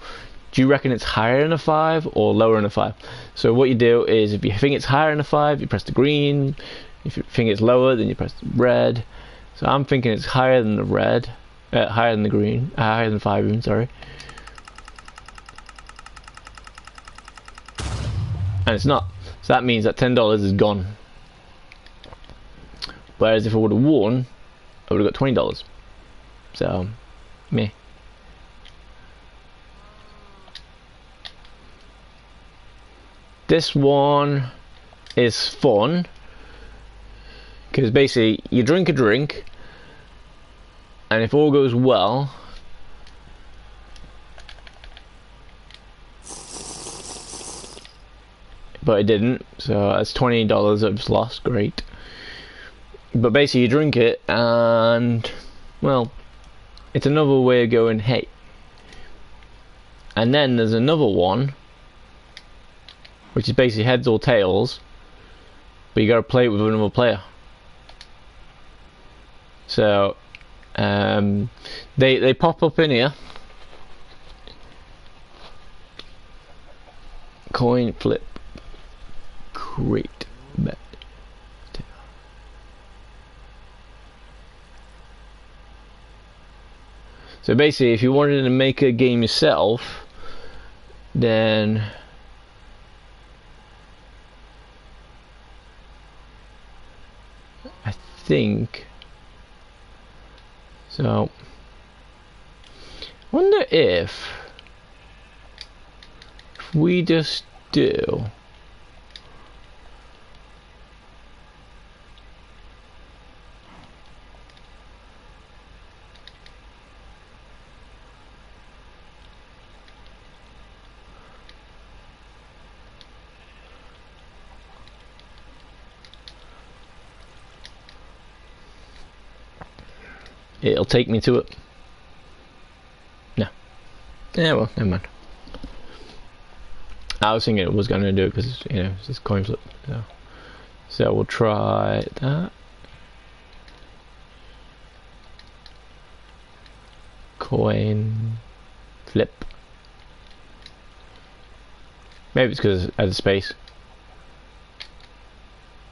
Do you reckon it's higher than a 5 or lower than a 5? So what you do is, if you think it's higher than a 5, you press the green. If you think it's lower, then you press the red. So I'm thinking it's higher than the red, higher than the green, higher than 5 even, sorry. And it's not. So that means that $10 is gone. Whereas if I would have won, I would have got $20. So, meh. This one is fun because basically you drink a drink, and if all goes well, but it didn't, so that's $20 I've just lost. Great. But basically you drink it, and well, it's another way of going, hey. And then there's another one, which is basically heads or tails, but you gotta play it with another player. So they pop up in here. Coin flip, create bet. So basically, if you wanted to make a game yourself, then I think so. Wonder if we just do it'll take me to it. No. Yeah, well, never mind. I was thinking it was going to do it because, you know, it's just coin flip. So we'll try that. Coin flip. Maybe it's because it has a space.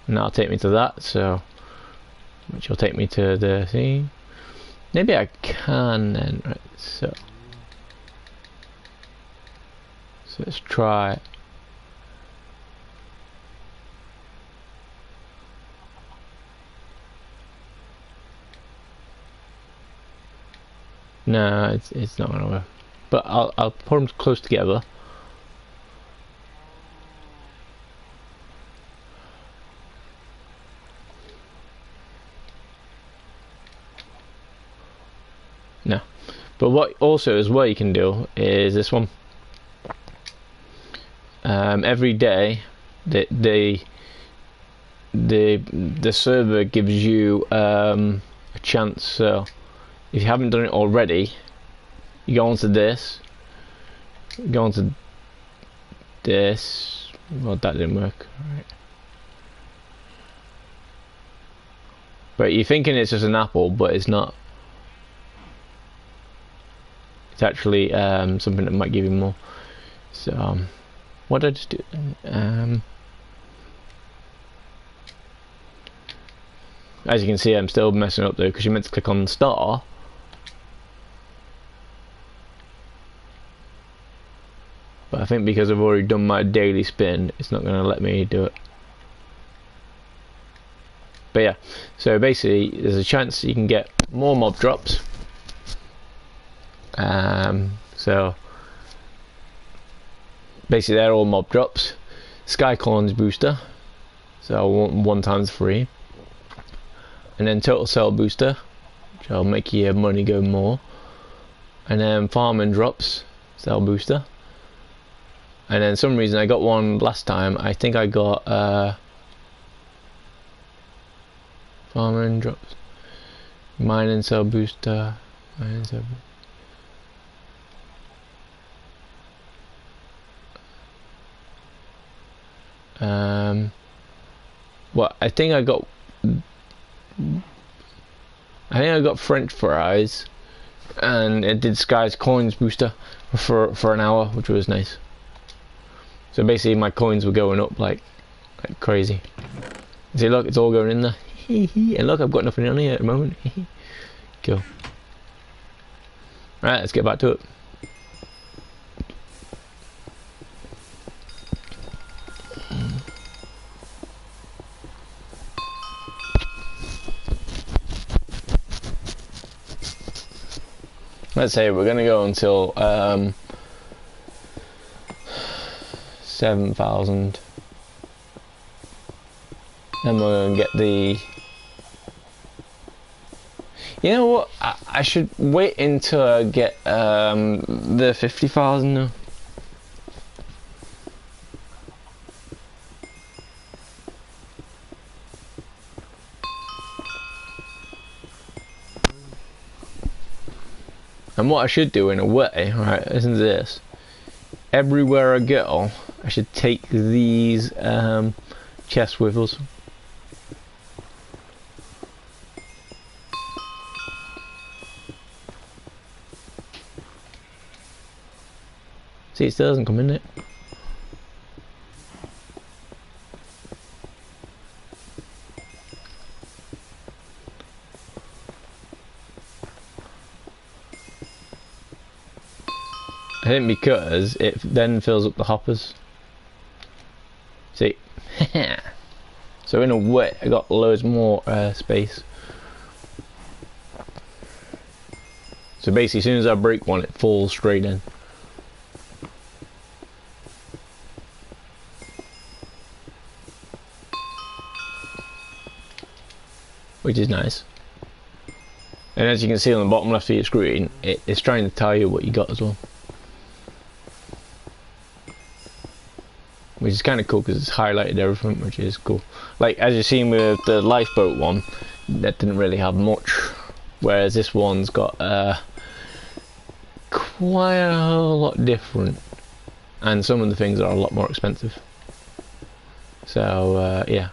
And that'll take me to that, so which will take me to the thing. Maybe I can then, right? So let's try. No, it's not gonna work. But I'll put them close together. No. But what also as well you can do is this one. every day the server gives you a chance. So if you haven't done it already, you go onto this, go onto this. Well, that didn't work. Right. But you're thinking it's just an apple, but it's not. It's actually something that might give you more. So what did I just do? As you can see, I'm still messing up though, because you meant to click on the star. But I think because I've already done my daily spin, it's not going to let me do it. But yeah, so basically there's a chance you can get more mob drops. So basically they're all mob drops. Sky Coins booster, so 1 times free. And then total cell booster, which will make your money go more. And then farming drops, cell booster. And then some reason I got one last time. I think I got farming drops, mining cell booster, mining cell booster. Well, I think I got French fries, and it did Sky's Coins booster for an hour, which was nice. So basically my coins were going up like crazy. See, look, it's all going in there. And look, I've got nothing on here at the moment. Cool. Right, let's get back to it. Let's say we're gonna go until 7,000. Then we're gonna get the. You know what? I should wait until I get the 50,000 now. And what I should do in a way, right, listen to this. Everywhere I go, I should take these chest with us. See, it still doesn't come in it. I think because it then fills up the hoppers. See? So in a way, I got loads more space. So basically, as soon as I break one, it falls straight in. Which is nice. And as you can see on the bottom left of your screen, it's trying to tell you what you got as well. Which is kind of cool because it's highlighted everything, which is cool. Like as you've seen with the lifeboat one, that didn't really have much, whereas this one's got quite a lot different, and some of the things are a lot more expensive. So yeah.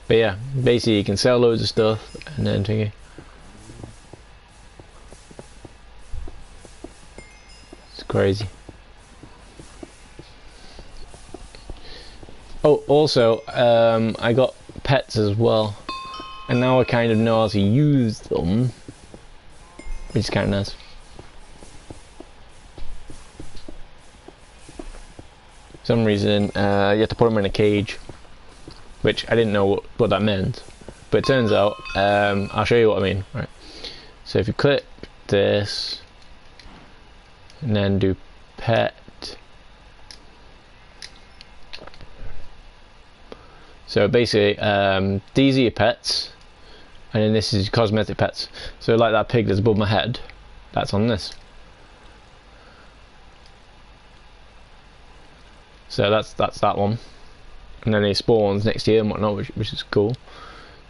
But yeah, basically you can sell loads of stuff and then thingy. It's crazy. Oh, also, I got pets as well, and now I kind of know how to use them, which is kind of nice. For some reason, you have to put them in a cage, which I didn't know what that meant, but it turns out, I'll show you what I mean. Right. So if you click this, and then do pet. So basically, these are your pets, and then this is cosmetic pets. So like that pig that's above my head, That's on this. So that's that one. And then he spawns next year and whatnot, which is cool.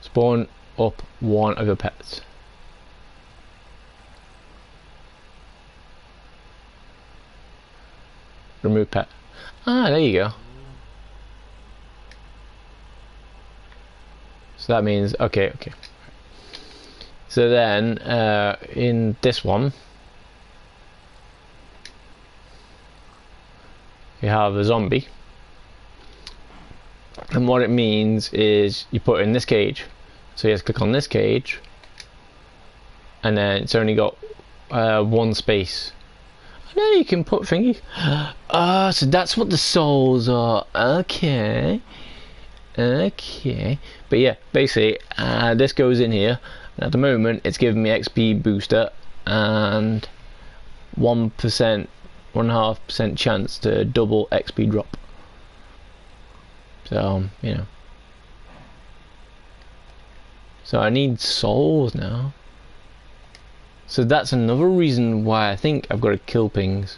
Spawn up one of your pets. Remove pet. Ah, there you go. So that means okay. So then in this one you have a zombie, and what it means is you put it in this cage. So you have to click on this cage, and then it's only got one space. No, you can put thingy. Ah, so that's what the souls are. Okay. But yeah, basically this goes in here, and at the moment it's giving me XP booster and 1.5% chance to double XP drop. So you know, so I need souls now. So that's another reason why I think I've got to kill pings.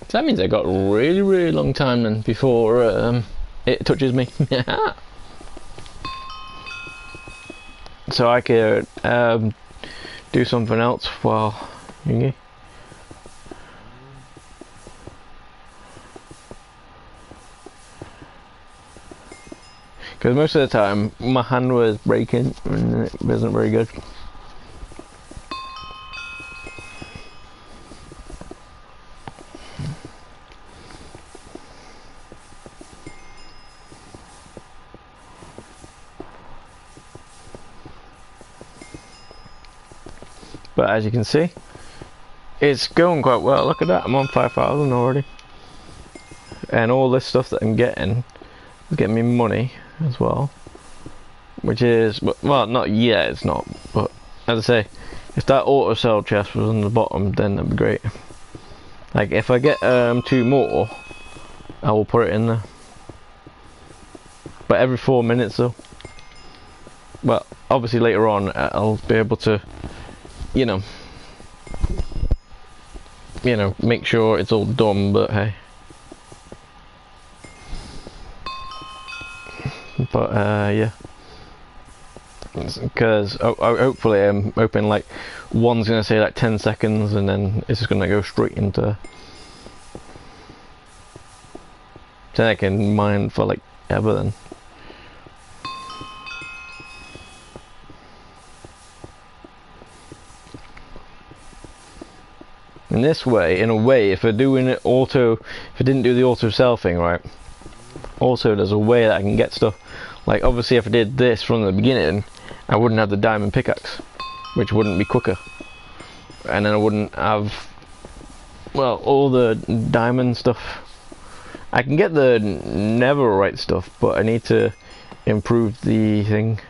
So that means I got a really long time then before it touches me. So I could do something else while thingy. Because most of the time my hand was breaking and it wasn't very good. But as you can see, it's going quite well. Look at that, I'm on 5,000 already. And all this stuff that I'm getting is getting me money as well, which is, well, not yet, it's not, but as I say, if that auto sell chest was on the bottom, then that'd be great. Like if I get 2 more, I will put it in there, but every 4 minutes though. Well, obviously later on I'll be able to, you know, make sure it's all done, but hey. But yeah, because hopefully I'm hoping like one's gonna say like 10 seconds and then it's just gonna go straight into, then I can mine for like ever then. In this way, in a way, if I didn't do the auto sell thing right, also there's a way that I can get stuff. Like obviously if I did this from the beginning, I wouldn't have the diamond pickaxe, which wouldn't be quicker, and then I wouldn't have, well, all the diamond stuff. I can get the netherite stuff, but I need to improve the thing,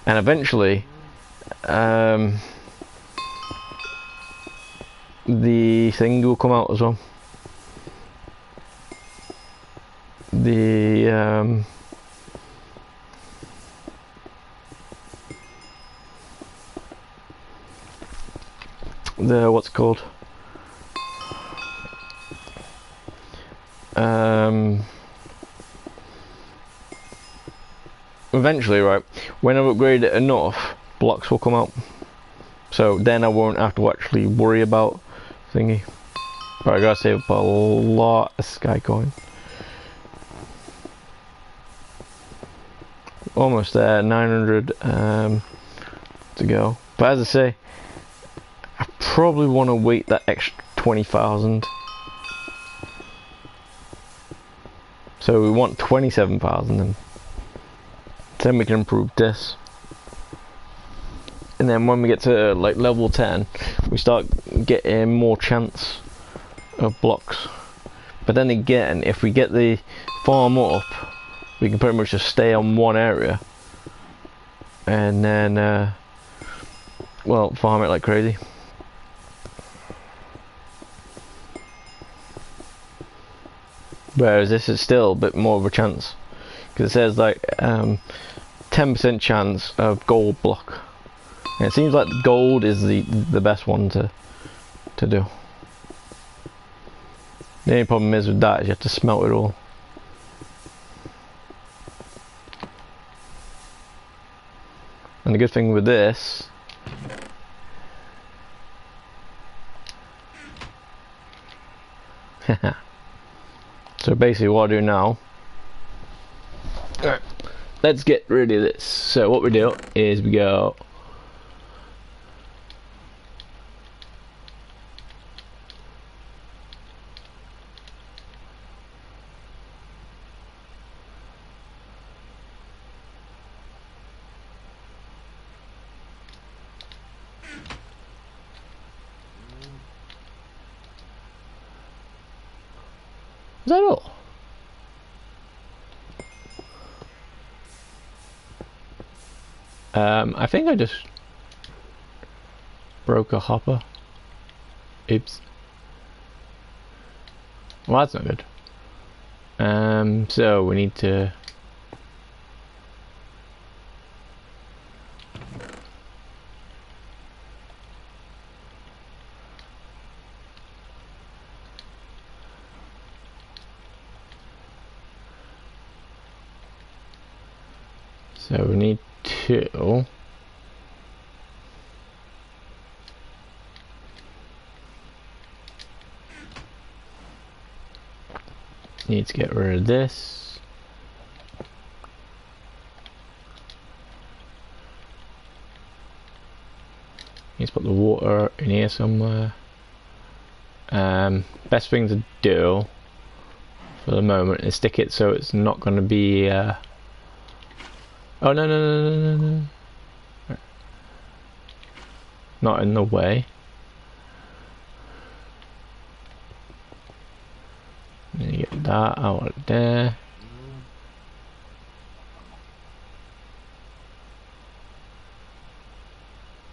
and eventually the thing will come out as well. The what's it called? Eventually, right, when I've upgraded it enough, blocks will come out. So then I won't have to actually worry about thingy. But I gotta save up a lot of sky coin. Almost there, 900 to go. But as I say, I probably want to wait that extra 20,000. So we want 27,000, and then we can improve this. And then when we get to like level 10, we start getting more chance of blocks. But then again, if we get the farm up, we can pretty much just stay on one area and then well, farm it like crazy. Whereas this is still a bit more of a chance, because it says like 10% chance of gold block, and it seems like gold is the best one to do. The only problem is with that is you have to smelt it all. And the good thing with this so basically what I do now, let's get rid of this. So what we do is we go is that all? I think I just broke a hopper. Oops. Well, that's not good. So we need to need to get rid of this. Need to put the water in here somewhere. Best thing to do for the moment is stick it so it's not going to be oh no. Not in the way. Then you get that out of there.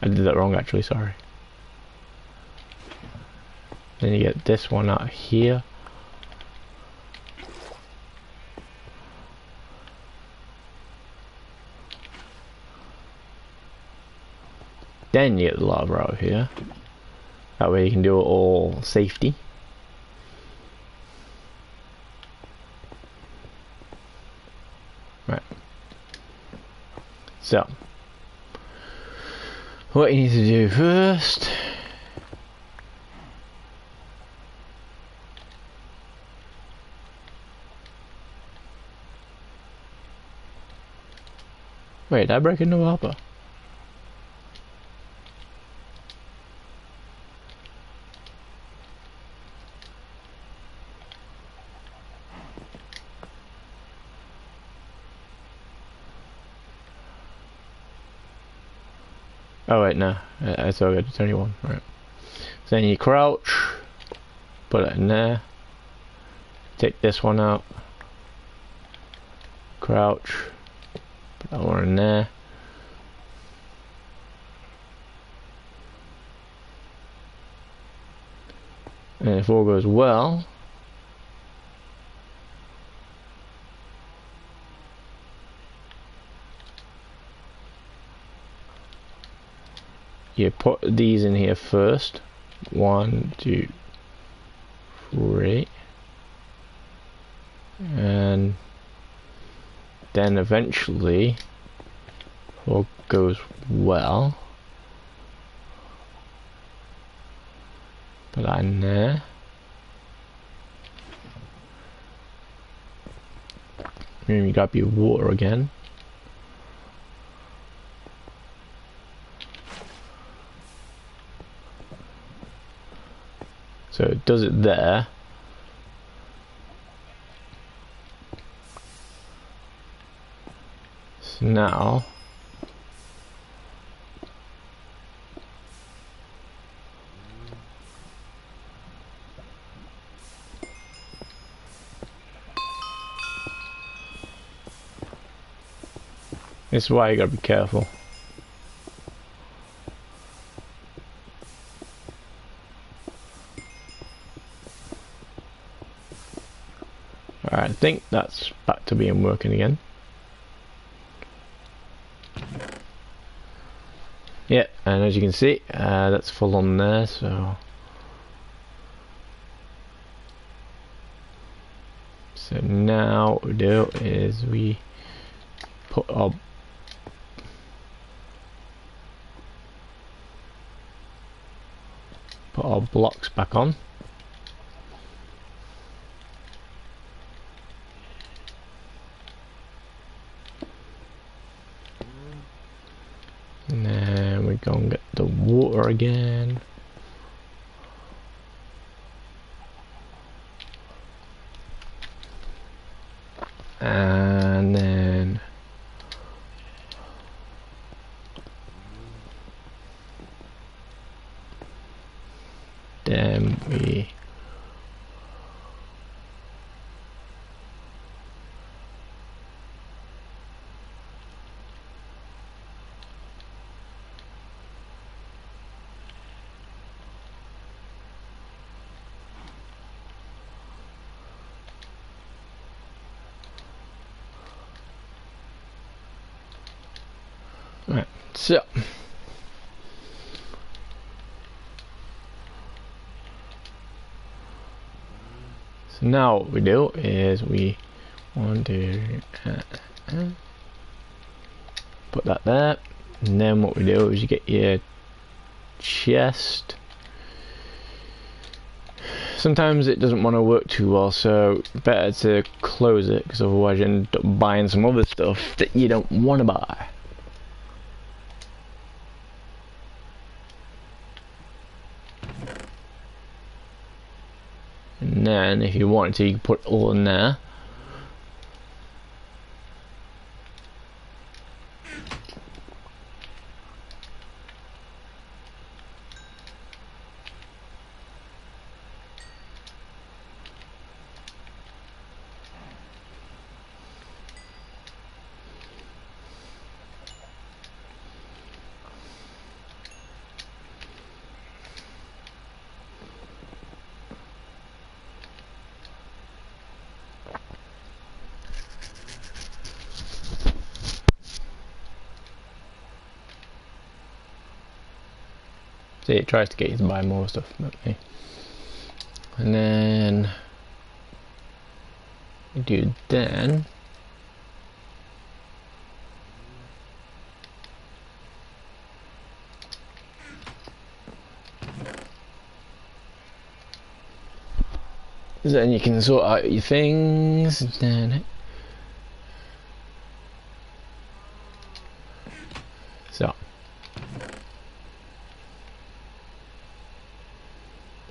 I did that wrong actually, sorry. Then you get this one out of here. Then you get the lava out of here. That way you can do it all safety. Right. So, what you need to do first . Wait, did I break into a hopper? Oh wait, no, it's all good, it's only one, right. So then you crouch, put it in there, take this one out, crouch, put that one in there. And if all goes well, you put these in here first. 1, 2, 3. And then eventually, if all goes well, put that in there. And you grab your water again. So it does it there. So now this is why you gotta be careful. think that's back to being working again. Yeah, and as you can see, that's full on there, so now what we do is we put our blocks back on. And then we go and get the water again. And then we right, so now what we do is we want to put that there, and then what we do is you get your chest. Sometimes it doesn't want to work too well, so better to close it, because otherwise you end up buying some other stuff that you don't want to buy. And then if you wanted to, you can put it all in there. See, it tries to get you to buy more stuff, not me. And then we do then. Then you can sort out your things. Then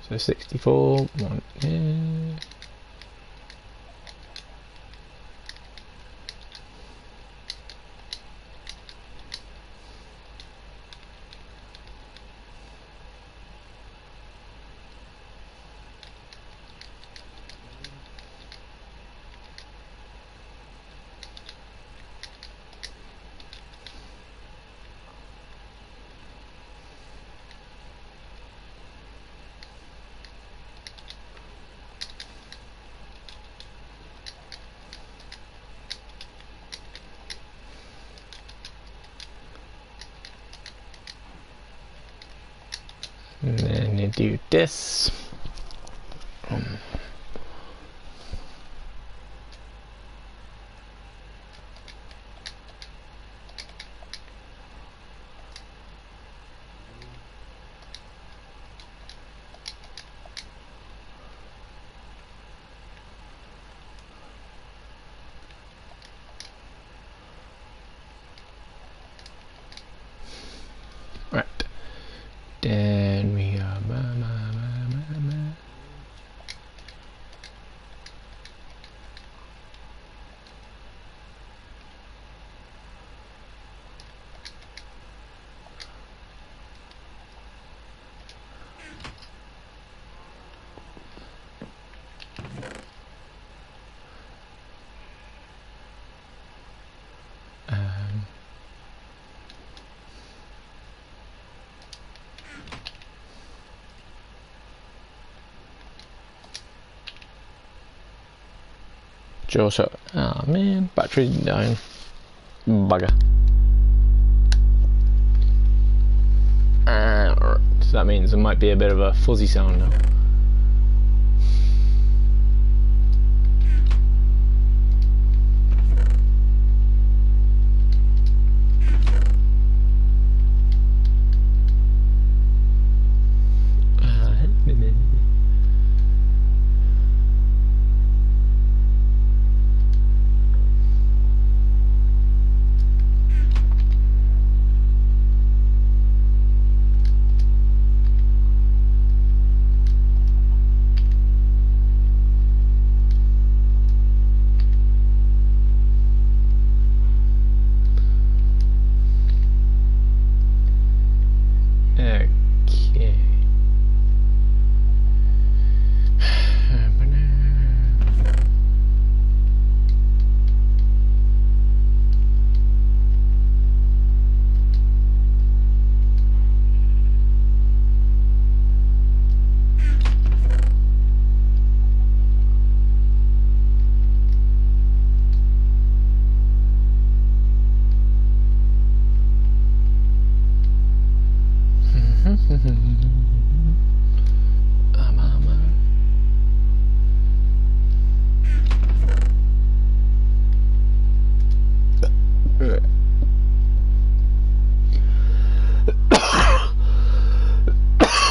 so 64, one, yeah. And then you do this. Right. Then we Just oh man, battery's dying. Bugger. So that means there might be a bit of a fuzzy sound now.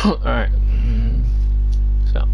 Alright. So.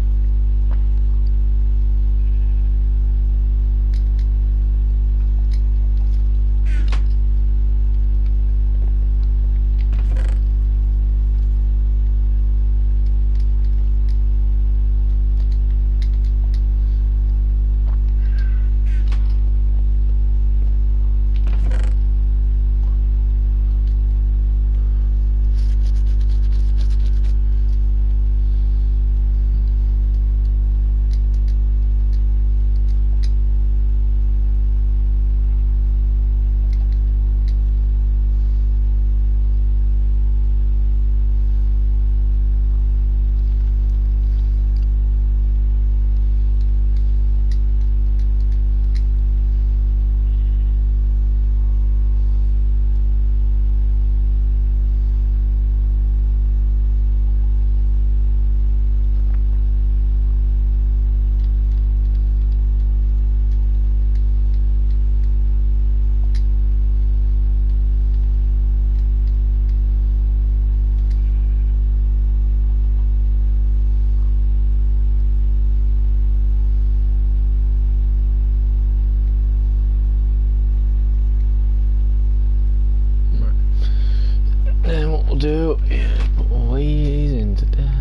Then what we'll do is put all these into there.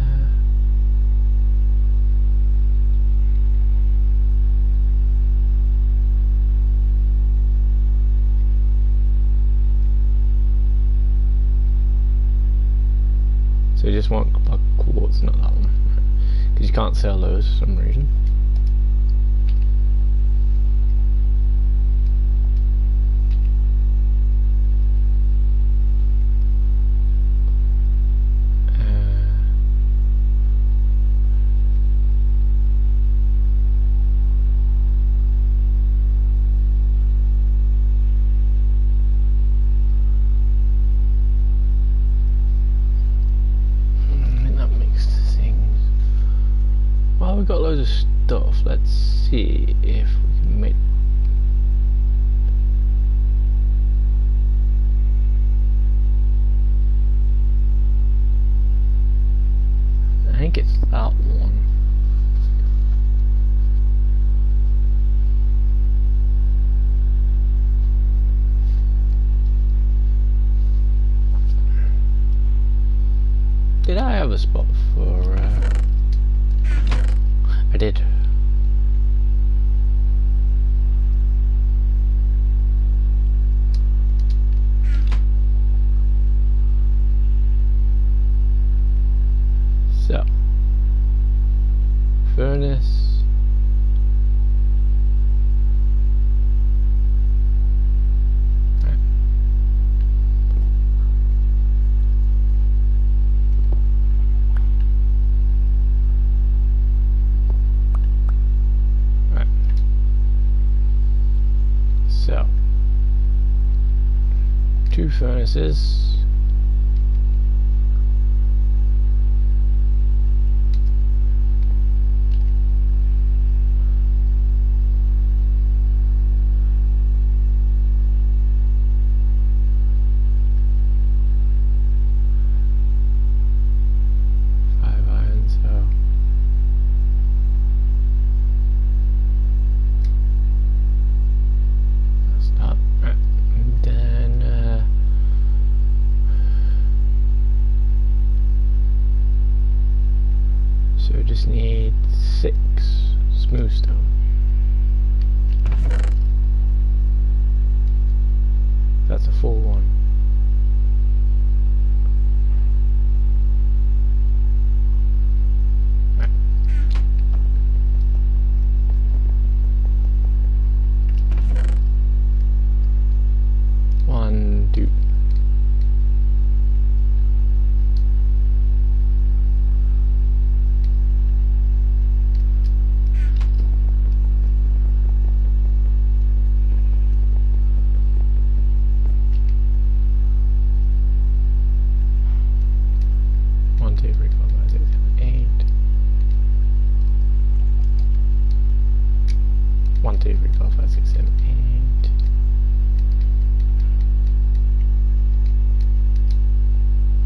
So you just want quartz, not that one, because you can't sell those for some reason. We've got loads of stuff. Let's see if we can make. I think it's that one. Did I have a spot for? I did. So, furnace. So 2 furnaces. Just need 6 smooth stone. That's a full one. Right. 1, 2.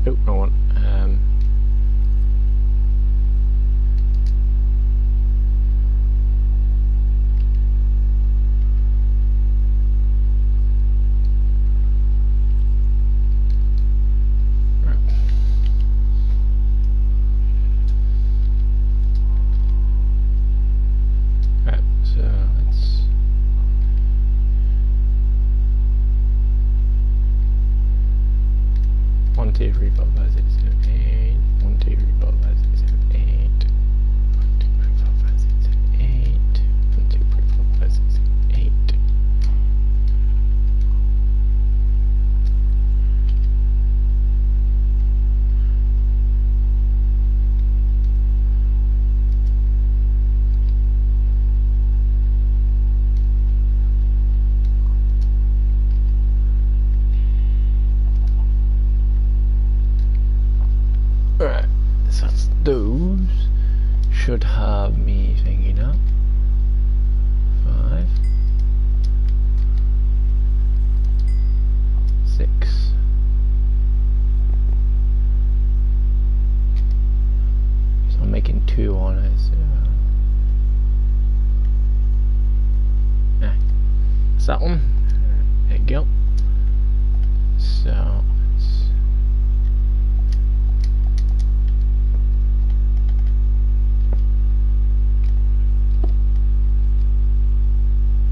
Oh, wrong one. Right, so let's 1, 2, 3, 4, 5, 6, 7, 8. 1, 2, 3, 4, 5, 6, 7, 8. 1, 2, 3, 4, 5, 6, 7, 8. 1, 2, 3, 4, 5, 6, 7, 8. Right, so that's those. Should have me thinking now. 5, 6. So I'm making 2 on it. So. Yeah, that's that one. There you go. So.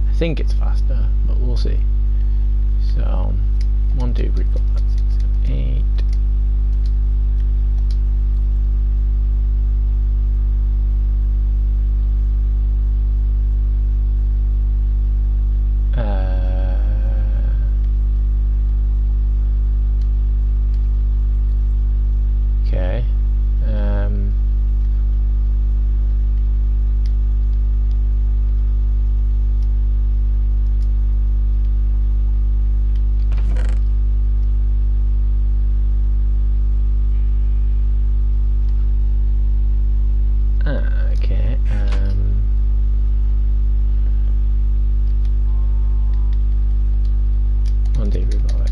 I think it's faster, but we'll see. So 1, 2, 3, 4, 5, 6, 7, 8. Okay. Okay. 1, 2, 3, 4, 5.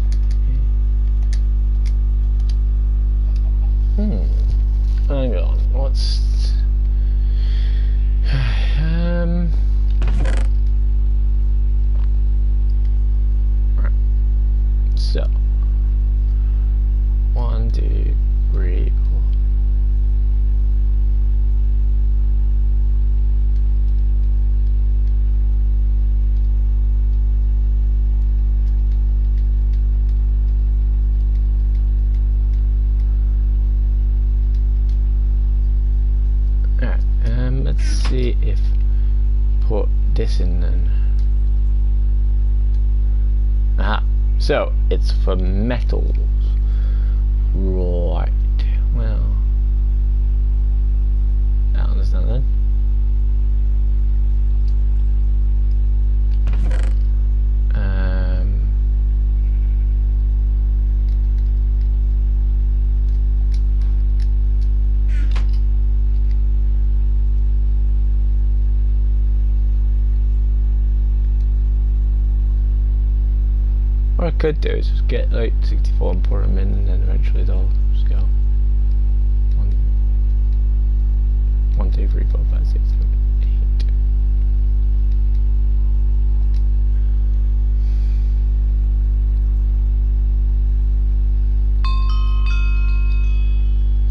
Hang on. What's right. So 1, 2, 3, 4. Let's see if put this in then. Aha, so it's for metals. Right, well, I understand then. could do is just get like 64 and put them in, and then eventually they'll just go 1, 2, 3, 4, 5, 6, 7,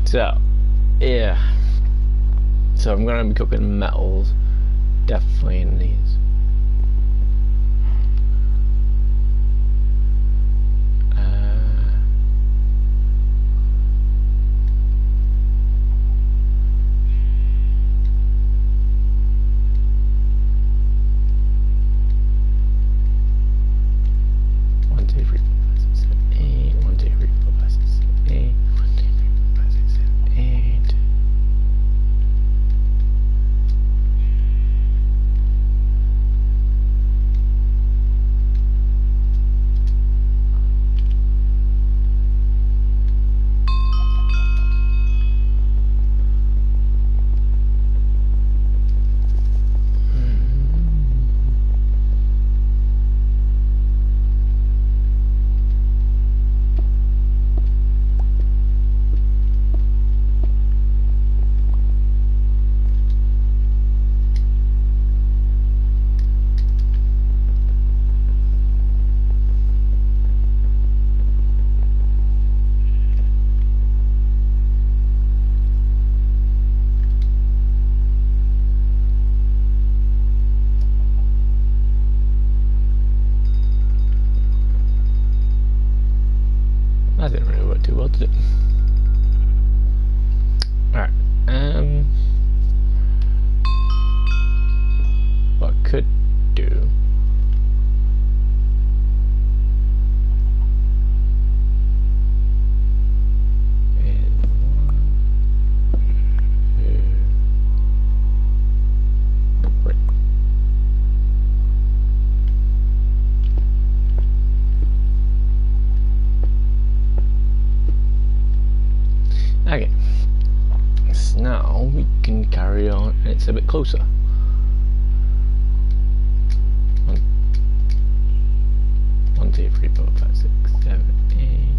8. So, yeah. So I'm gonna be cooking metals, definitely in these. That didn't really work too well, did it? Alright, what I could do is 1, 2, 3. Okay, so now we can carry on, and it's a bit closer. 1, 2, 3, 4, 5, 6, 7, 8.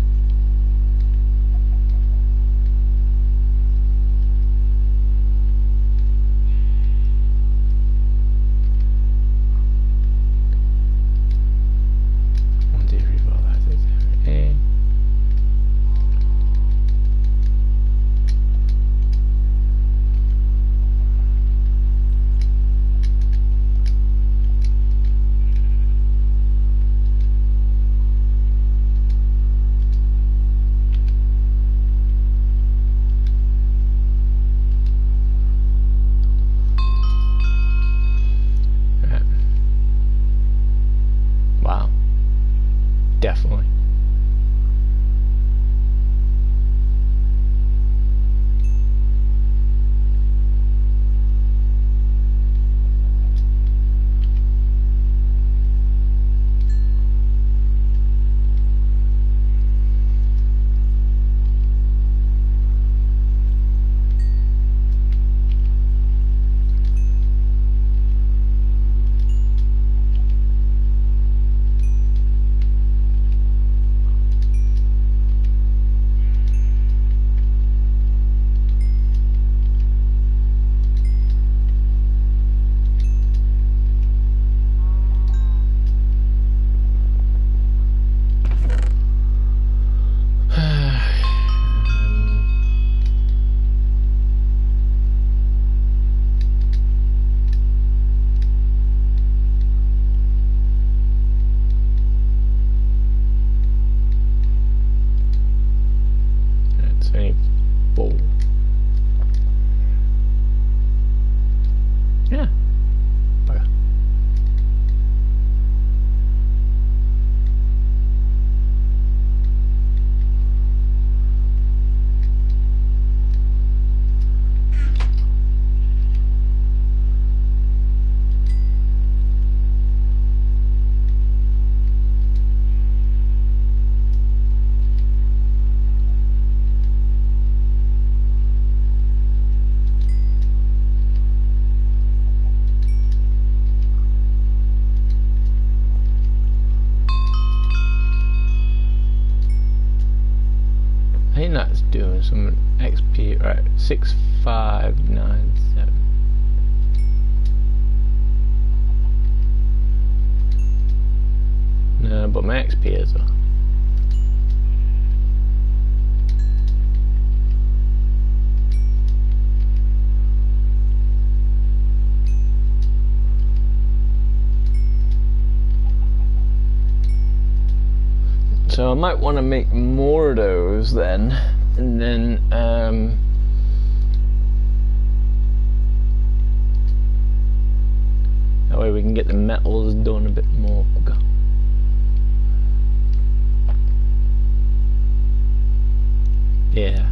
doing? Some XP, right? 6597. No, but my XP is though. So I might want to make more of those then, and then that way we can get the metals done a bit more. Yeah.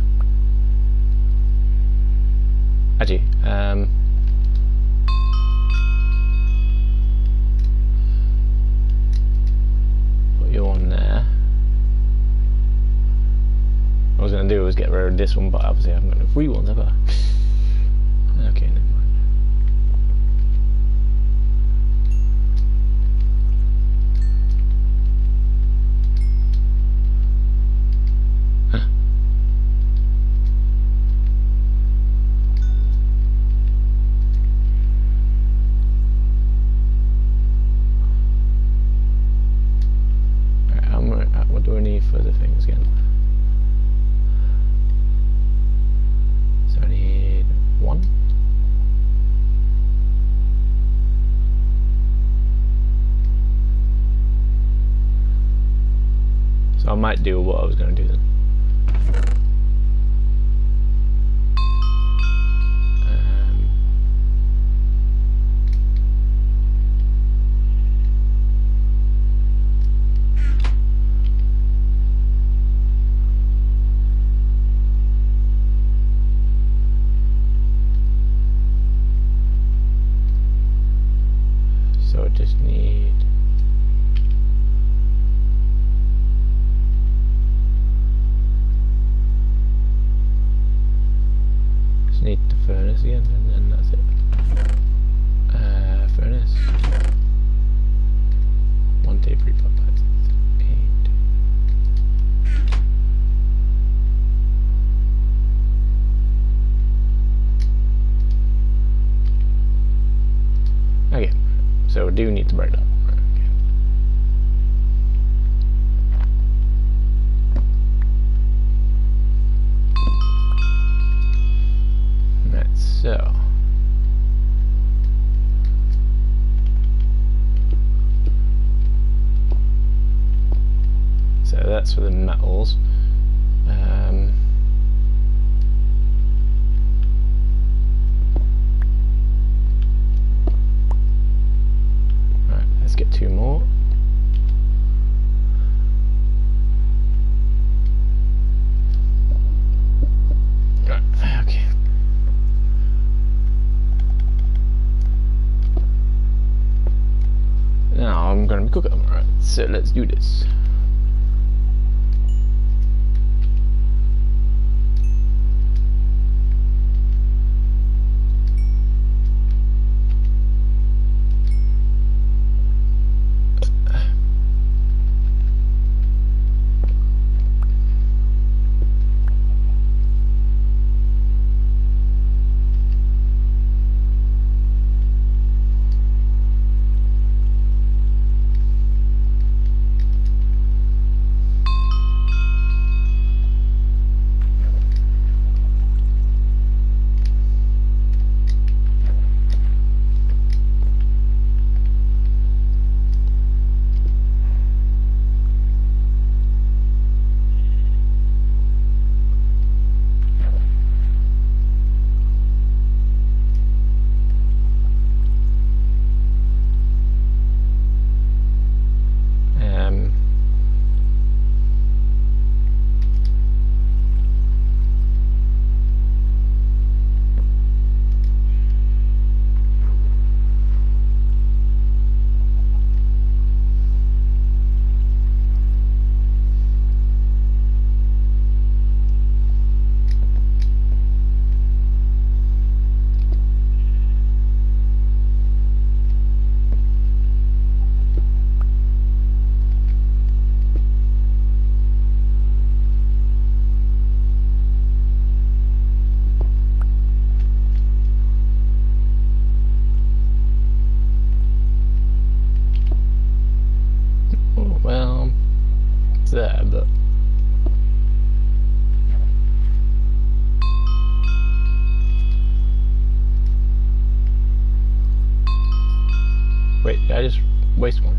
Actually, put you on there. What I was going to do was get rid of this one, but obviously I haven't got no free ones, have I? Okay, never mind. What do I need for the things again? So I need one. So I might do what I was going to do then. So I just need the furnace again, and then that's it. Furnace. 1, 2, 3, 4, 5, 6, 8. Okay. So we do need to break that. Right, okay. Right, so that's for the metals. Let's get 2 more. Right, okay. Now I'm gonna cook them. Right, so let's do this. there, but wait, did I just waste one?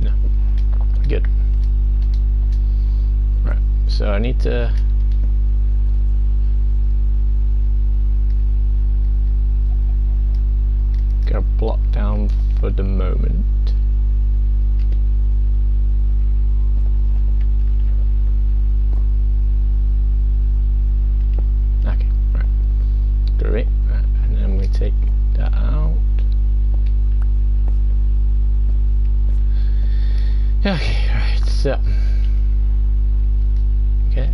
No. Good. Right, so I need to get a block down for the moment. Okay, right. Great. Right, and then we take that out. Okay, right, so okay.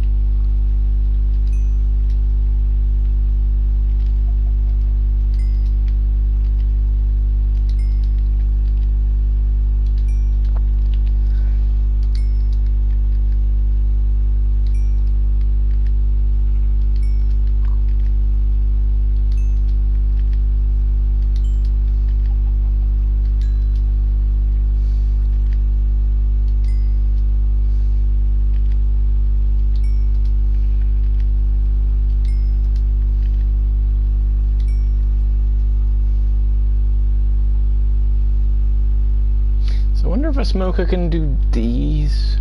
I wonder if a smoker can do these.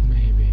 Maybe.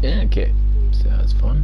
Yeah, okay, so that's fun.